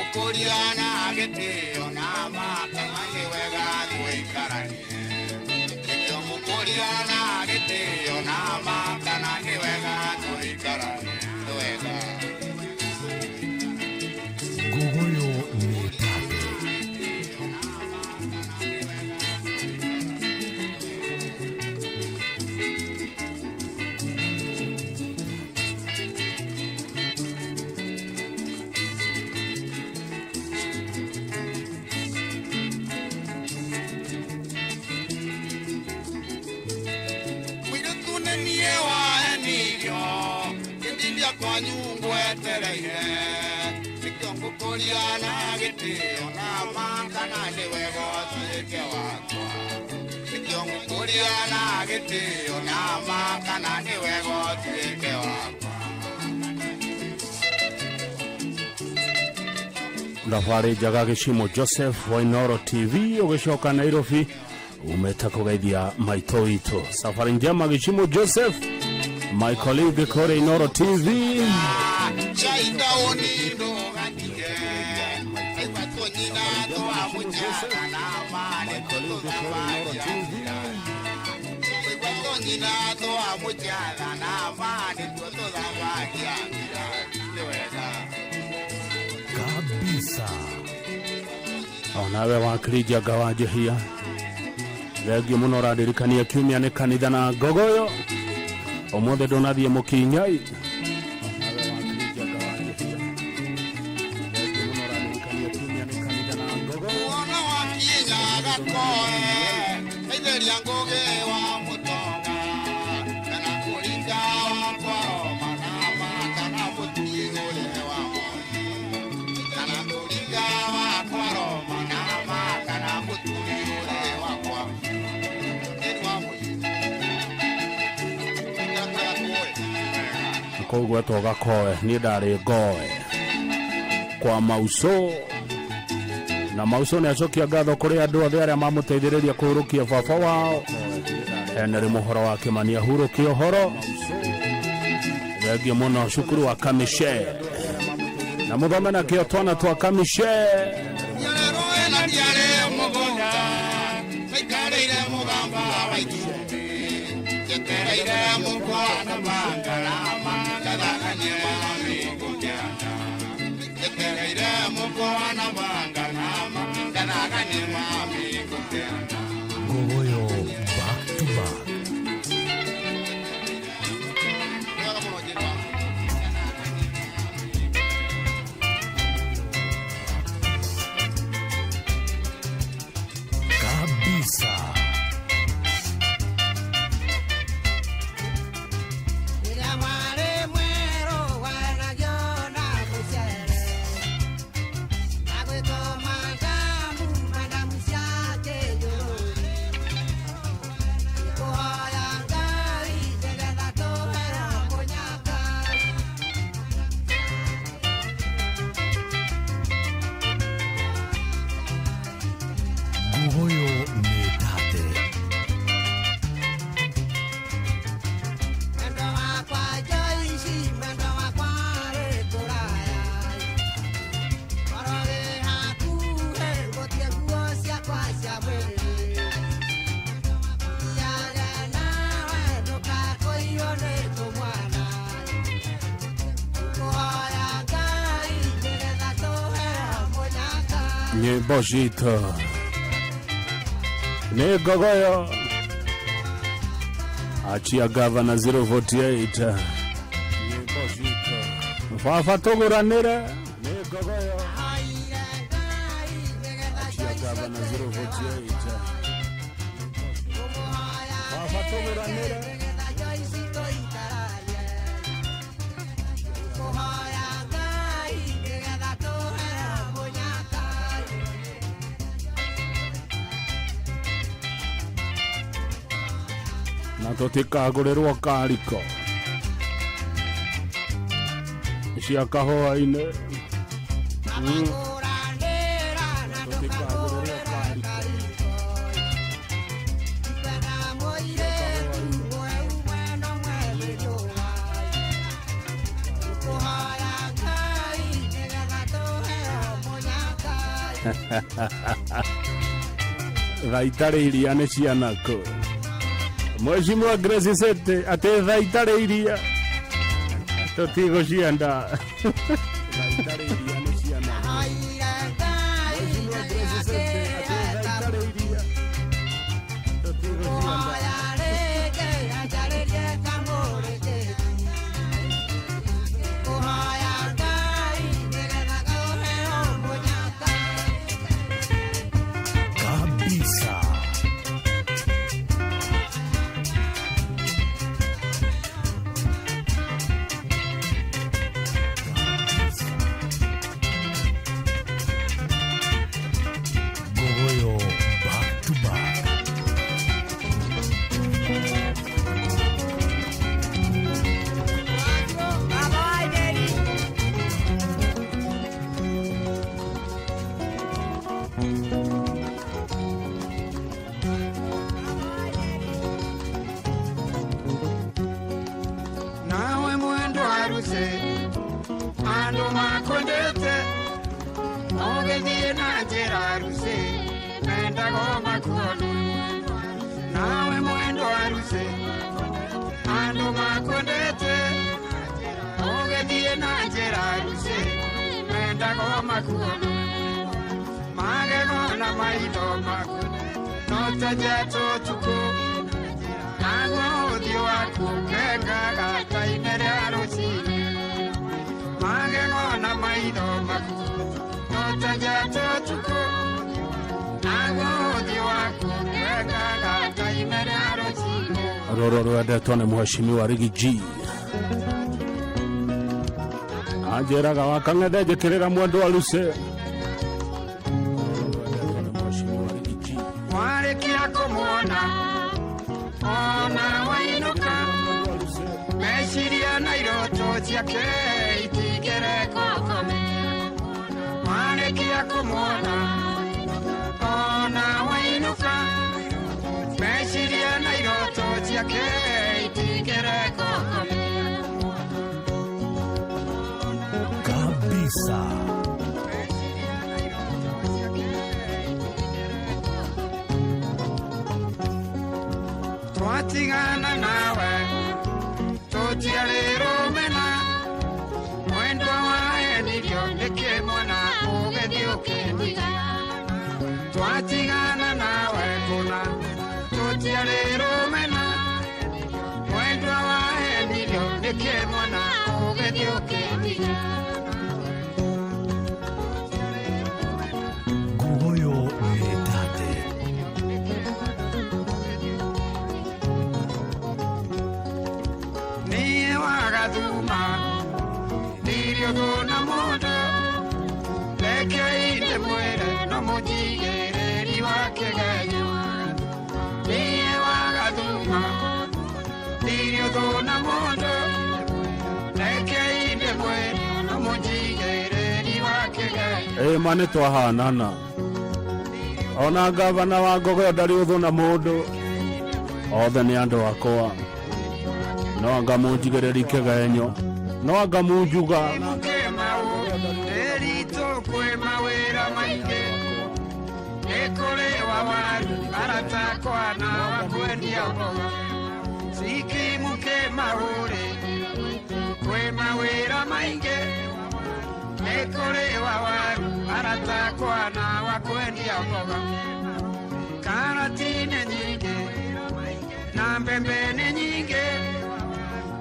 Kuriana gete ona mata mani wega tuikarani. Kuriana gete ona mata nani wega tuikarani. Wega. Gogoyo ni tape. Kwa nyungu etereire Nikongo kuriana giti ona makana niwego tuike wakwa Nikongo kuriana giti ona makana niwego tuike wakwa Ndafari jaga gishimo Joseph wa Inoro TV ugishoka Nairobi umeta kugeithia maito ito safari njema gishimo Joseph my colleague Kore Inoro TV Chaita onindo gatie Epato nyina to amuchana na mane to gawaja Epato nyina to amuchana na mane to gawaja kabisa onawe wakirija gawaje hia Thegio muno radirikania kiumia ni kanitha na Gogoyo Omothe donathie mukinyai Ona wakinya gakoe Eitheria ngoge wa mutonga Kana kuringa wa kwaro manama Kana mutigole wa moyo Kana kuringa wa kwaro manama Kana mutigole wa kwaro Eni wa moyo Koguo togakoe ni ndari ngoe kwa Mauso na Mauso ni acokia ngatho kuri andu othe aria mamuteithiriria kuhurukia baba wao Henry Muhoro wa Kimani ahurukia horo Thegio muno cukuru wa Kamishe na muthome na kio twana twa Kamishe Nyarero ena diare mugonga Maikarire mugamba wa itumbi Yetereire mugwana bangarama Kadakanye mami kukiana Yetereire mugwana bangarama Kadakanye mami kukiana Gogoyo back to back. Kabisa. Gogoyo ni tate. nyimbo zito ni Gogoyo achia gavana 048 nyimbo zito fafa tuguranire ni Gogoyo achia gavana 048 fafa tuguranire na tutikagurirwo kariko cia kahũa-inĩ Thaitare iria nĩ cianako. Mheshimiwa Grace Sete atĩ thaitare iria tũtigũcienda. Thaitare iria nĩ cianako. Mheshimiwa Grace Sete atĩ thaitare iria tũtigũcienda. Roro rwendetwo nĩ Mheshimiwa Riggy G. Anjĩraga wakang'ethe njĩkĩrĩra mwendwa Lucy. Warĩkia kũmuona ona wainũka meciria na iroto ciake itingĩreka ũkamenya. Warĩkia kũmuona ona wainũka meciria na iroto ciake itingĩreka ũkamenya. Kabisa. Twatigana nawe tũtiarĩrũmena mwendwa waenirio nĩ kĩmwana ũgĩthiĩ ũkĩndiga. Twatigana nawe kũna tũtiarĩrũmena mwendwa waenirio nĩ kĩmwana ũgĩthiĩ ũkĩndiga. Nguoyo nĩ tate. Niĩ wagathuma ndirio thũna mũndũ rekei ndĩmwĩre no mũnjigĩrĩri wa kĩgenyo. Niĩ wagathuma ndirio thũna mũndũ rekei ndĩmwĩre no mũnjigĩrĩri wa kĩgenyo. Ma nĩ twahanana ona ngavana wa Ngogoyo ndarĩ ũthũna mũndũ, othe nĩ andũ akwa. No anga mũnjigĩrĩri kĩgenyo, no anga mũnjuga rĩritũ kwĩ mawĩra maingĩ. Nĩ kũrĩ wa waru aratakwa na wakwendia mboga. Sikimu kĩmahũrĩ kwĩ mawĩra maingĩ. Nĩ kũrĩ wa waru aratakwa na wakwendia mboga. Karati nĩ nyingĩ na mbembe nĩ nyingĩ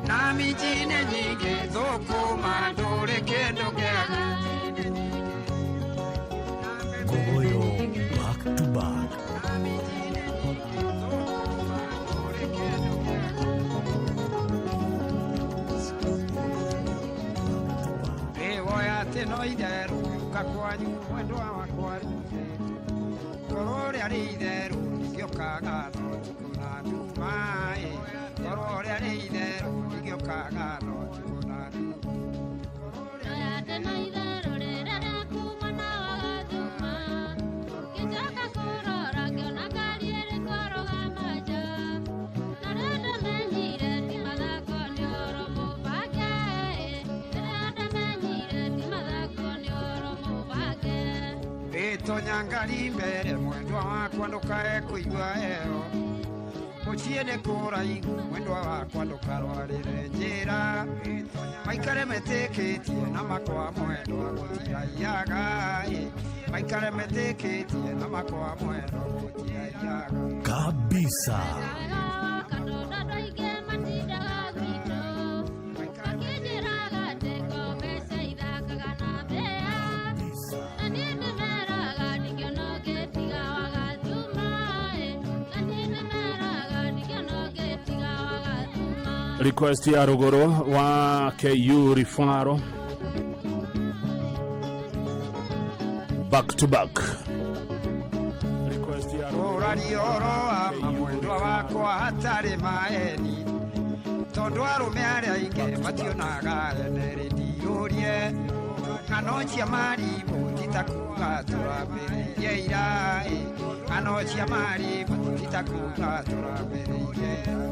na minji nĩ nyingĩ, thũkũma ndũrĩ kĩndũ kĩega. Ngogoyo back to back. Rĩwoya atĩ no itherũ gĩũka kwanyu mwendwa wakwa Lucy. Ngoro rĩa rĩ itherũ rĩgĩũkaga no tukũ na nduma. Ngoro rĩa rĩ itherũ rĩgĩũkaga no tukũ na nduma. tonyangari mbere mwendwa wakwa ndukae kuigua eo muciene kuraihu mwendwa wakwa ndukarwarire njira maikare metikitie na makwa mwendwa gutiraiaga maikare metikitie na makwa mwendwa gutiraiaga kabisa. Request ya Ruguru wa KU Rifaro. Back to back. Request ya Ruguru ama mwendwa wakwa hatari maeni tondu arume aria aingi mationaga ene ndiurie ng'ano maribu titakuga turambiririe ira ng'ano maribu titakuga turambiririe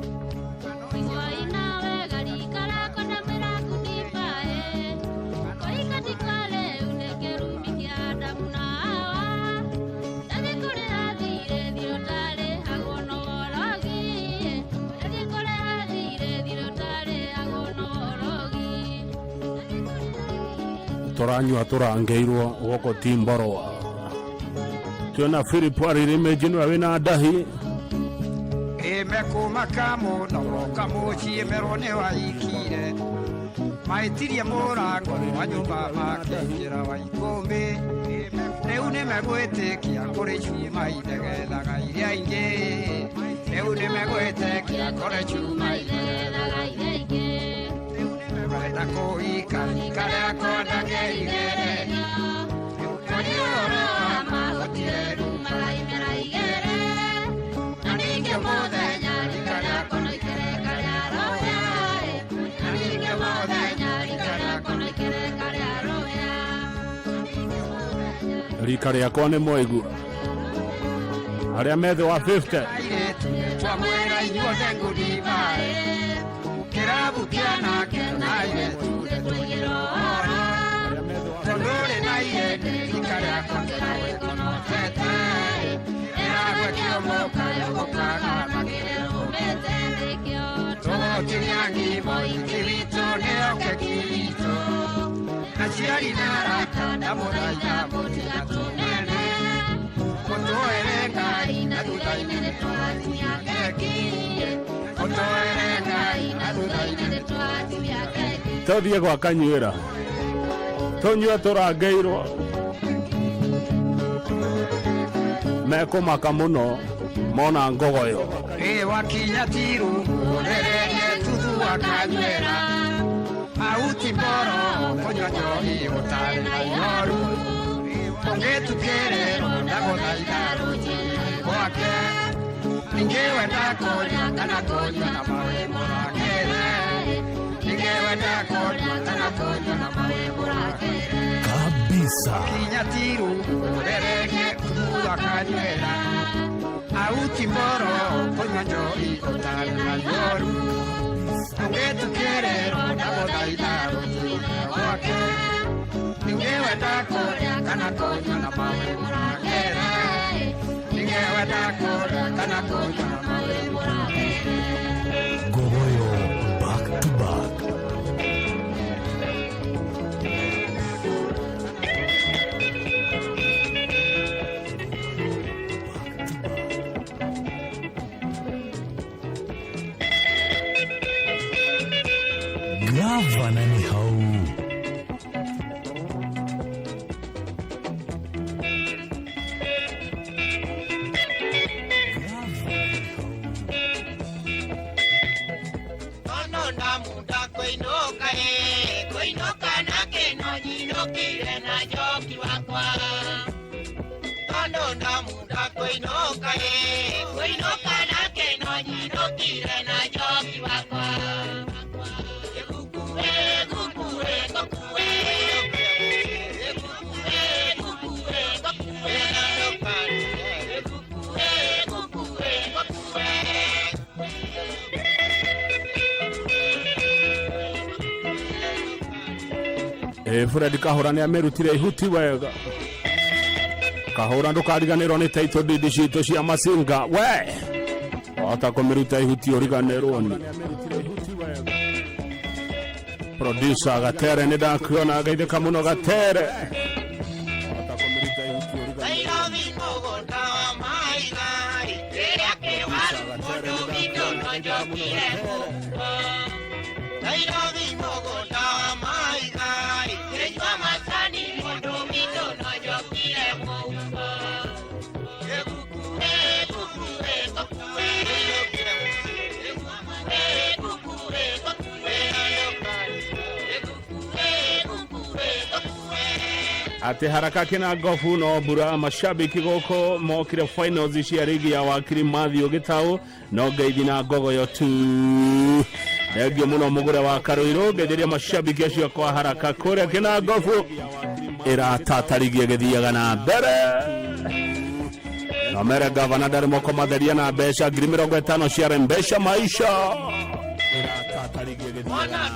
Toranywa turangeirwo woko timboro tuona Philip arire jinwa wina dahi mekuma kamo no kamuchi merone waikire maitirie murango wa nyumba makingira wa ikombe reu ni megwitikia kuri chuma idegethaga iria ingi reu ni megwitikia kuri chuma idegethaga iria ingi na kuika kare konda geigere kanioro magotire ruma imera igere anike modenya likara kono ikere kare aroya anike modenya likara kono ikere kare aroya likara yako ni moigu aria methe wa 50 twa mwera inyuothe ngudibae kirabu kiana kenaire tude tuigirora tondore naire likara kono kono tete eragwe kiomoka yokokaga magere umete ndikyo tokinyangi moiti wito neoke kilito na ciari naraka ndamuraia mutina tunene mutoere ngai na thutha-inĩ nĩtwatumia keki mutoere ngai na thutha-inĩ nĩtwatumia keki tothie gwa kanyuĩra tonyua tũrangeirwo mekumaka muno mona ngogoyo wakinya tiru murererie tuthu akanyuĩra auti mboro kũnyua njohi ũtarĩ na ihoru ũngĩtukĩrĩrwo ndagũthaitha rũciinĩ gwake ningĩwenda kũria kana kũnyua na maĩ mũrangĩre ningĩwenda kũria kana kũnyua na maĩ mũrangĩre kabisa. Kinya tiru murererie tuthu akanyuĩra auti mboro kũnyua njohi ũtarĩ na ihoru ũngĩtukĩrĩrwo ndagũthaitha rũciinĩ gwake ningewenda kũria kana kũnyua na maĩ mũrangĩre ningewenda kũria kana kũnyua na maĩ mũrangĩre Ngogoyo back to back. Gavana ni hau kuinuka na keno nyinukire na njoki wakwa tondo ndamunda kuinuka na keno nyinukire na njoki wakwa Fred Kahora ni amerutire ihuti wega akahura ndukariganirwo ni taito didi cito cia Masinga we ota kumiruta ihuti uriganirwo ni producer Gatere ni ndakuona gaithika muno Gatere ati haraka kina gofu no bura mashabiki goko mokire finals cia ligi ya wakiri Mathio Gitau no geithina na gogo yo tu egyo muno mugure wa Karuiro getheria mashabiki acio kwa haraka kure kina gofu ira tatarigie githiaga na mbere na mere gavana ndari moko matheria na mbeca 50 cia Rembesha Maisha ira tatarigie githiaga na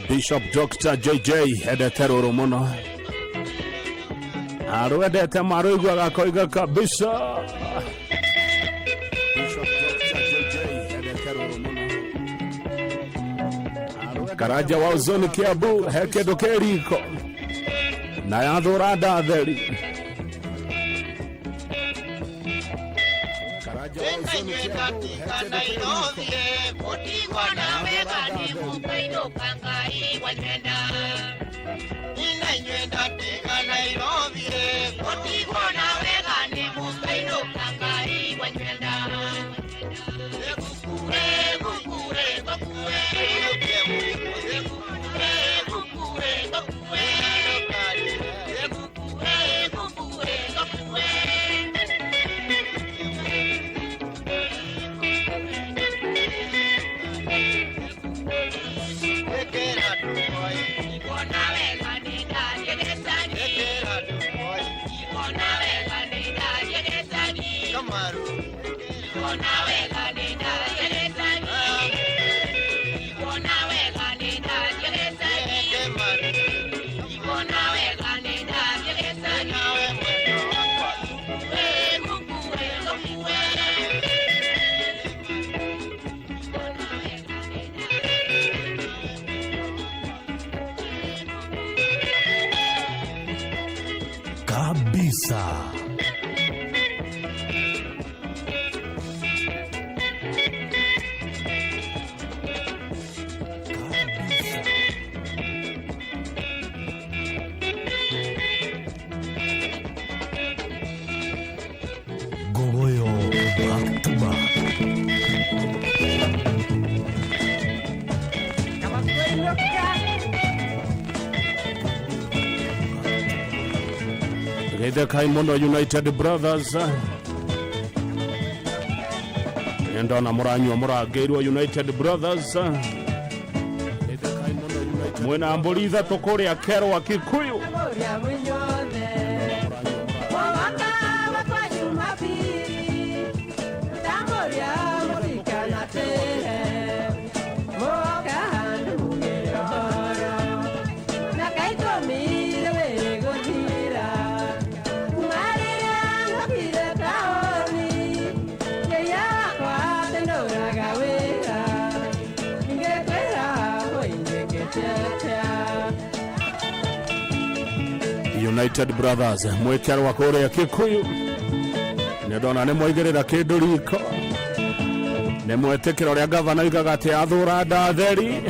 Bishop Dr. JJ edetero romono arwedete maruigwa gakoiga kabisa Bishop Dr. JJ edetero romono Karaja wa Uzoni Kiabu heke dokeriko na yadhura dadheri Karaja wa Uzoni Kiabu heke dokeriko kabisa. Gogoyo back to back. Gede Kaimondo United Brothers enda na muranyo muragirwa United Brothers Gede Kaimondo United mwena ambulitha tokore akero wa Kikuyu United Brothers mwekero wa kore ya Kikuyu nedona ne moigerera kinduriko ne mwetekero ria gavana igagate athura ndatheri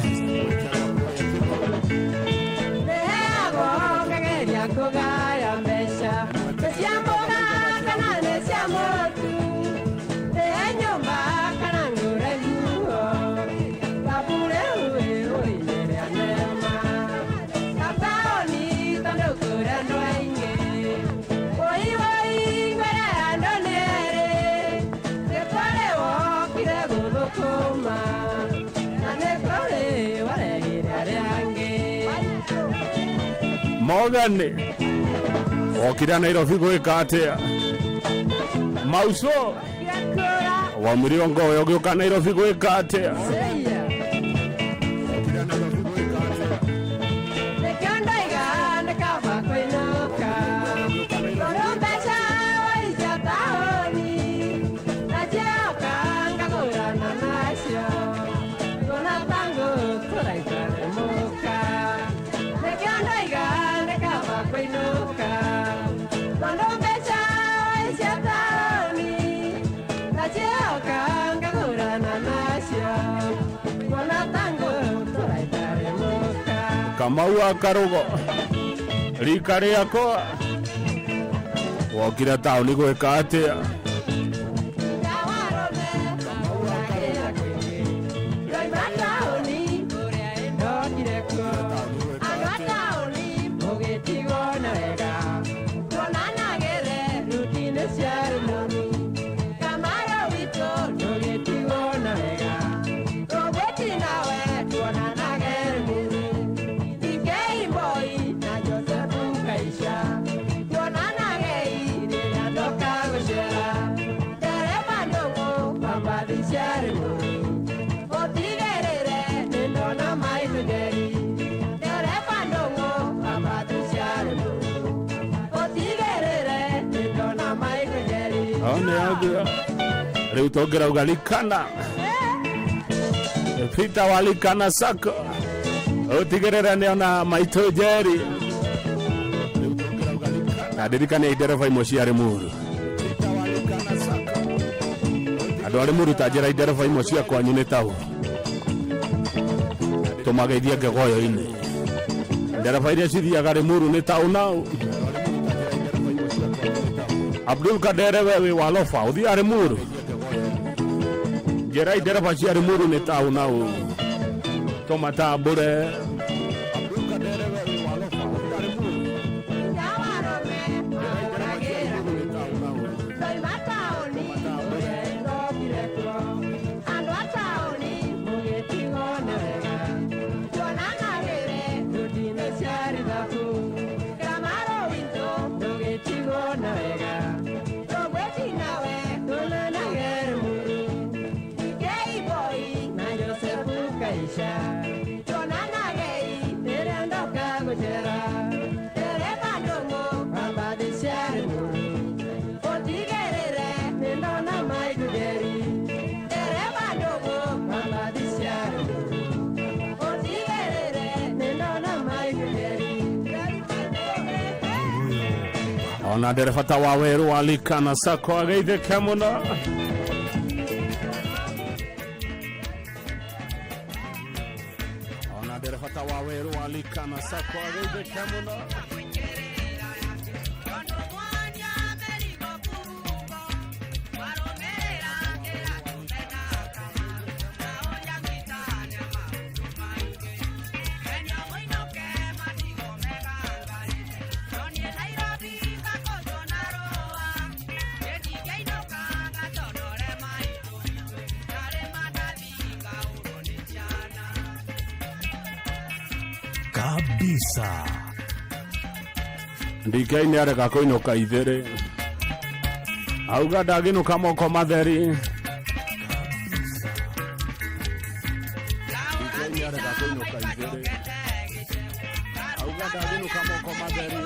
Morgan okira Nairobi gwika atia Mauso wa Muriongo yogiuka Nairobi gwika atia Kamau Akarugo rika riakwa wokira tauni gwika atia Riu tongera ugalikana Pita walikana sako utigerera neona maito jeri na dirikane idereva imoshi ari muru ado ari muru tajera idereva imoshi akwa nyine tawo tomageithia ngegoyo ine idereva iria cithiaga ari muru ni tawo nao Abdul Kadere wewe walofa uthi ari muru Gerai dereva ciari muru ni tau nau tomata bure Ona dereva tawaweru alikana sako ageithe kemuna Ona dereva tawaweru alikana sako ageithe kemuna kabisa ndikaine areka kuinuka ithere auga ndaginuka moko matheri ndikaine areka kuinuka ithere auga ndaginuka moko matheri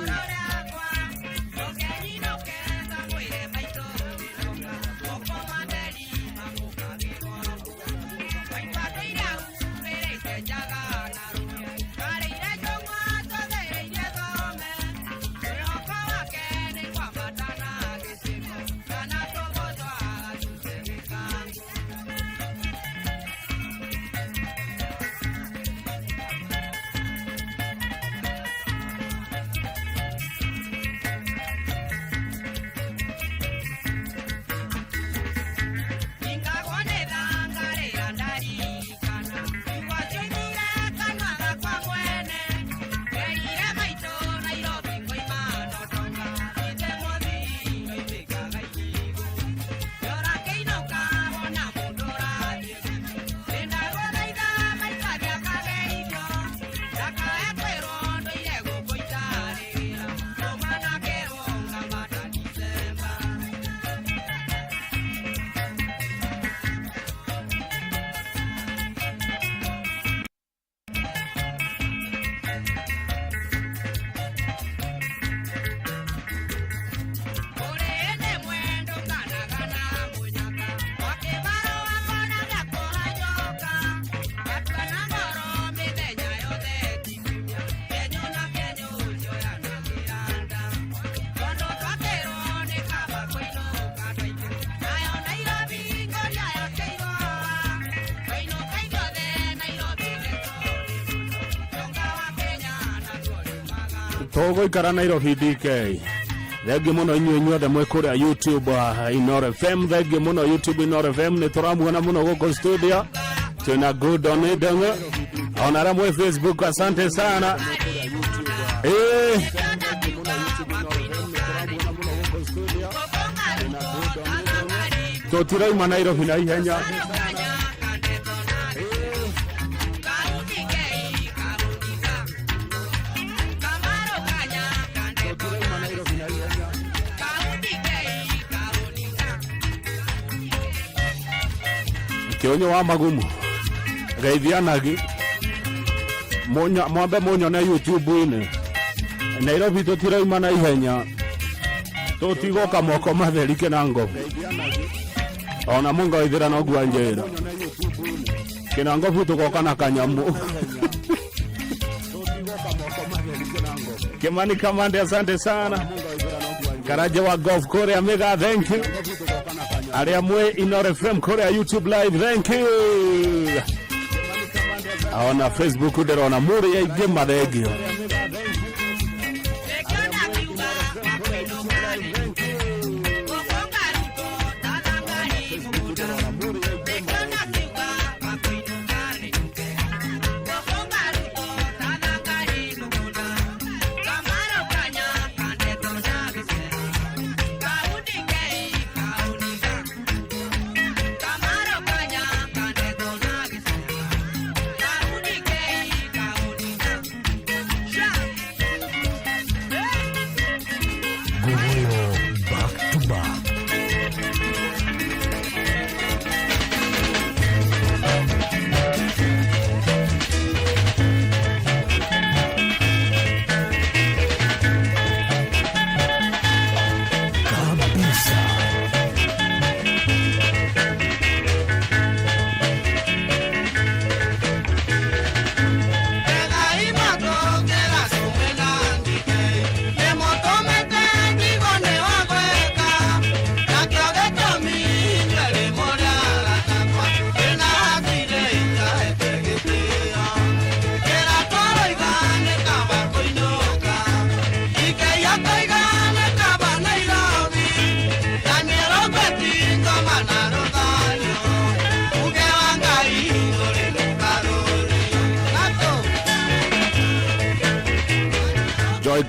togo ikara Nairobi DK. Thegi muno inyuothe mwe kuria YouTube Inoro FM. Thegi muno YouTube Inoro FM. Ni turamuona muno goko studio. Tuna good on it. Onara mwe Facebook, asante sana. Totira ima Nairobi na ihenya. Kionyo wa magumu geithianagi mwambe munyone YouTube ine Nairobi tutirauma na ihenya tutigoka moko matherike na ngovu ona munga ithira no gwanjira kina ngovu tugoka na kanyamu Kimani Kamande, asante sana. Karaja wa Golf Korea Mega, thank you. Ariamwe Inoro FM Korea YouTube live, thank you. Aona Facebook uderona muri ya igema regio.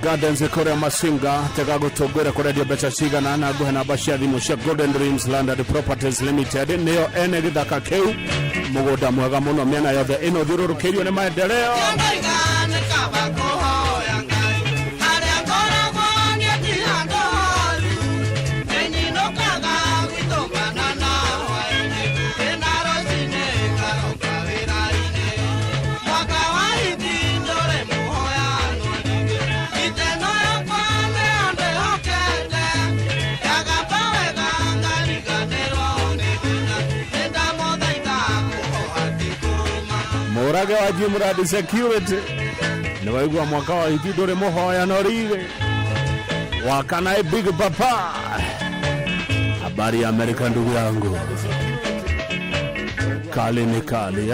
Gardens Korea Masinga tega gutogwera kwa radio becha shiga na anaguhe na bashia thimu cia Golden Dreams Landed Properties Limited niyo ene githaka kiu mugoda mwega muno miena yothe ino thiururukirio ni maendeleo Murage wa Jimradi Security ni waigua mwaka wa hiti dore muhoya norire wakanae Big Papa. Habari ya Amerika ndugu yangu, kali ni kali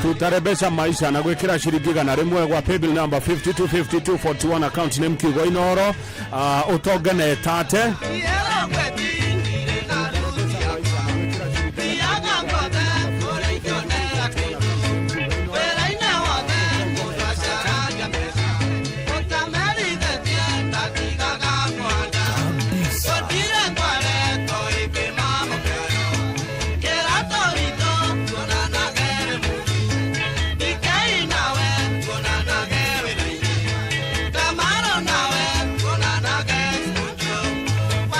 tutarebesha maisha na gwikira shiringi gana rimwe gwa paybill number 525241 account name Kigo Inoro utogene tate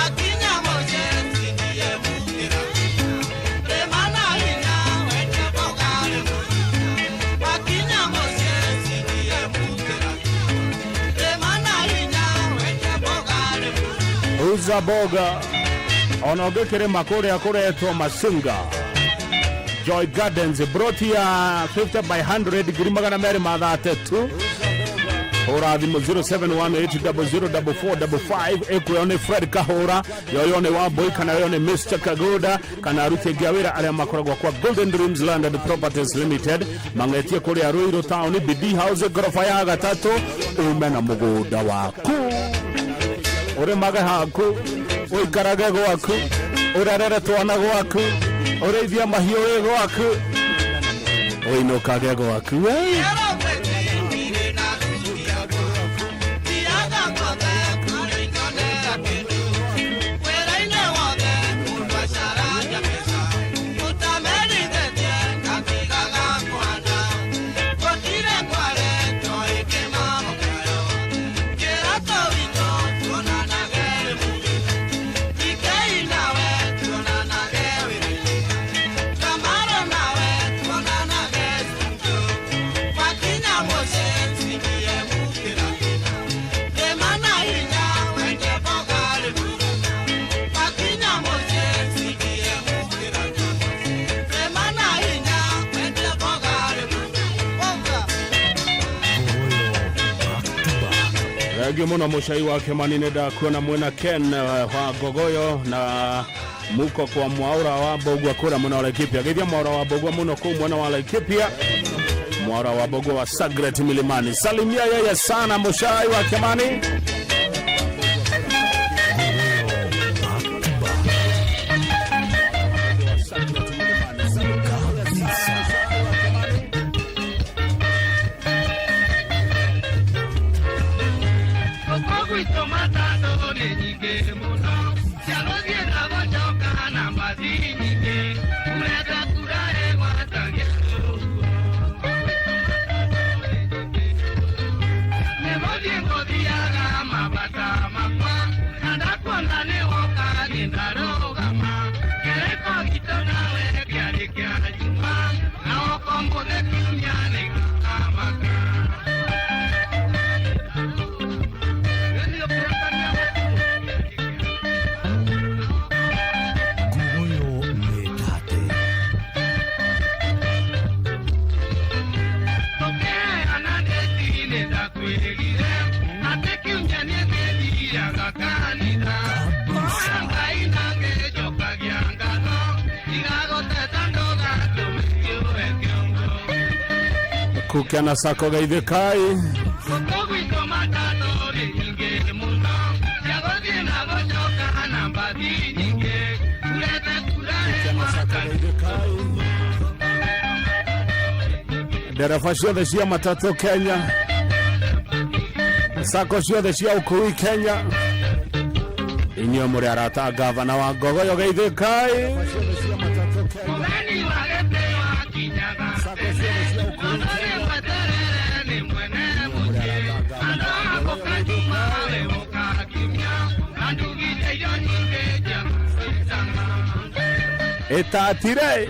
Aquí Pizza Burger ona ungikirima kuria kuretwo Masinga Joy Gardens brought here 50 by 100 ngiri magana meri ma 32 Horathimo 0718004455 ekwone Fred Kahora yoyone wa boy kana yoyone Mr Kagoda kana Ruth Gawira aria makoragwa kwa Golden Dreams Land and Properties Limited mangetie kuri Ruiru Town BD House gorofa ya gatatu umena mugoda waku ore maga haku oikarage gwaku urarere twana gwaku ureithia mahio gwaku oinokage gwaku Gimono mushai wake manine da kuona mwena Ken wa Gogoyo na muko kwa mwaura wa Bogwa kura mwana wa Laikipia githia mwaura wa Bogwa muno kwa mwana wa Laikipia mwaura wa Bogwa wa Sagret Milimani salimia yeye sana mushai wake mani Kukiana sako gaidhekai dereva ciothe cia matatu Kenya sako ciothe cia ukui Kenya inyuĩ mũrĩ arata gavana wa Gogoyo gaidhekai Etatire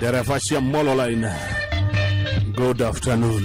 dereva cia Mololine good afternoon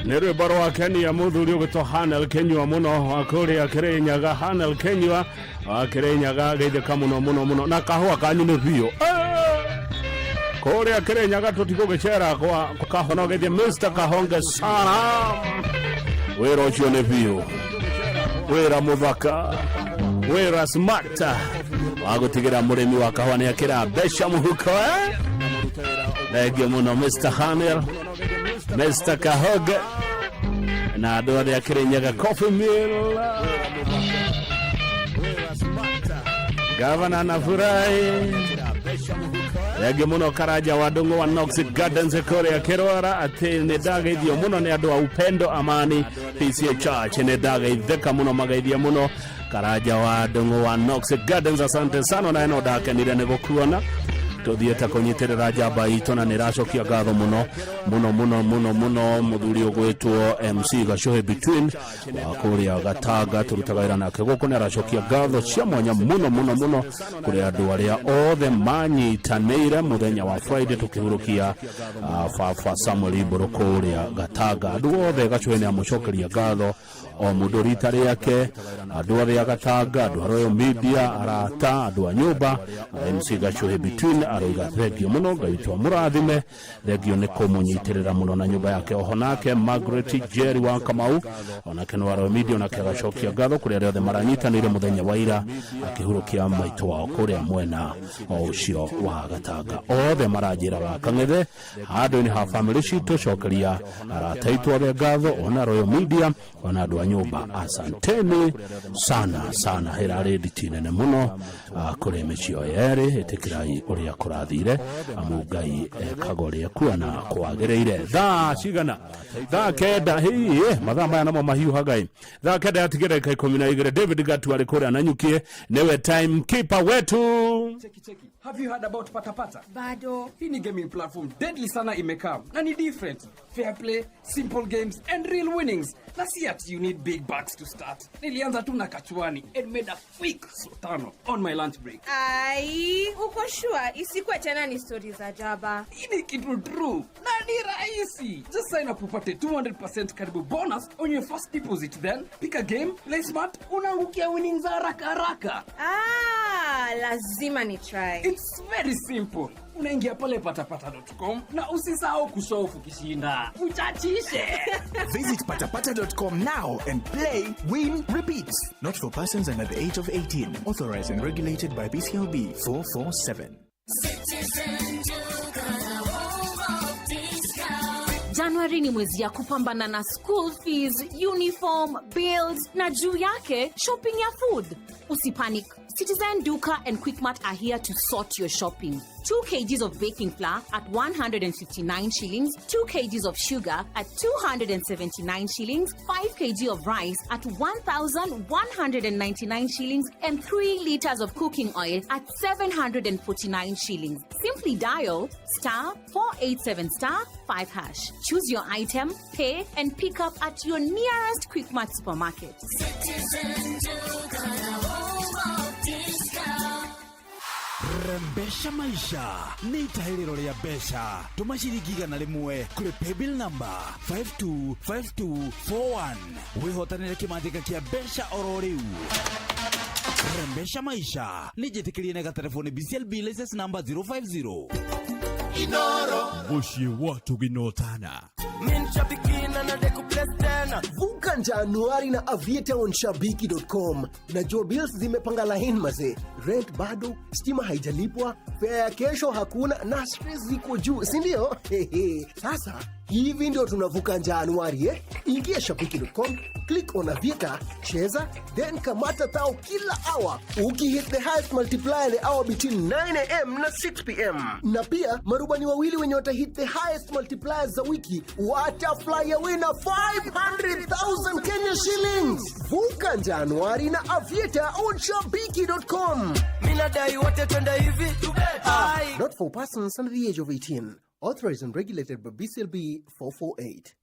nä rwä mbo rwa Kenya må thuri å gä two Hanel Kenyua må no akå rä a kä rä nyaga Hanel Kenyua akä rä nyaga geithä ka må no må no må no na kahåa kanyu nä biå kå rä a kä rä nyaga tå tigå gä cera kwa kahono geithä Mr. Kahonge sana wä ra å cio nä biå wä ra må thaka wä ra smart wa gå tigä ra må rä mi wa kahåa nä akä ra mbeca må huko thengio må no Mr. Hanel Mr. Kahonge na andå othe akä rä nyaga Coffee Mill Gavana nafurahi thengio må no Karaja wa Ndung'u wa Knox Gardens kå rä a kä rwara atä nä ndageithio må no nä andå a Upendo Amani PCA Church nä ndageithäka må no mageithia må no Karaja wa Ndung'u wa Knox Gardens asante sana na eno ndakenire nä gå kuona tuthiete kunyitirira njamba itu na niracokia ngatho muno muthuri ugwitwo MC Gacuhi Between wa kuria Gatanga turutaga wira nake guku niracokia ngatho cia mwanya muno kuri andu aria othe manyitanire muthenya wa Friday tukihurukia Fafa Samuel Iburu kuria Gatanga andu othe Gacuhi ni amucokeria ngatho o mundu rita riake andu othe Gatanga andu a Royal Media arata andu a nyumba MC Gacuhi Between aroiga thengio muno ngaitwa murathime thengio ni kumunyitirira muno na nyumba yake oho nake Margaret Jerry wa Kamau onake no Royal Media onake agacokia ngatho kuri aria othe maranyitanire muthenya wa ira akihurukia maitu wao kuria mwena ucio wa Gatanga othe maranjira wa Kang'ethe handu ni ha family citu cokeria arata itu othe ngatho ona Royal Media ona andu a nyumba asanteni sana hera rediti nene muno kuri micio yeri itikirai uria kurathire amungai kagoria kuana kwagereire thaa cigana thaa kenda mathaa maya namo mahiuha ngai thaa kenda yatigire ka 12 David Gatu ari kuria nanyukie newe time keeper wetu. Cheki. Have you heard about Patapata? Bado. Hii ni gaming platform deadly sana imekam. Na ni different. Fair play, simple games and real winnings. Na si ati you need big bucks to start. Nilianza tu na kachuani and made a quick sotano on my lunch break. Ai, uko sure isikuwe tena ni stories za jaba. Hii ni kitu true. Na ni rahisi. Just sign up upate 200% karibu bonus on your first deposit, then pick a game, play smart, unaangukia winnings haraka. Lazima ni try. It's very simple. Unaingia pale patapata.com na usisahau kusofu kishinda. Uchachishe. Visit patapata.com now and play, win, repeat. Not for persons under the age of 18. Authorized and regulated by BCLB 447. Januari ni mwezi ya kupambana na school fees, uniform, bills na juu yake shopping ya food. Usipanic. Citizen, Duka and Quickmart are here to sort your shopping. 2 kgs of baking flour at 159 shillings, 2 kgs of sugar at 279 shillings, 5 kg of rice at 1,199 shillings, and 3 liters of cooking oil at 749 shillings. Simply dial *487*5#. Choose your item, pay, and pick up at your nearest Quickmart supermarket. Rembesha maisha ni itahiriro ria besha tuma ciringi 100 kuri paybill number 525241 wihotanire kimanjika kia besha oro riu. Rembesha maisha ni jitikirie na telefoni BCLB license number 050 Inoro Bushi watu ginotana Minshabikina na deku tena. Vuka Januari na aviatorshabiki.com. Najua bills zimepanga line maze. Rent bado, stima haijalipwa, fare ya kesho hakuna na stress ziko juu, si ndio? Sasa hivi ndio tunavuka Januari Ingia shabiki.com, click on Aviator, cheza, then kamata tao kila hour. Ukihit the highest multiplier the hour between 9 AM na 6 PM. Na pia marubani wawili wenye watahit the highest multipliers za wiki watafly away na 500,000 Kenya shillings. Vuka Januari na aviatorshabiki.com. Minadai wote twende hivi. Not for persons under the age of 18. Authorized and regulated by BCLB 448.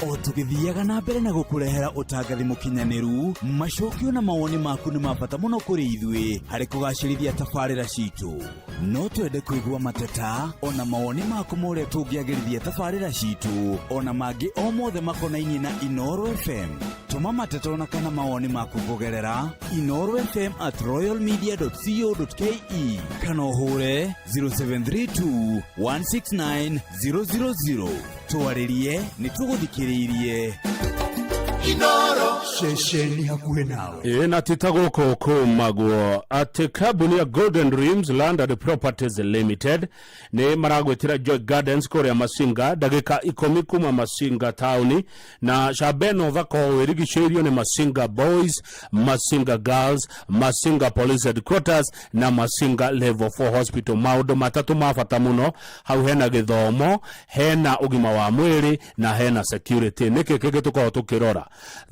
o tugithiaga na mbere na gukurehera utangathi mukinyaniru macokio na mawoni maku ni mabata muno kuri ithui hari kugacirithia tabarira citu no twende kuigua mateta ona mawoni maku muria tungiagirithia tabarira citu ona mangi o mothe makonainie na Inoro FM. Tuma mateta ona kana mawoni maku kugerera inorofm@royalmedia.co.ke kana uhure 0732 169 000. Tuaririe ni tuguthikiririe Inoro shesheni hakuhe nawe na titaguko kumagwo ati kambuni ya Golden Dreams Land and Properties Limited ni maragwetira Joy Gardens korea Masinga dagika 10 kuma Masinga town na shabeno thako werigiceirio ni Masinga Boys, Masinga Girls, Masinga Police Headquarters na Masinga Level 4 Hospital. Maundu matatu mabata muno hau hena githomo, hena ugima wa mwiri na hena security. Niki kiki tuko tukirora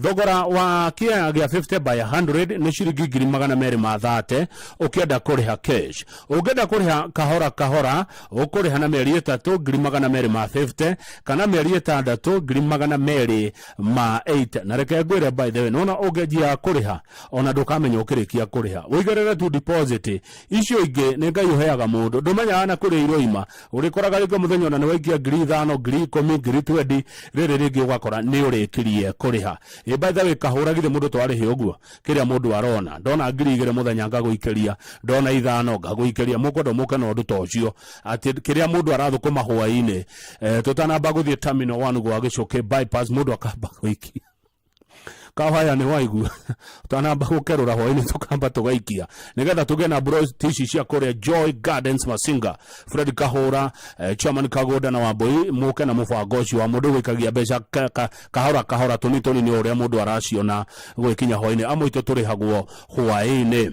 thogora wa kia gya 50 by 100 ni ciringi 230 ukienda kuriha cash. Ukienda kuriha kahora kahora ukuriha na meri 3 250 kana meri 6 280 na reke ngwire by the way nona ugejia kuriha ona ndukamenya ukirikia kuriha wigerere tu deposit icio ingi ni ngai uheaga mundu ndumenya na kuri iroima urikoraga riko muthenya ona ni waikia 5,000 10,000 20 riri ringi ugakora ni urikirie kuriha by the way kahura githe mundu twarihe uguo kiria mundu arona ndona 2,000 muthenya ngaguikeria ndona 5,000 ngaguikeria mukondo muke no ndu tocio ati kiria mundu arathukuma hwaini tutanamba guthie terminal 1 gwa gicoke bypass mundu akamba guikia kawaya ni waigu tutanamba gukerura hwaini tukamba tugaikia nigetha tuge na bro tici cia kuria Joy Gardens Masinga Fred Kahura Chairman Kagoda na Wambui muke na mubango ucio wa mundu gwikagia mbeca kahora kahora tunitoni ni uria mundu araciona gwikinya hwaini amoito turihagwo hwaini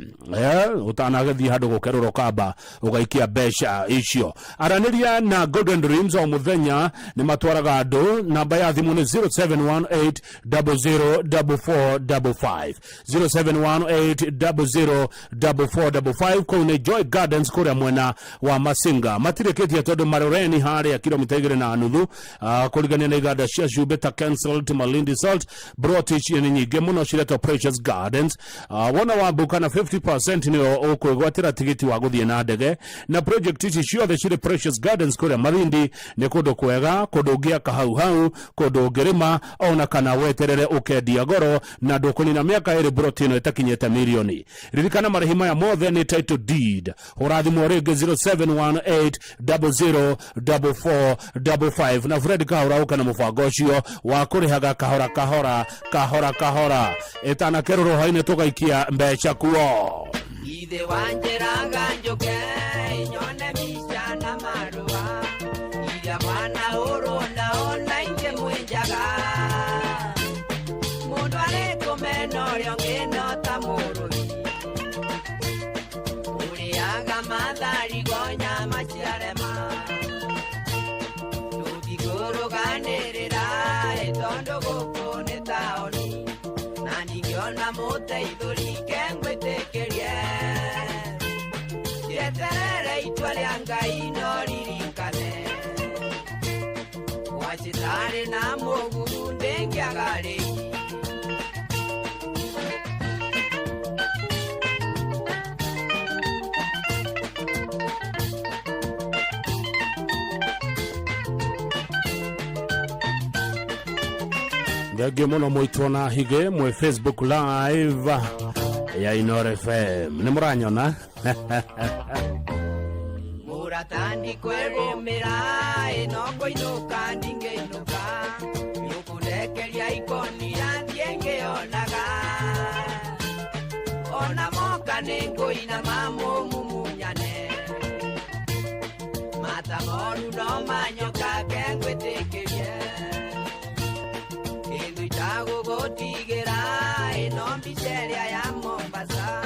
utanagethi handu gukerura kamba ugaikia mbeca icio araniria na Golden Dreams o muthenya ni matwaraga andu namba ya thimu ni 0718 455 0718004455 kune Joy Gardens kuria mwena wa Masinga matireketia tondu maroreni haria kilomita 2.5 kuligania na iganda cia Jubeta cancelled Malindi Salt Brotich ni nyingi muno cireto Precious Gardens wona wambuka na 50% ni ukwigwatira tigiti wa guthie na ndege na project ici ciothe cire Precious Gardens kuria Malindi ni kundu kwega kundu ngia kahau hau kundu ngirima ona kana weterere ukendia goro na ndukuni na miaka iri brotino itakinyete milioni ririkana marihima ya mothe ni title deed horathimo rege 0718004455 na Fred Kahura ukana mubango ucio wa kurihaga kahora kahora kahora kahora etana keroro haine tugaikia mbeca kuo ithe wanjeraga njoke nyone misha na marua ira mwana uronda ona inge mwenjaga mundu arikumenoriyo nginota murui uriaga mathari gonya maciarema ndungiguruganirira itondu guku ni taoni na ndingiona muteithuri kengwitikirie cieterere itua ria ngai no ririkane wacitari na muguru ndingiaga rĩu Thenge muno mwitona hige mwe Facebook live ya Inoro FM ni muranyona muratandi kwerumira inoko inuka ndingeinuka yukundekeria ikoni yandienge onaga ona moka ninguina mamu mumunyane matamoru no manyoka kengwitikirie gugotigera inombiceria ya Mombasa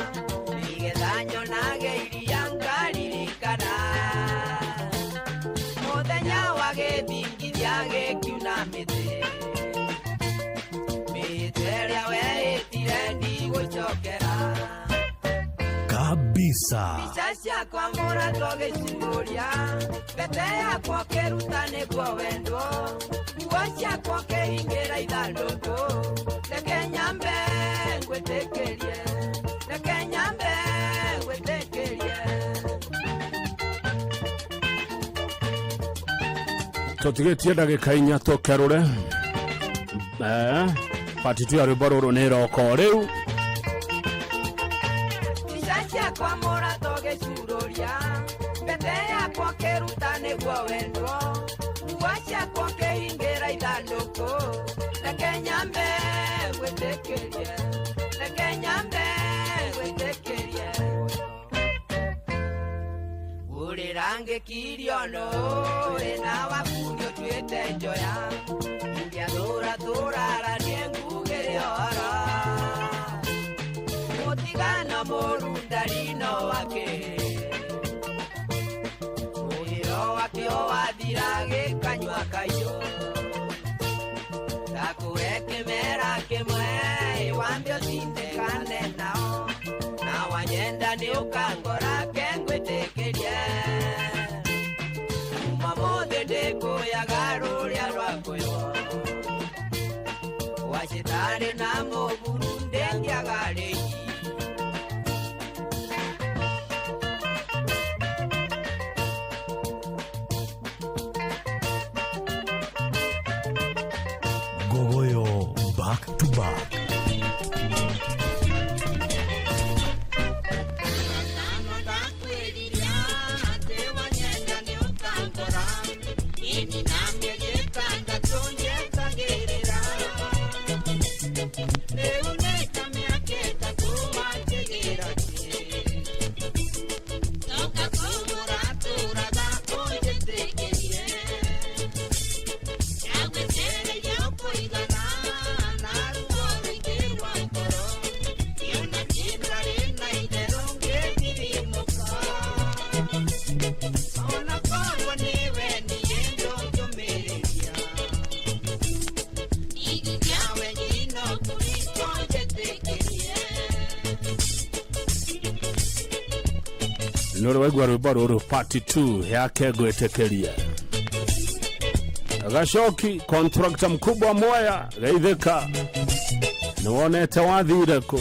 nigethanyo nageiria ngaririkana muthenya wa githingithia gikiuna miti miteria weitire ndigũcokera kabisa bica cia ciakwa mũrato gĩcuria mbete yakwa kĩruta nĩguo wendo nguo ciakwa kĩhingĩra ithandũkũ reke nyambe ngwĩtĩkĩrie reke nyambe ngwĩtĩkĩrie tũtigĩtie ndagĩka inya tũkerũre patitu ya rwĩmbo rũrũ nĩ roko rĩu cica ciakwa mũrato gĩcuria mbete yakwa kĩruta nĩguo wendo nguo ciakwa kĩhingĩra ithandũkũ reke nyambe ngwĩtĩkĩrie reke nyambe ngwĩtĩkĩrie ũrĩra ngĩkirio no wĩna wakurio tuĩte njoya ingĩathũra tũraranie ngugĩre ora mũtigana mũrundarino wake mũhĩro wake o wathira gĩkanyua kaiyũ ndakũhe kĩmera kĩmwe wambe ũtindĩkane nao na wanyenda nĩ ũkangora kengwĩtĩkĩrie kuma mũthĩ ndĩkũyaga rũrĩa rwakũywo wacitarĩ na mũguru ndĩngĩaga rĩhi Gogoyo back to back. nũrĩ waigua rwĩmbo rũrũ part 2 yake ngwĩtĩkĩria Gacoki contractor mkubwa Mwea Geithĩka nĩwonete wathire kũ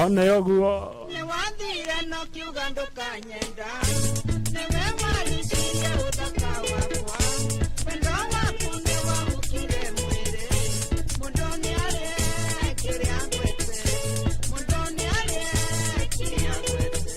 Ona yoguo ne wathire no kiuga ndukanyenda ne wemalicie uthaka wakwa wendo waku nĩ wamũkire mwĩrĩ mũndũ nĩarĩa kĩrĩa ngwĩte mũndũ nĩarĩa kĩrĩa ngwĩte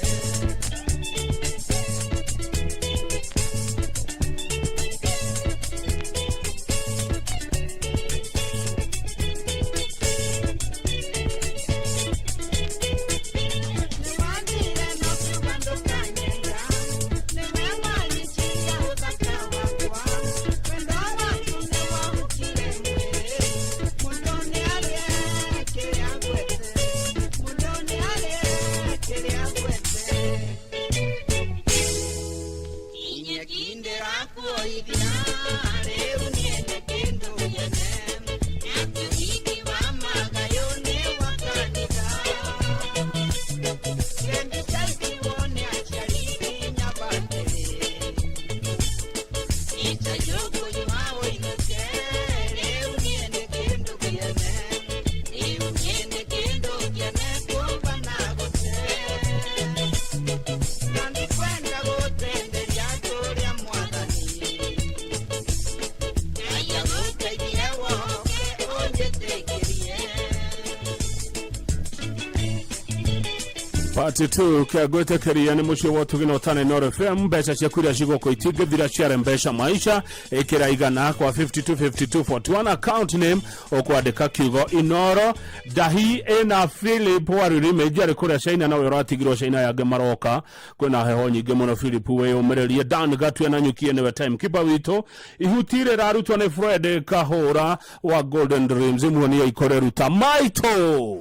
Part 2 kia gwete keria ni mucio wotu gino tane Nord FM mbeca cia kuria cigoko itige thira cia Mpesa maisha ikira igana kwa 525241 account name okwandika kiugo Inoro Dahi ena Philip waruri mejari kuria China na wero atigirwo China yage maroka kwina heho nyingi muno Philip we umererie Dan Gatwe na nyukie newe time kipa wito ihutire rarutwa ne Fred Kahora wa Golden Dreams muoni ikore ruta maito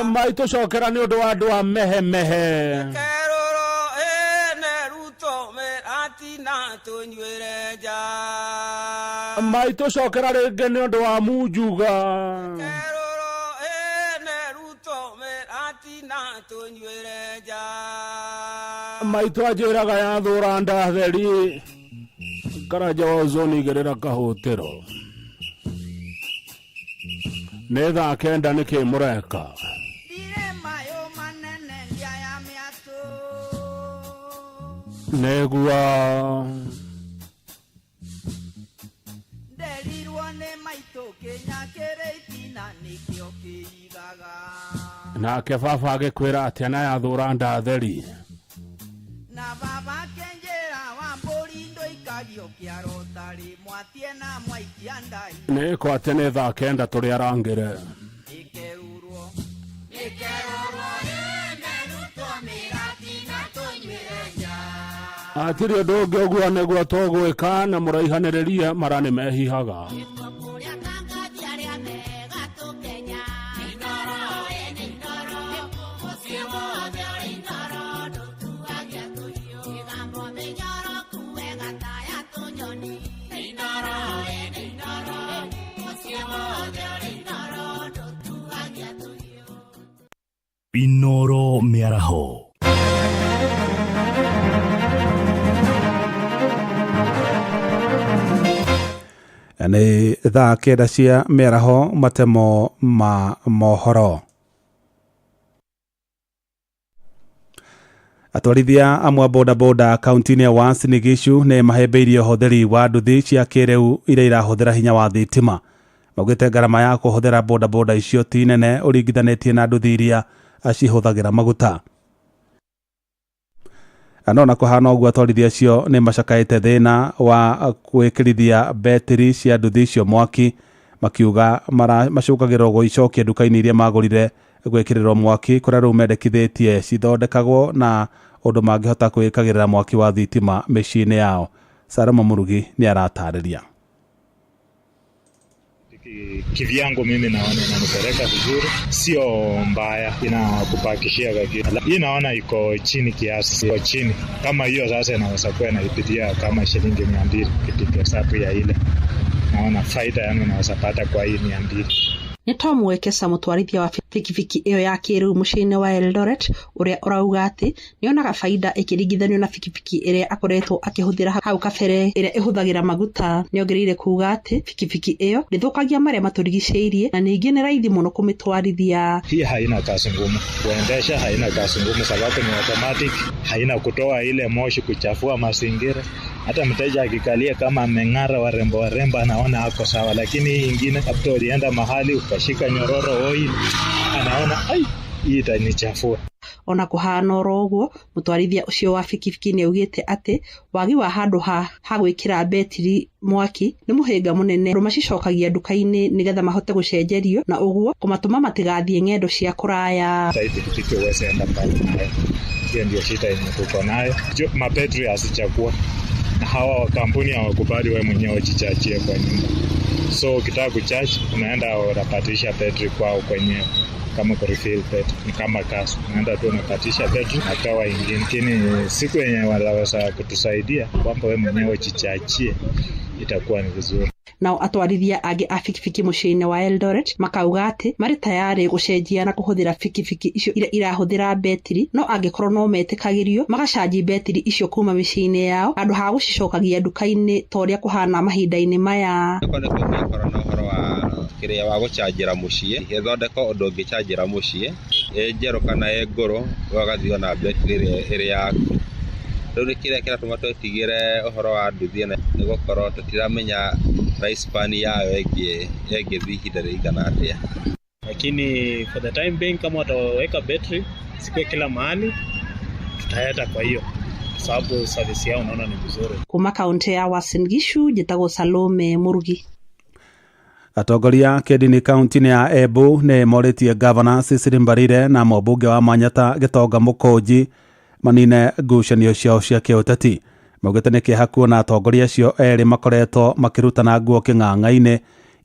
maito shokera ni odo wa mehe mehe maito shokera rege ni odo wa mujuga maito ajeraga ya thuranda theri karaja wa zoni gerera kahotero netha kenda niki mureka negua na kefafa agikwira atia na ya thuranda theri na baba kenjera wa mborindo ikario kiarotari mwatie na mwaikiandai neko atene tha kenda turi arangire ikerurwo neruto mirati na tonywereja atiri ndoge ogwa negwa togweka na muraihanereria marane mehihaga Inoro Miaraho. Nĩ thaa kenda cia mĩaraho matemo ma mohoro. Atwarithia amwe boda boda kaunti-inĩ ya Uasin Gishu nĩ mahĩmbĩirie ũhũthĩri wa nduthi cia kĩrĩu iria irahũthĩra hinya wa thitima. Maugĩte ngarama ya kũhũthĩra boda boda icio ti nene ũringithanĩtie na nduthi iria acihũthagĩra maguta. Anona kuhana ũguo atwarithia acio nĩ macakaĩte thĩna wa gwĩkĩrithia betiri cia nduthi icio mwaki, makiuga macũkagĩrwo gũicokia nduka-inĩ iria magũrire gwĩkĩrĩrwo mwaki kũrĩa rĩu mendekithĩtie cithondekagwo na ũndũ mangĩhota kwĩkagĩrĩra mwaki wa thitima mĩciĩ-inĩ yao. Salama Murugi nĩ aratarĩria. Kivyangu mimi naona inanipeleka vizuri, sio mbaya, inakupakishia gari. Hii naona iko chini kiasi, iko chini. Kama hiyo sasa inaweza kuwa inaipitia kama shilingi 200 kipiga sapu ya ile. Naona faida yangu naweza pata kwa hii 200. Nĩ Tom Wekesa mũtwarithia wa pikipiki ĩyo ya kĩrĩu mũciĩ-inĩ wa Eldoret ũrĩa ũrauga atĩ nĩonaga faida ĩkĩringithanio na pikipiki ĩrĩa akoretwo akĩhũthĩra hau kabere ĩrĩa ĩhũthagĩra maguta. Nĩongereire kuuga atĩ pikipiki ĩyo ndĩthũkagia marĩa matũrigicĩirie na ningĩ nĩ raithi mũno kũmĩtwarithia. Hii haina kazi ngumu kuendesha, haina kazi ngumu sababu ni automatic, haina kutoa ile moshi kuchafua mazingira. Hata mteja akikalia kama ameng'ara warembo anaona hako sawa, lakini hii ingine hapo ulienda mahali ukashika nyororo oil anaona hii itanichafua. Ona kuhana oro ũguo mũtwarithia ũcio wa pikipiki nĩ augĩte atĩ wagi wa handũ ha gwĩkĩra betiri mwaki nĩ mũhĩnga mũnene rũma cicokagia nduka-inĩ nĩgetha mahote gũcenjerio na ũguo kũmatũma matigathiĩ ng'endo cia kũraya. Pikipiki uweze enda mbali nayo, hiyo ndio shida yenye tuko nayo. Mabetri asichakua na hawa kampuni hawakubali wewe mwenyewe ujichachie kwa nyumba. So ukitaka kucharge unaenda unapatisha betri kwao kwenyewe kama ku refill betri, ni kama gas, unaenda tu unapatisha betri akawa ingine. Lakini siku yenye wanaweza kutusaidia kwamba wewe mwenyewe ujichachie itakuwa ni vizuri. Nao atwarithia angĩ a pikipiki mũciĩ-inĩ wa Eldoret makauga atĩ marĩ tayari gũcenjia na kũhũthĩra pikipiki icio iria irahũthĩra betiri, no angĩkorwo no metĩkagĩrio magacanji betiri icio kuma mĩciĩ-inĩ yao handũ ha gũcicokagia nduka-inĩ ta ũrĩa kũhana mahinda-inĩ maya. Ũhoro wa kĩrĩa wa gũcanjĩra mũciĩ ĩthondeka ũndũ ũngĩcanjĩra mũciĩ njerũ kana ngũrũ ũgathiĩ na betiri ĩrĩa yaku. Rĩu nĩ kĩrĩa kĩratũma twĩtigĩre ũhoro wa nduthi nĩ gũkorwo tũtiramenya lifespan yayo ĩngĩthiĩ ihinda rĩigana atĩa. Lakini for the time being kama wataweka battery sikwe kila mahali tutaenda, kwa hiyo sababu service yao naona ni nzuri. Kuma kaunti ya Uasin Gishu njĩtagwo Salome Murugi. Atongoria kĩndini kaunti-inĩ ya Embu nĩ morĩtie governor Cecily Mbarire na mũmbunge wa Manyata Gĩtonga Mũkũnji manine ngucanio ciao cia kĩũteti. Maugĩte nĩ kĩeha kuona atongoria acio erĩ makoretwo makĩrutana nguo kĩng'ang'a-inĩ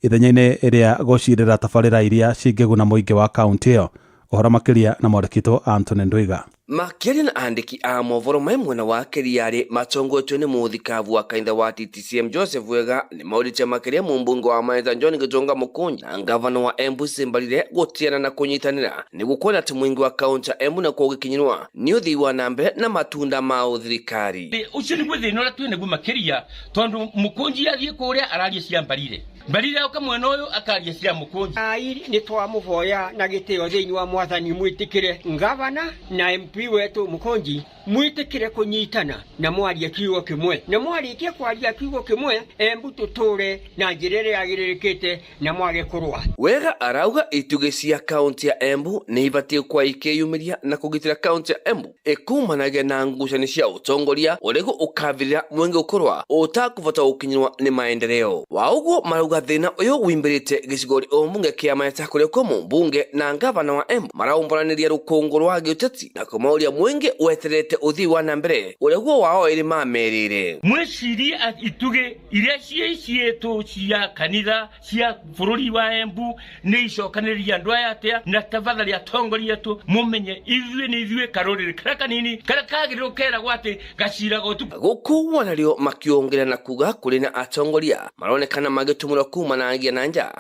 ithenya-inĩ ĩrĩa gũcirĩra tabarĩra iria cingĩguna mũingĩ wa kaunti ĩyo. Ũhoro makĩria na mwandĩkitwo Anthony Ndwiga. Makĩria na andĩki a mohoro me mwena wa Kĩriarĩ matongotio nĩ mũthikabu wa kanitha wa TTCM Joseph Wega nĩ maũrĩtie makĩria mũmbunge wa Manyata John Gĩtonga Mũkũnji na ngavana wa Embu Cecily Mbarire gũtiana na kũnyitanĩra nĩguo kuona atĩ mũingĩ wa kaunti ya Embu na kũgĩkinyĩrwo nĩ ũthii wa na mbere na matunda ma ũthirikari. Ũcio nĩguo thĩna ũrĩa twĩ naguo makĩria tondũ Mũkũnji athiĩ kũrĩa araria cia Mbarire. Mbarire oka mwena ũyũ akaria cia Mũkũnji. Nĩ twamũhoya na gĩtĩo thĩinĩ wa mwathani mwĩtĩkĩre ngavana na MP wetu Mũkũnji mwĩtĩkĩre kũnyitana na mwaria kiugo kĩmwe, na mwarĩkia kwaria kiugo kĩmwe Embu tũtũre na njĩra ĩrĩa yagĩrĩrĩkĩte na mwage kũrũa. Wega arauga itugĩ cia kaunti ya Embu nĩ ibatiĩ kwa ikĩyumĩria na kũgitĩra kaunti ya Embu ĩkumanagia na ngucanio cia ũtongoria ũrĩgu ũkabĩrĩra mwenge ũkũrũa ũtakũbota gũkinyĩrwo nĩ maendeleo. Wa ũguo marauga thĩna ũyũ wimbĩrĩte gĩcigo o mbunge kĩa Manyata kũrĩa kwa mũmbunge na ngavana wa Embu maraumbanĩria rũkũngũ rwa gĩũteti na kũmauria mwenge weterete uthii wa na mbere ũrĩa guo wao ĩrĩ mamerĩre. Mwĩcirie itugĩ iria ciĩciĩtwo cia kanitha cia bũrũri wa Embu nĩ icokanĩrĩria andũ aya atĩa na tafadhali atongoria tu mumenye ithuĩ nĩ ithuĩ karũrĩrĩ karĩa kanini karĩa kagĩrĩirwo keragwo atĩ gaciraga ũtukũ. Gũkũ nario makĩongerera na kuga kũrĩ na atongoria maronekana magĩtumũra kumanagia na nja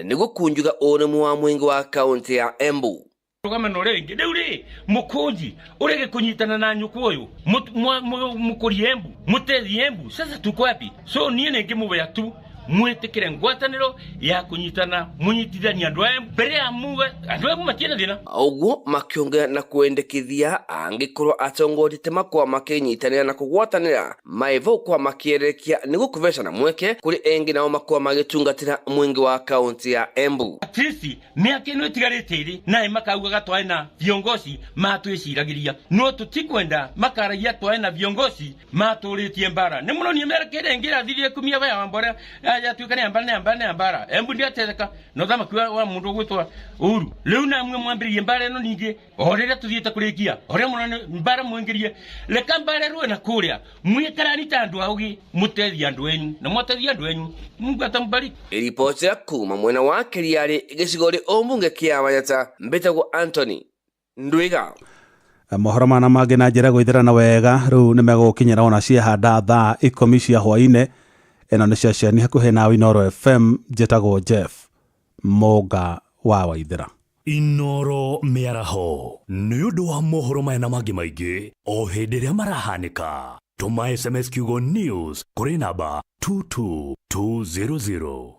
nĩguo kunjuga ũrũmwe wa mwĩingĩ wa kaunti ya Embu. Rũgamano rĩngĩ rĩu rĩ Mũkũnji ũrege kũnyitana na nyũkũ ũyũ mũkũri Embu mũtethi Embu sasa tuko wapi? So niĩ nĩngĩmũbea tu mwĩtĩkĩre ngwatanĩro ya kũnyitana mũnyitithania andũ aya mbere ya muga andũ aya matiena thĩna. Ũguo makĩongera na kwendekithia angĩkorwo atongorĩte makwa makĩnyitanĩra na kũgwatanĩra maĩvo kwa makĩerekia nĩguo kũvecana mweke kũrĩ engĩ nao makwa magĩtungatĩra mwĩingĩ wa kaunti ya Embu. Atisi mĩaka ĩno ĩtigarĩte ĩrĩ naĩ makaugaga twae na viongozi matwĩciragĩria no tũtikwenda makaragia twae na viongozi matũrĩtie mbara. Nĩ mũno niĩ merekeire ngĩrathirie kumia baya wambora ya tuikane ambara Embu ndia tetheka no thama kwa wa mundu gwitwa Uhuru riu na mwe mwambiriye mbara eno ningi orera tuthiete kurikia ore muno mbara mwengerie leka mbara ruwe na kuria mwikarani tandu augi mutethia andu enyu na mutethia andu enyu Mungu atambariki. Ripoti ya kuma mwena wa Kĩriarĩ gĩcigo rĩ ombunge kĩa Manyata mbĩtagwo Anthony Ndwiga. Mohoro mana mangĩ na njĩra gwĩthĩrana wega rĩu nĩ megũkinyĩra ona ciehanda thaa 10 cia hwaĩ-inĩ. Eno nĩ ceceni hakuhĩ na Inoro FM njĩtagwo Jeff Mũnga wa Waithĩra. Inoro mĩaraho nĩ ũndũ wa mohoro maya na mangĩ maingĩ o hĩndĩ ĩrĩa marahanĩka. Tũma SMS kiugo news kũrĩ namba 22200.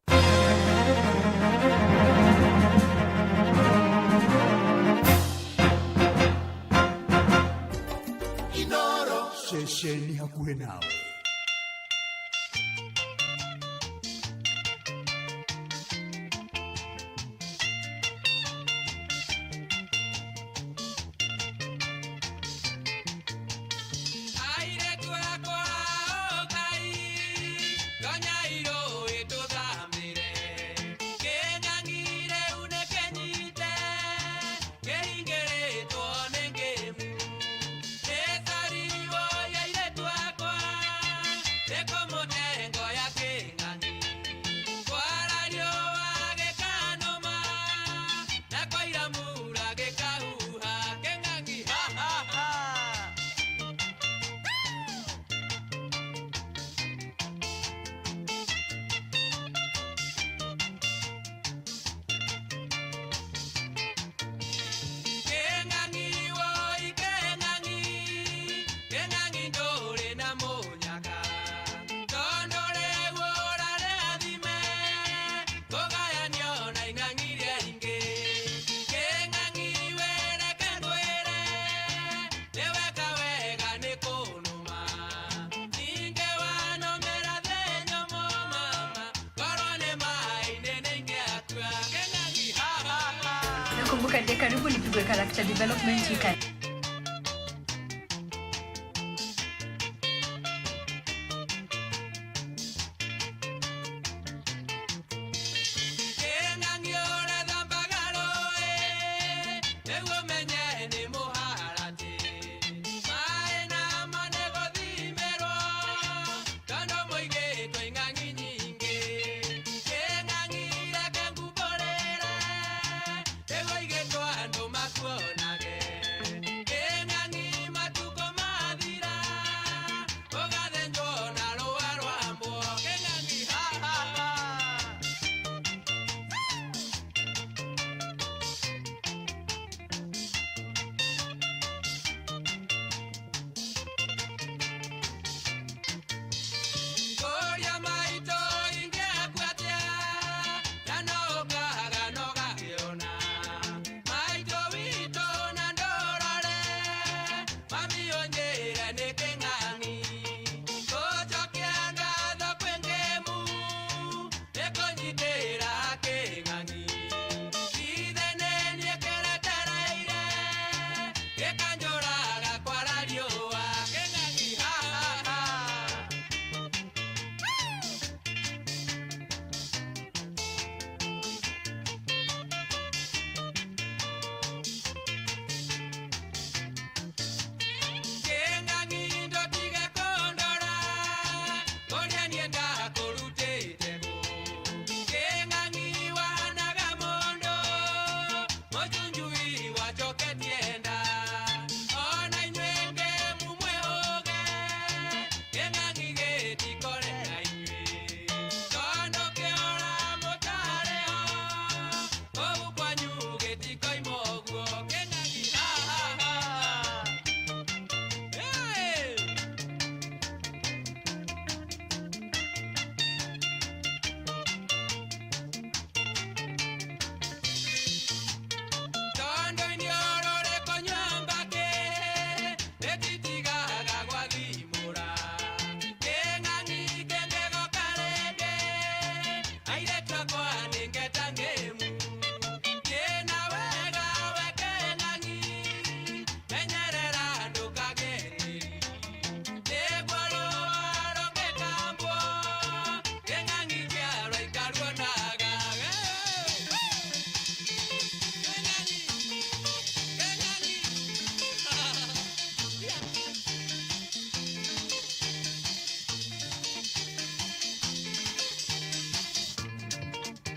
Inoro ceceni hakuhĩ nawe. Kumbuka dia karibu nipigwe character development weekend.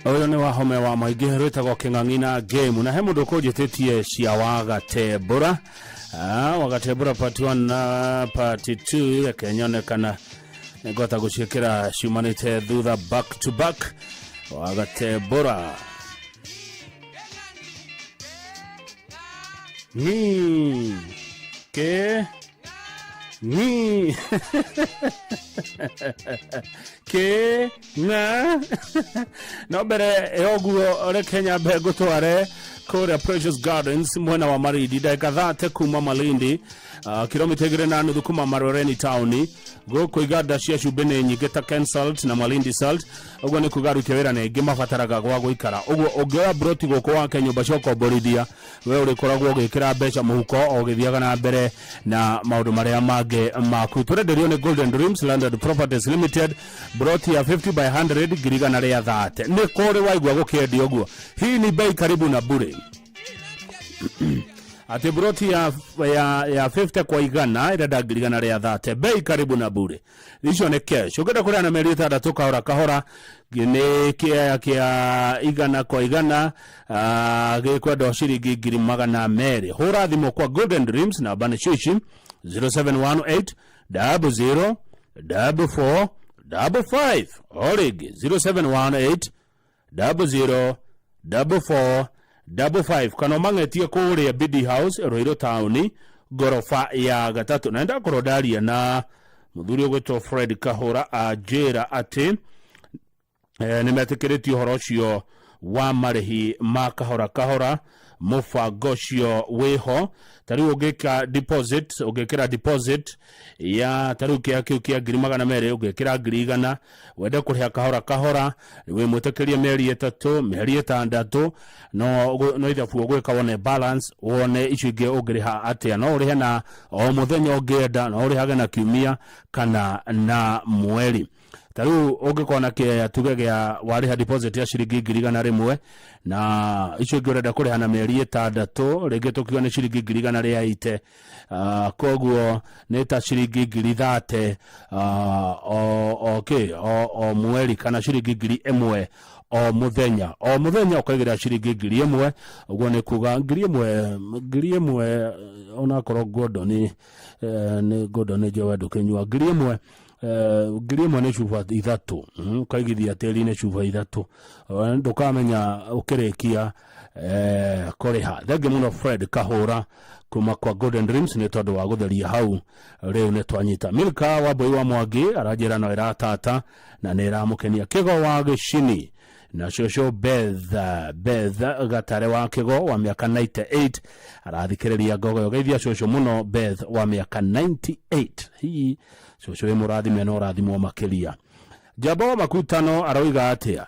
Oyo ni wahome wa maigi rwitagwo King'ang'ina game na he mundu kunjititie cia Wagatebura Wagatebura part 1 na part 2 reke nyonekana ngota guciikira ciumanite thutha back to back Wagatebura ke na no bere eoguo re Kenya bego tware Korea Precious Gardens mwena wa Maridi dakika 30 kuma Malindi kilomita 8 kuma Maroreni town goko igada cia cubene nyingi ta Ken Salt na Malindi Salt ogwo ni kugarutia wira na ingi mabataraga gwa guikara ogwo ongewa broti goko wa Kenya bacoko boridia we uri koragwo gikira mbeca muhuko ogithiaga na mbere na maundu maria mange maku turenderio ni Golden Dreams Landed Properties Limited broti ya 50 by 100 girigana ria 30 ni kore waigwa gukendi ogwo hii ni bei karibu na bure ati broti ya 50 kwa igana irenda girigana ria 30 bei karibu na bure icio ni cash ugenda kuria na meri 6 kahora gine kia igana kwa igana gikwenda ciringi 200 hura thimo kwa Golden Dreams na bana shishi 0718 00 44 55 origi 0718 00 44 55 kana mangetie kuria Biddy House Roiro Town gorofa ya gatatu naenda kurodaria na muthuri ugwetwo Fred Kahura ajira ati nimetekeretio horo cio wa marihi ma kahora mũbango ũcio wĩho. Tarĩu ũngĩkĩra deposit ya tarĩu kĩa 200,000 ũngĩkĩra 100,000 wende kũrĩha kahora wĩ mwĩtĩkĩrie mĩeri 3 mĩeri 6 no ithabu ũgwĩka wone balance wone icio ingĩ ũngĩrĩha atĩa. No ũrĩhe na o mũthenya ũngĩenda, no ũrĩhage na kiumia kana na mweri. Tarĩu ũngĩkorwo na tuge gĩa warĩha deposit ya ciringi 100,000 na icio ingĩ ũrenda kũrĩha na mĩeri 6 rĩngĩ tũkiuga nĩ ciringi 100,000 rĩa ite, koguo nĩ ta ciringi 30,000 o mweri kana ciringi 1,000 o muthenya ũkaigĩra ciringi 1,000. Ũguo nĩ kuga 1,000 onakorwo Gordon nĩ jo wendo kĩnyua 1,000 nĩ cuba 3 ukaigithia tĩri-inĩ cuba 3 ndũkamenya ũkĩrĩkia kũrĩha. Thengi mũno Fred Kahũra kuma kwa Golden Dreams nĩ tondũ wa gũtheria hau. Rĩu nĩ twanyita. Milka wa Mbũi wa Mwangi aranjĩra no ĩratata na nĩ ĩramũkenia. Kĩgo wa Gĩcini na Shosho Beth Gatare wa Kĩgo wa mĩaka 98 arathikĩrĩria Ngogoyo. Geithia Shosho mũno Beth wa mĩaka 98. Hii Shosho wĩ mũrathime na ũrathimwo makĩria. Jabo Makutano aroiga atĩa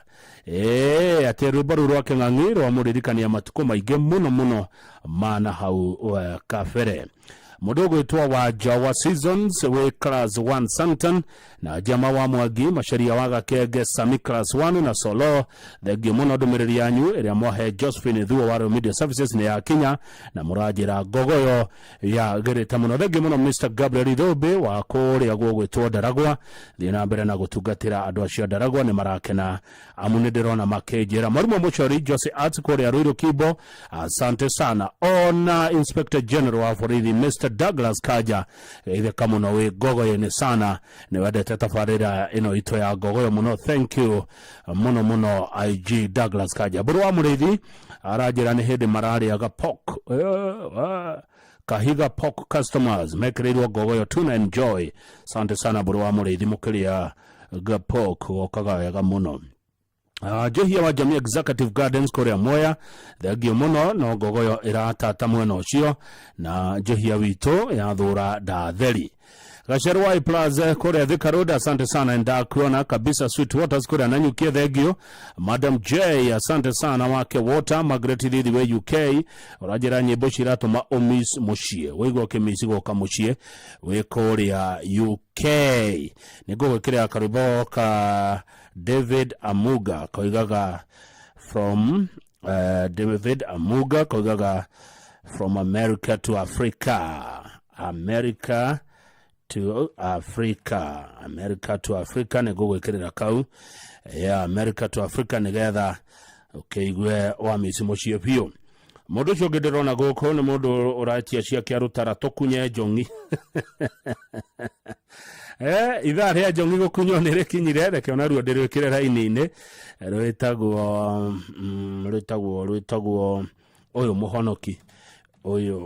atĩ rwĩmbo rũu rwa Kĩng'ang'i rwa mũririkania matukũ maingĩ mũno mana hau kabere. Mũndũ ũgwĩtwo wa Jawa Seasons wĩ class 1 Sancton na Jama wa Mwangi Macharia wa Gakenge Sami class 1 na Solo. Thengiũ mũno ndũmĩrĩri yanyu ĩrĩa mwahe Josephine Thuo wa Royal Media Services nĩ ya Kinya na mũranjĩra Ngogoyo ya gĩrĩte mũno. Thengiũ mũno Mr. Gabriel Thũmbĩ wa kũrĩa gwĩtwo Ndaragwa. Thiĩ na mbere na gũtungatĩra andũ acio Ndaragwa nĩ marakena amu nĩ ndĩrona makĩnjĩra. Mwarimũ Mũchori Jose Arts kũrĩa Ruiru Kibo, asante sana. Ona Inspector General wa borithi Mr. Douglas Kaja itheka mũno wĩ Ngogoyo-inĩ sana nĩ wendete tabarĩra ĩno itũ ya Ngogoyo mũno. Thank you mũno IG Douglas Kaja. Mbũrũ wa Mũrĩithi aranjĩra nĩ hĩndĩ mararĩaga pork Kahiga Pork customers mekĩrĩirwo Ngogoyo tuna enjoy. Asante sana Mbũrũ wa Mũrĩithi mũkĩrĩa pork gokaga wega mũno. Johia wa Jamii Executive Gardens kũrĩa Mwea, thengiũ mũno no Ngogoyo ĩratata mwena ũcio na Johia witũ ya thũra ndatheri. Gacerwa Plaza kũrĩa Thika Road, asante sana. Ndakuona kabisa Sweet Waters kũrĩa Nanyukia, thengiũ. Madam J asante sana wake Water. Margaret Thithi we UK ũranjĩra nyĩmbo ciratũma ũmiss mũciĩ, wĩigua ũkĩmiss gũka mũciĩ wĩ kũrĩa UK. Nĩngũgwĩkĩrĩra karwĩmbo ka David Amuga koigaga from David Amuga koigaga from America to Africa, America to Africa, America to Africa. Nĩngũgwĩkĩrĩra kau America to Africa nĩgetha ũkĩigue wamisi mũciĩ biũ. Mũndũ ũcio ũngĩ ndĩrona gũkũ nĩ mũndũ ũratia ciake arutara tũkunye Njong'i. Ithaa rĩa Njong'i gũkunywo nĩ rĩkinyire, reke ona ruo ndĩrĩkĩre raini-inĩ. Rwĩtagwo ũyũ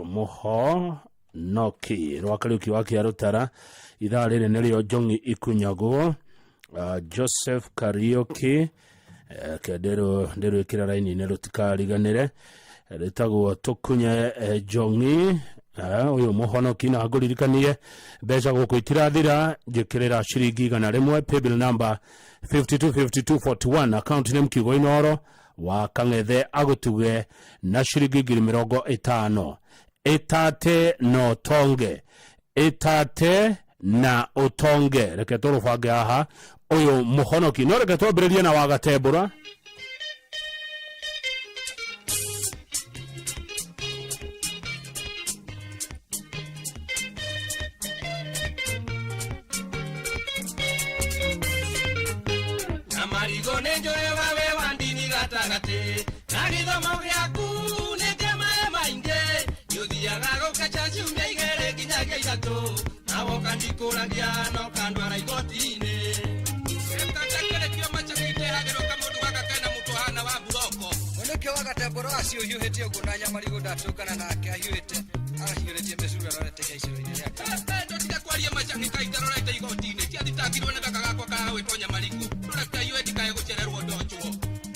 mũhonoki rwa Kariuki wa Kĩarũtara. Ithaa rĩrĩ nĩrĩo Njong'i ikunyagwo. Joseph Kariuki ndĩrĩkĩre raini-inĩ rũtikariganĩre. Rĩtagwo tũkunye Njong'i ũyũ mũhonoki. Na ngũririkanie mbeca gũkũ itirathira, njĩkĩrĩra ciringi 100, paybill number 525241, account name Kigo Inoro wa Kang'ethe agũtuge na ciringi 50,000. Itate no tonge, itate na utonge. Reke tũrũbange haha ũyũ mũhonoki, no reke twambĩrĩrie na wa Gatembũra.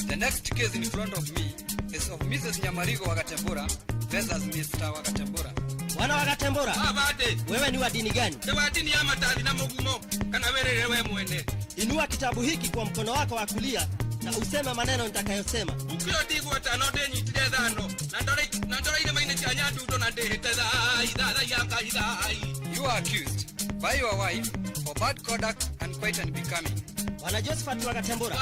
The next case in front of me case of Mrs. Nyamarigo Wagatembura versus Mr. Wagatembura. Wana Wagatembura, wewe ni wa dini gani? Ni wa dini ya matali na mugumo, kana wewe mwene. Inua kitabu hiki kwa mkono wako wa kulia na useme maneno nitakayosema. Ukio digu atano denyi tidedano, nandora ile maine chanya dudo na deheteza idha yaka idha. You are accused by your wife for bad conduct and quite unbecoming. Wana Josephat Wagatembura,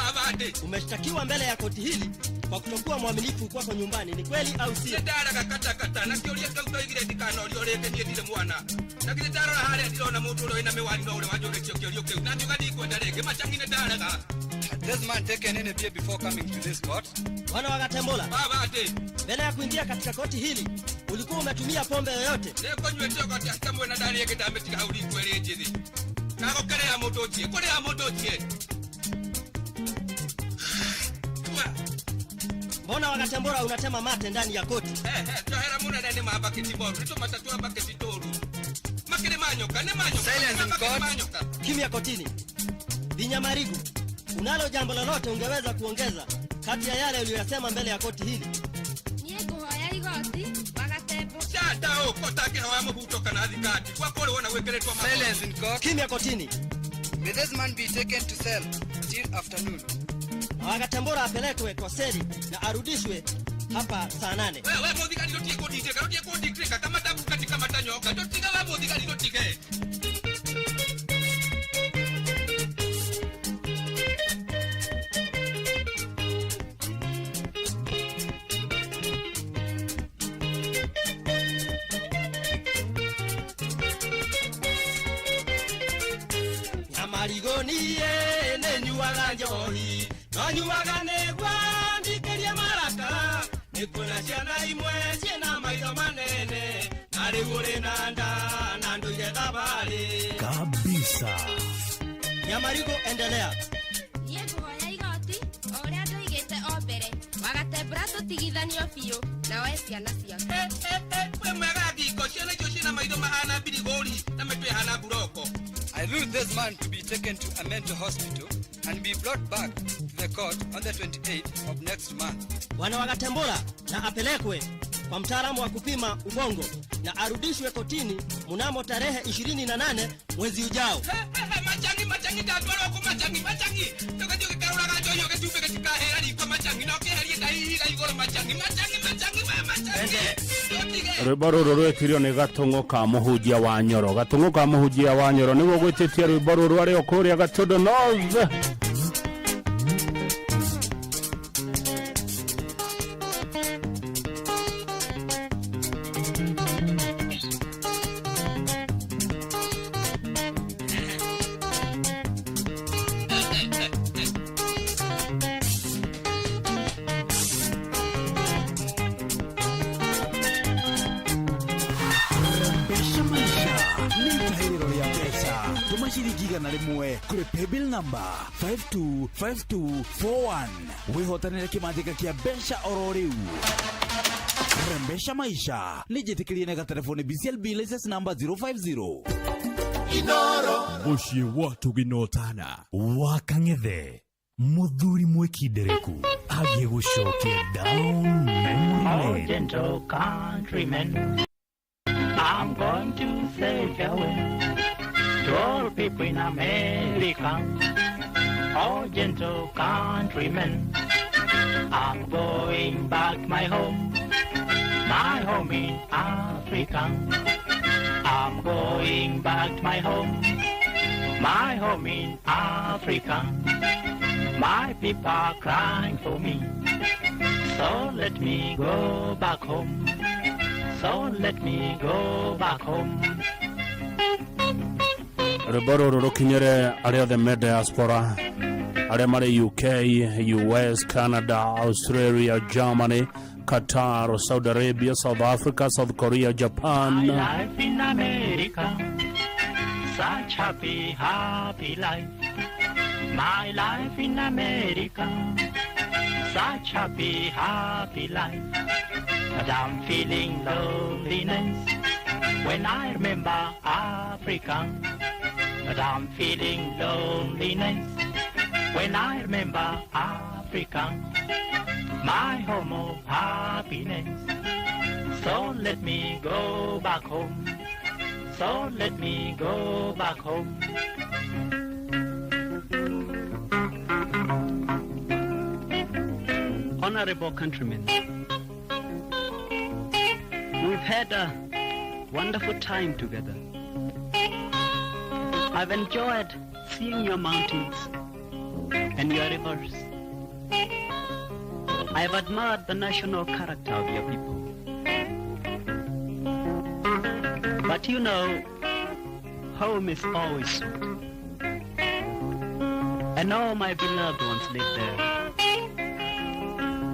umeshtakiwa mbele ya koti hili kwa kutokuwa mwaminifu kwako nyumbani, ni kweli au si? Ndara kakata na kiolia kauto igire dikano liorete nie dile mwana. Na kile dara hale ndilona mundu ro ina mewani no ule wajore kio kio na ndugadi kwenda rege machangine dara ga. This man taken any beer before coming to this court? Wana Wagatembura, mbele ya kuingia katika koti hili ulikuwa umetumia pombe yoyote? Leko nywete kati akamwe na dali yake dametika uli kweli njidi. Kako kale ya mototie, kole ya mototie. Mbona Wagatembura unatema mate ndani ya koti? Tohera muna ndani mabaketi boru, nito matatu mabaketi toru. Makile manyoka, ne manyoka. Silence in court. Kimya kotini. Binyamarigu, unalo jambo lolote ungeweza kuongeza kati ya yale uliyosema mbele ya koti hili? Niego hoya igoti, Wagatembura. Chata kotake hawa mabuto kana adhikati. Kwa kole wana wekeletwa mabuto. Silence in court. Kimya kotini. May this man be taken to cell till afternoon. Wagatembura apelekwe kwa seli na arudishwe hapa saa 8. Wewe modika ndio kodi teka, ndio kodi teka kama tabu katika matanyoka. Ndio tika wewe modika ndio tike. Nyamarigonie ne nyuwaga njohi. Nanyuwaga negwa ndikeria maraka. Nikuna ciana imwe ciena maitho manene. Nari uri nanda na nduire thabari kabisa. Nyamarigo, endelea. Niego hoya igoti, oria ndoigite o mbere. Wagatembura tutigithanio biũ na oe ciana ciake. We mwega giko ciana icio ciena maitho mahana birigori na mitwe hana buroko. I rule this man to be taken to a mental hospital and be brought back to the court on the 28th of next month. Wana Wagatembura na apelekwe kwa mtaalamu wa kupima ubongo na arudishwe kotini mnamo tarehe 28 mwezi ujao. Machangi tatwara ko machangi. Tokadio kaura gajo yo ke tupe katika hera liko machangi no ke heri dai ga igoro machangi. Rwimbo rũrũ rwĩkirio nĩ Gatũng'ũ ka mũhunjia wa Nyoro. Gatũng'ũ ka mũhunjia wa Nyoro nĩguo gwĩtĩtie rwĩmbo rũrũ arĩ o kũrĩa Gatũndũ North. Shiringi na rimwe kuri paybill number 525241 wihotanire kimandika kia besha ororiu. Rembesha maisha lijitikirie na telefoni BCLB license number 050 Inoro Bushi watu ginotana wakang'ethe muthuri mwikindereku agie gucokia down memory lane. Oh, gentle countrymen, I'm going to say farewell to all people in America. Oh, gentle countrymen, I'm going back my home in Africa. I'm going back my home in Africa. My people are crying for me, so let me go back home. So let me go back home. Rwĩmbo rũrũ rũkinyĩre arĩa othe me diaspora, arĩa marĩ UK, US, Canada, Australia, Germany, Qatar, Saudi Arabia, South Africa, South Korea, Japan. My life in America, such happy, happy life. My life in America, such happy, happy life. But I'm feeling loneliness when I remember Africa. But I'm feeling loneliness when I remember Africa. Africa, my home of happiness. So let me go back home. So let me go back home. Honorable countrymen, we've had a wonderful time together. I've enjoyed seeing your mountains and your rivers. I've admired the national character of your people. But you know, home is always sweet. And all my beloved ones live there.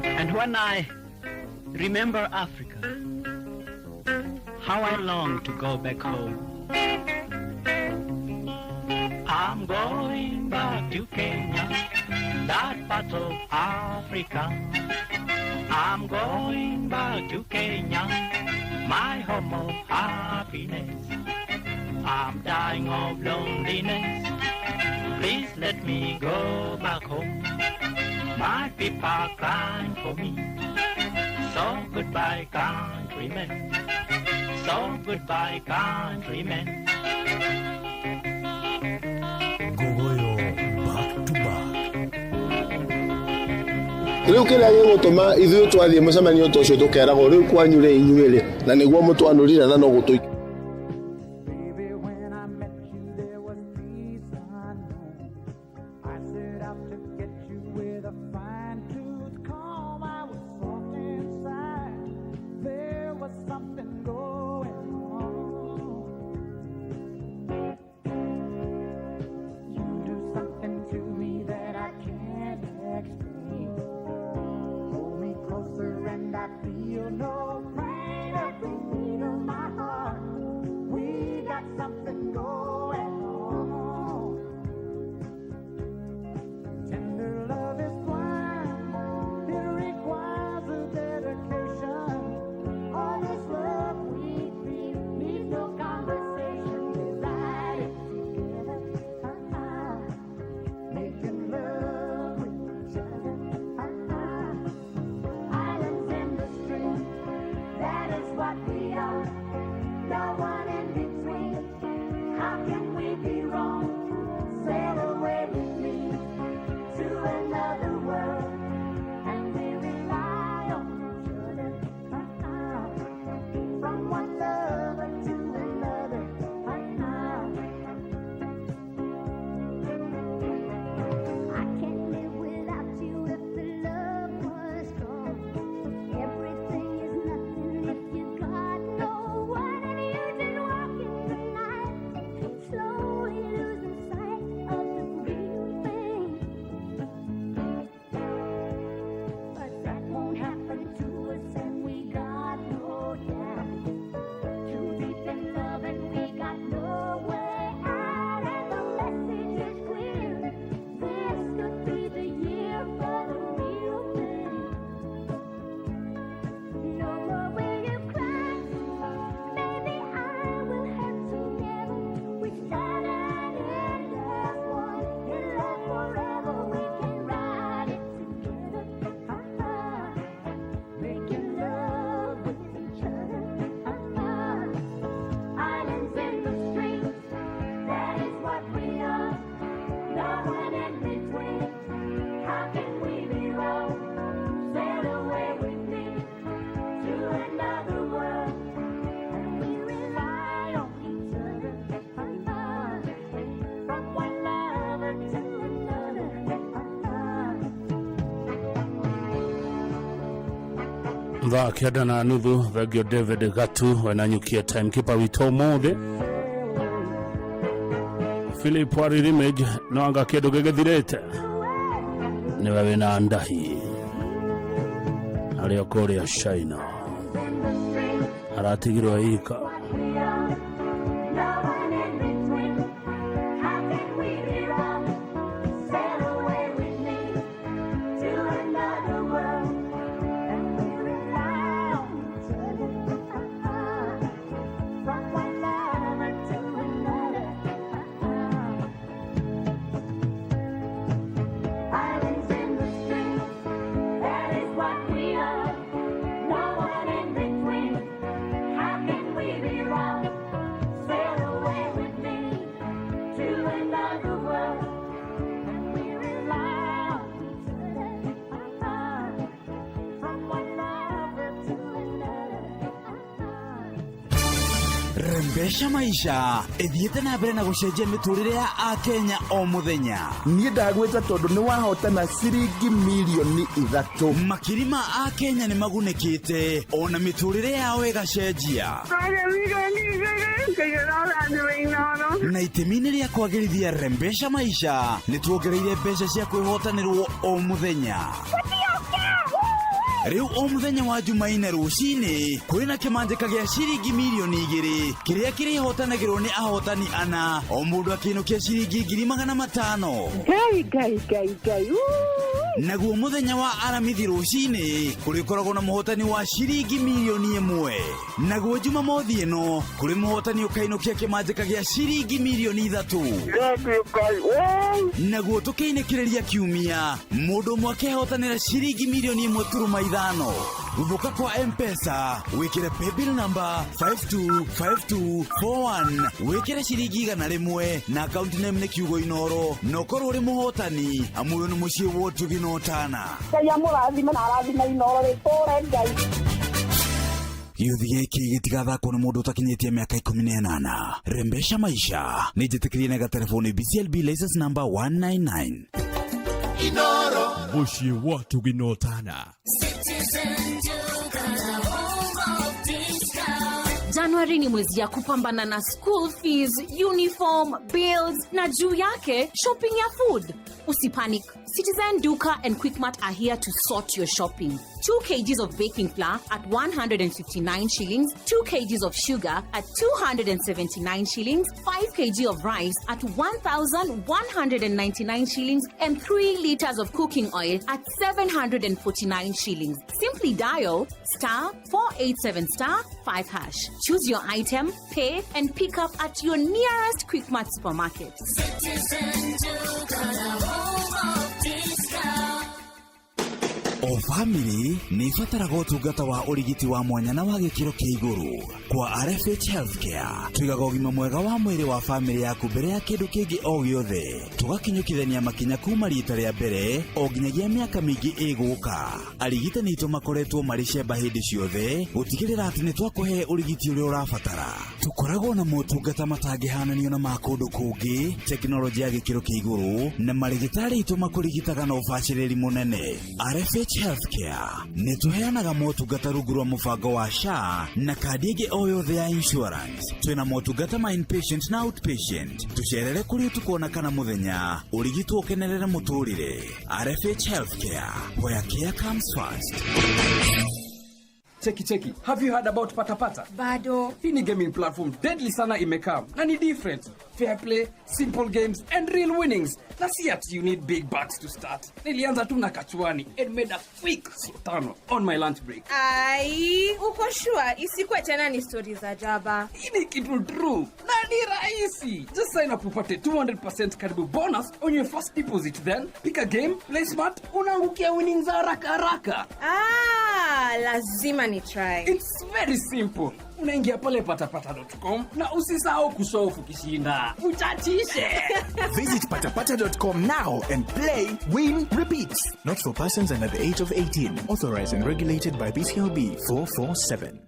And when I remember Africa, how I long to go back home. I'm going back to Kenya, that part of Africa. I'm going back to Kenya, my home of happiness. I'm dying of loneliness. Please let me go back home. My people are crying for me. So goodbye, countrymen. So goodbye, countrymen. Riu kira gigutuma ithuĩ twathiĩ mũcemanio ta ũcio tũkeragwo rĩu kwanyu rĩ inyuĩ na nĩguo mũtwanũrire na no gũtũ Thaa kenda na nuthu thegio David Gatu wenanyukia timekeeper wito mothe Philip Waririmage no anga kĩndũ gĩgĩthirĩte nĩwe wĩna ndahi arĩa kũrĩa China aratigirwo ika Rembesha maisha ithiete na mbere na gucenjia miturire ya Akenya o muthenya. Niĩ ndagweta tondu nĩ wahotana ciringi milioni 3. Makiri ma Akenya nĩ magunĩkĩte ona miturire yao ĩgacenjia. Na itemi-inĩ rĩa kwagĩrithia Rembesha maisha nĩ tuongereire mbeca cia kwĩhotanĩrwo o muthenya. Riu o muthenya wa Jumaine rucini kuri na kimanjika gya ciringi milioni 2 kiria kirihotanagirwo ni ahotani ana o mundu akinukia ciringi 500. Gai. Naguo muthenya wa Aramithi rucini kuri koragwo na muhotani wa ciringi milioni 1. Naguo Jumamothi ino kuri muhotani ukainukia kimanjika gya ciringi milioni 3. Naguo tukainekereria kiumia mundu umwe akehotanira ciringi milioni 1.5. Vuka kwa M-Pesa wikire paybill number 525241 wikire ciringi 100 na account name ni Kiugo Inoro nokorwo uri muhotani amuyo ni mucie wotu ginotana ya murathime na arathime Inoro ritore ngai Yuthi giki gitigathakwo ni mundu utakinyitie miaka 18. Rembesha maisha ni njitikirie na telefoni BCLB license number 199 Inoro mucie wotu ginotana. Januari ni mwezi ya kupambana na school fees, uniform, bills na juu yake shopping ya food. Usipanic. Citizen Duka and Quickmart are here to sort your shopping. 2 kgs of baking flour at 159 shillings, 2 kgs of sugar at 279 shillings, 5 kg of rice at 1,199 shillings, and 3 liters of cooking oil at 749 shillings. Simply dial *487*5#. Choose your item, pay, and pick up at your nearest Quickmart supermarket. O family ni ibataraga ũtungata wa ũrigiti wa mwanya na wa gĩkĩro kĩa igũrũ. Kwa RFH Healthcare tuigaga ũgima mwega wa mwĩrĩ wa family yaku mbere ya kĩndũ kĩngĩ o gĩothe. Tugakinyũkithania makinya kuma rita rĩa mbere o nginyagia mĩaka mĩingĩ ĩgũka. Arigitani aitũ makoretwo marĩ cemba hĩndĩ ciothe gũtigĩrĩra atĩ nĩ twakũhe ũrigiti ũrĩa ũrabatara. Tukoragwo na motungata matangĩhananio na ma kũndũ kũngĩ, tekinoronjĩ ya gĩkĩro kĩa igũrũ na marigitari aitũ makũrigitaga na ũbacĩrĩri mũnene. RFH Healthcare nĩ tuheanaga motungata rungu rwa mũbango wa SHA na kandi ĩngĩ o yothe ya insurance. Twĩna motungata ma inpatient na outpatient. Tucerere kũrĩ ũtukũ kana mũthenya ũrigitwo ũkenerere mũtũrĩre. RFH Healthcare, where care comes first. Cheki. Have you heard about Patapata? Bado. Hii ni gaming platform deadly sana imekam. Na ni different. Fair play, simple games and real winnings. Na si ati you need big bucks to start. Nilianza tu na kachuani and made a quick sotano on my lunch break. Ai, uko sure isikuwe tena ni stories za jaba. Hii ni kitu true. Na ni rahisi. Just sign up upate 200% karibu bonus on your first deposit, then pick a game, play smart, unaangukia winnings haraka. Lazima ni try. It's very simple. Unaingia pale patapata.com na usisahau kusofu kishinda. Uchachishe. Visit patapata.com now and play, win, repeat. Not for persons under the age of 18. Authorized and regulated by BCLB 447.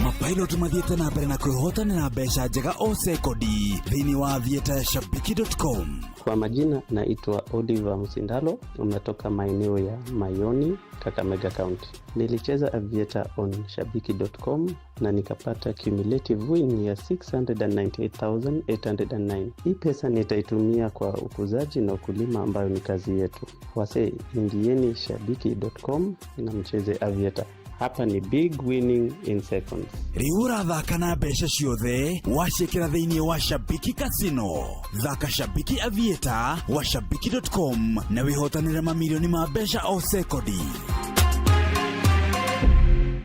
Mapilot mathiete na mbere na kwĩhotanĩra mbeca njega o sekodi thĩinĩ wa aviatashabiki.com. Kwa majina naitwa Oliver Musindalo, umetoka maeneo ya Mayoni, Kakamega County. Nilicheza Aviator on shabiki.com na nikapata cumulative win ya 698,809. Hii pesa nitaitumia kwa ukuzaji na ukulima ambayo ni kazi yetu. Wase, ingieni shabiki.com na mcheze Aviator. Hapa ni big winning in seconds. Riura thaka na mbeca ciothe wacekera thĩinĩ wa Shabiki Casino. Thaka Shabiki Aviator wa shabiki.com na wihotanĩre mamilioni ma mbeca o sekodi.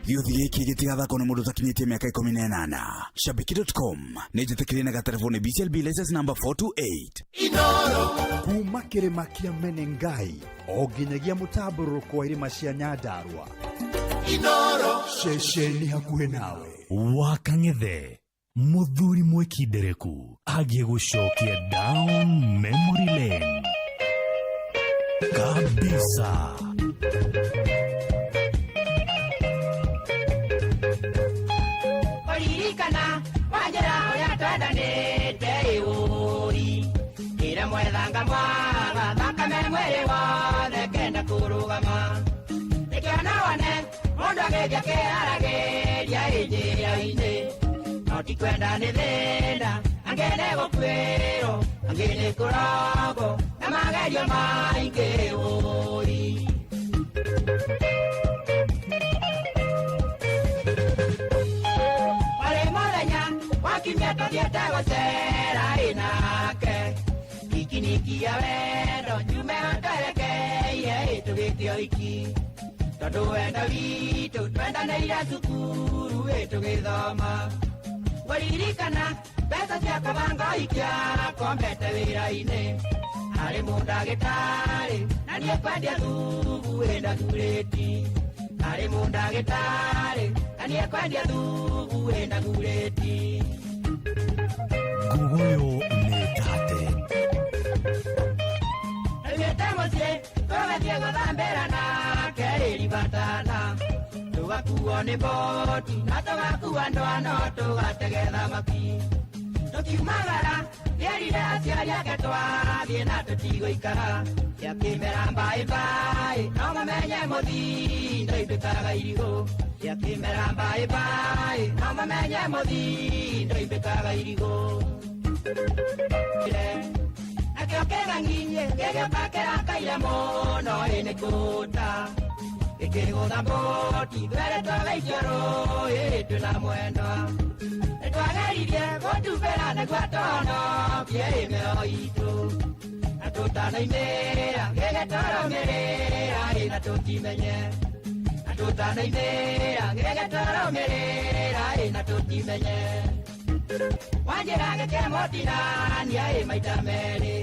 Yuthi gĩkĩ gĩtigathakwo nĩ mũndũ ũtakinyĩtie mĩaka 18. Shabiki.com nĩ njĩtĩkĩrie na telefoni BCLB license number 428. Inoro kuma kĩrĩma kĩa Menengai o nginyagia mũtambũrũko wa irĩma cia Nyandarua. Inoro ceceni hakuhĩ nawe. Wakang'ethe muthuri mwekindereku agie gũcokia down memory lane kabisa. Waririkana wanjira uria twendanite iuri ire mwethanga mwaga thakame mwiri wothe kenda kurugama nikiona wone mundu ageria kiaragiria injira-ini no ti kwenda ni thina angene gukwiro angene kurogo na magerio maingi uri wakimya tuthiete gucera inake ikinikia wendo njume twerekeire tugitio iki tondu wendo witu twendaneire cukuru tugithoma waririkana mbeca cia kabanga ikia kombete wira-ini harĩ mũndagĩtarĩ na niĩ kwendia thubu ndathurĩti harĩ mũndagĩtarĩ na niĩ kwendia thubu ndathurĩti Gugoyo Metate Nĩmĩte mũciĩ tũgĩthiĩ gũthambĩra nake ĩribatana tũgakuo nĩ boti na tũgakuo ndwano tũgatege thamaki tũkiumagara nĩerire aciari ake twathiĩ na tũtigũikara yakĩmera mbaĩmbaĩ no mamenye mũthindo imbĩkaga irigũ yakĩmera mbaĩmbaĩ no mamenye mũthindo imbĩkaga irigũ nakĩo kĩgang'inye gĩgĩũka kĩrakaire mũno nĩ kũũta gĩkĩgũtha mbũti thwere twagaikio rũĩ twĩna mwendwa nĩtwageririe gũtubĩra nĩguo tũhonokie mĩoyo itũ na tũtanaimĩra gĩgĩtũrũmĩrĩra na tũtimenye na tũtanaimĩra gĩgĩtũrũmĩrĩra na tũtimenye wanjĩra gĩkĩmũtinania maita merĩ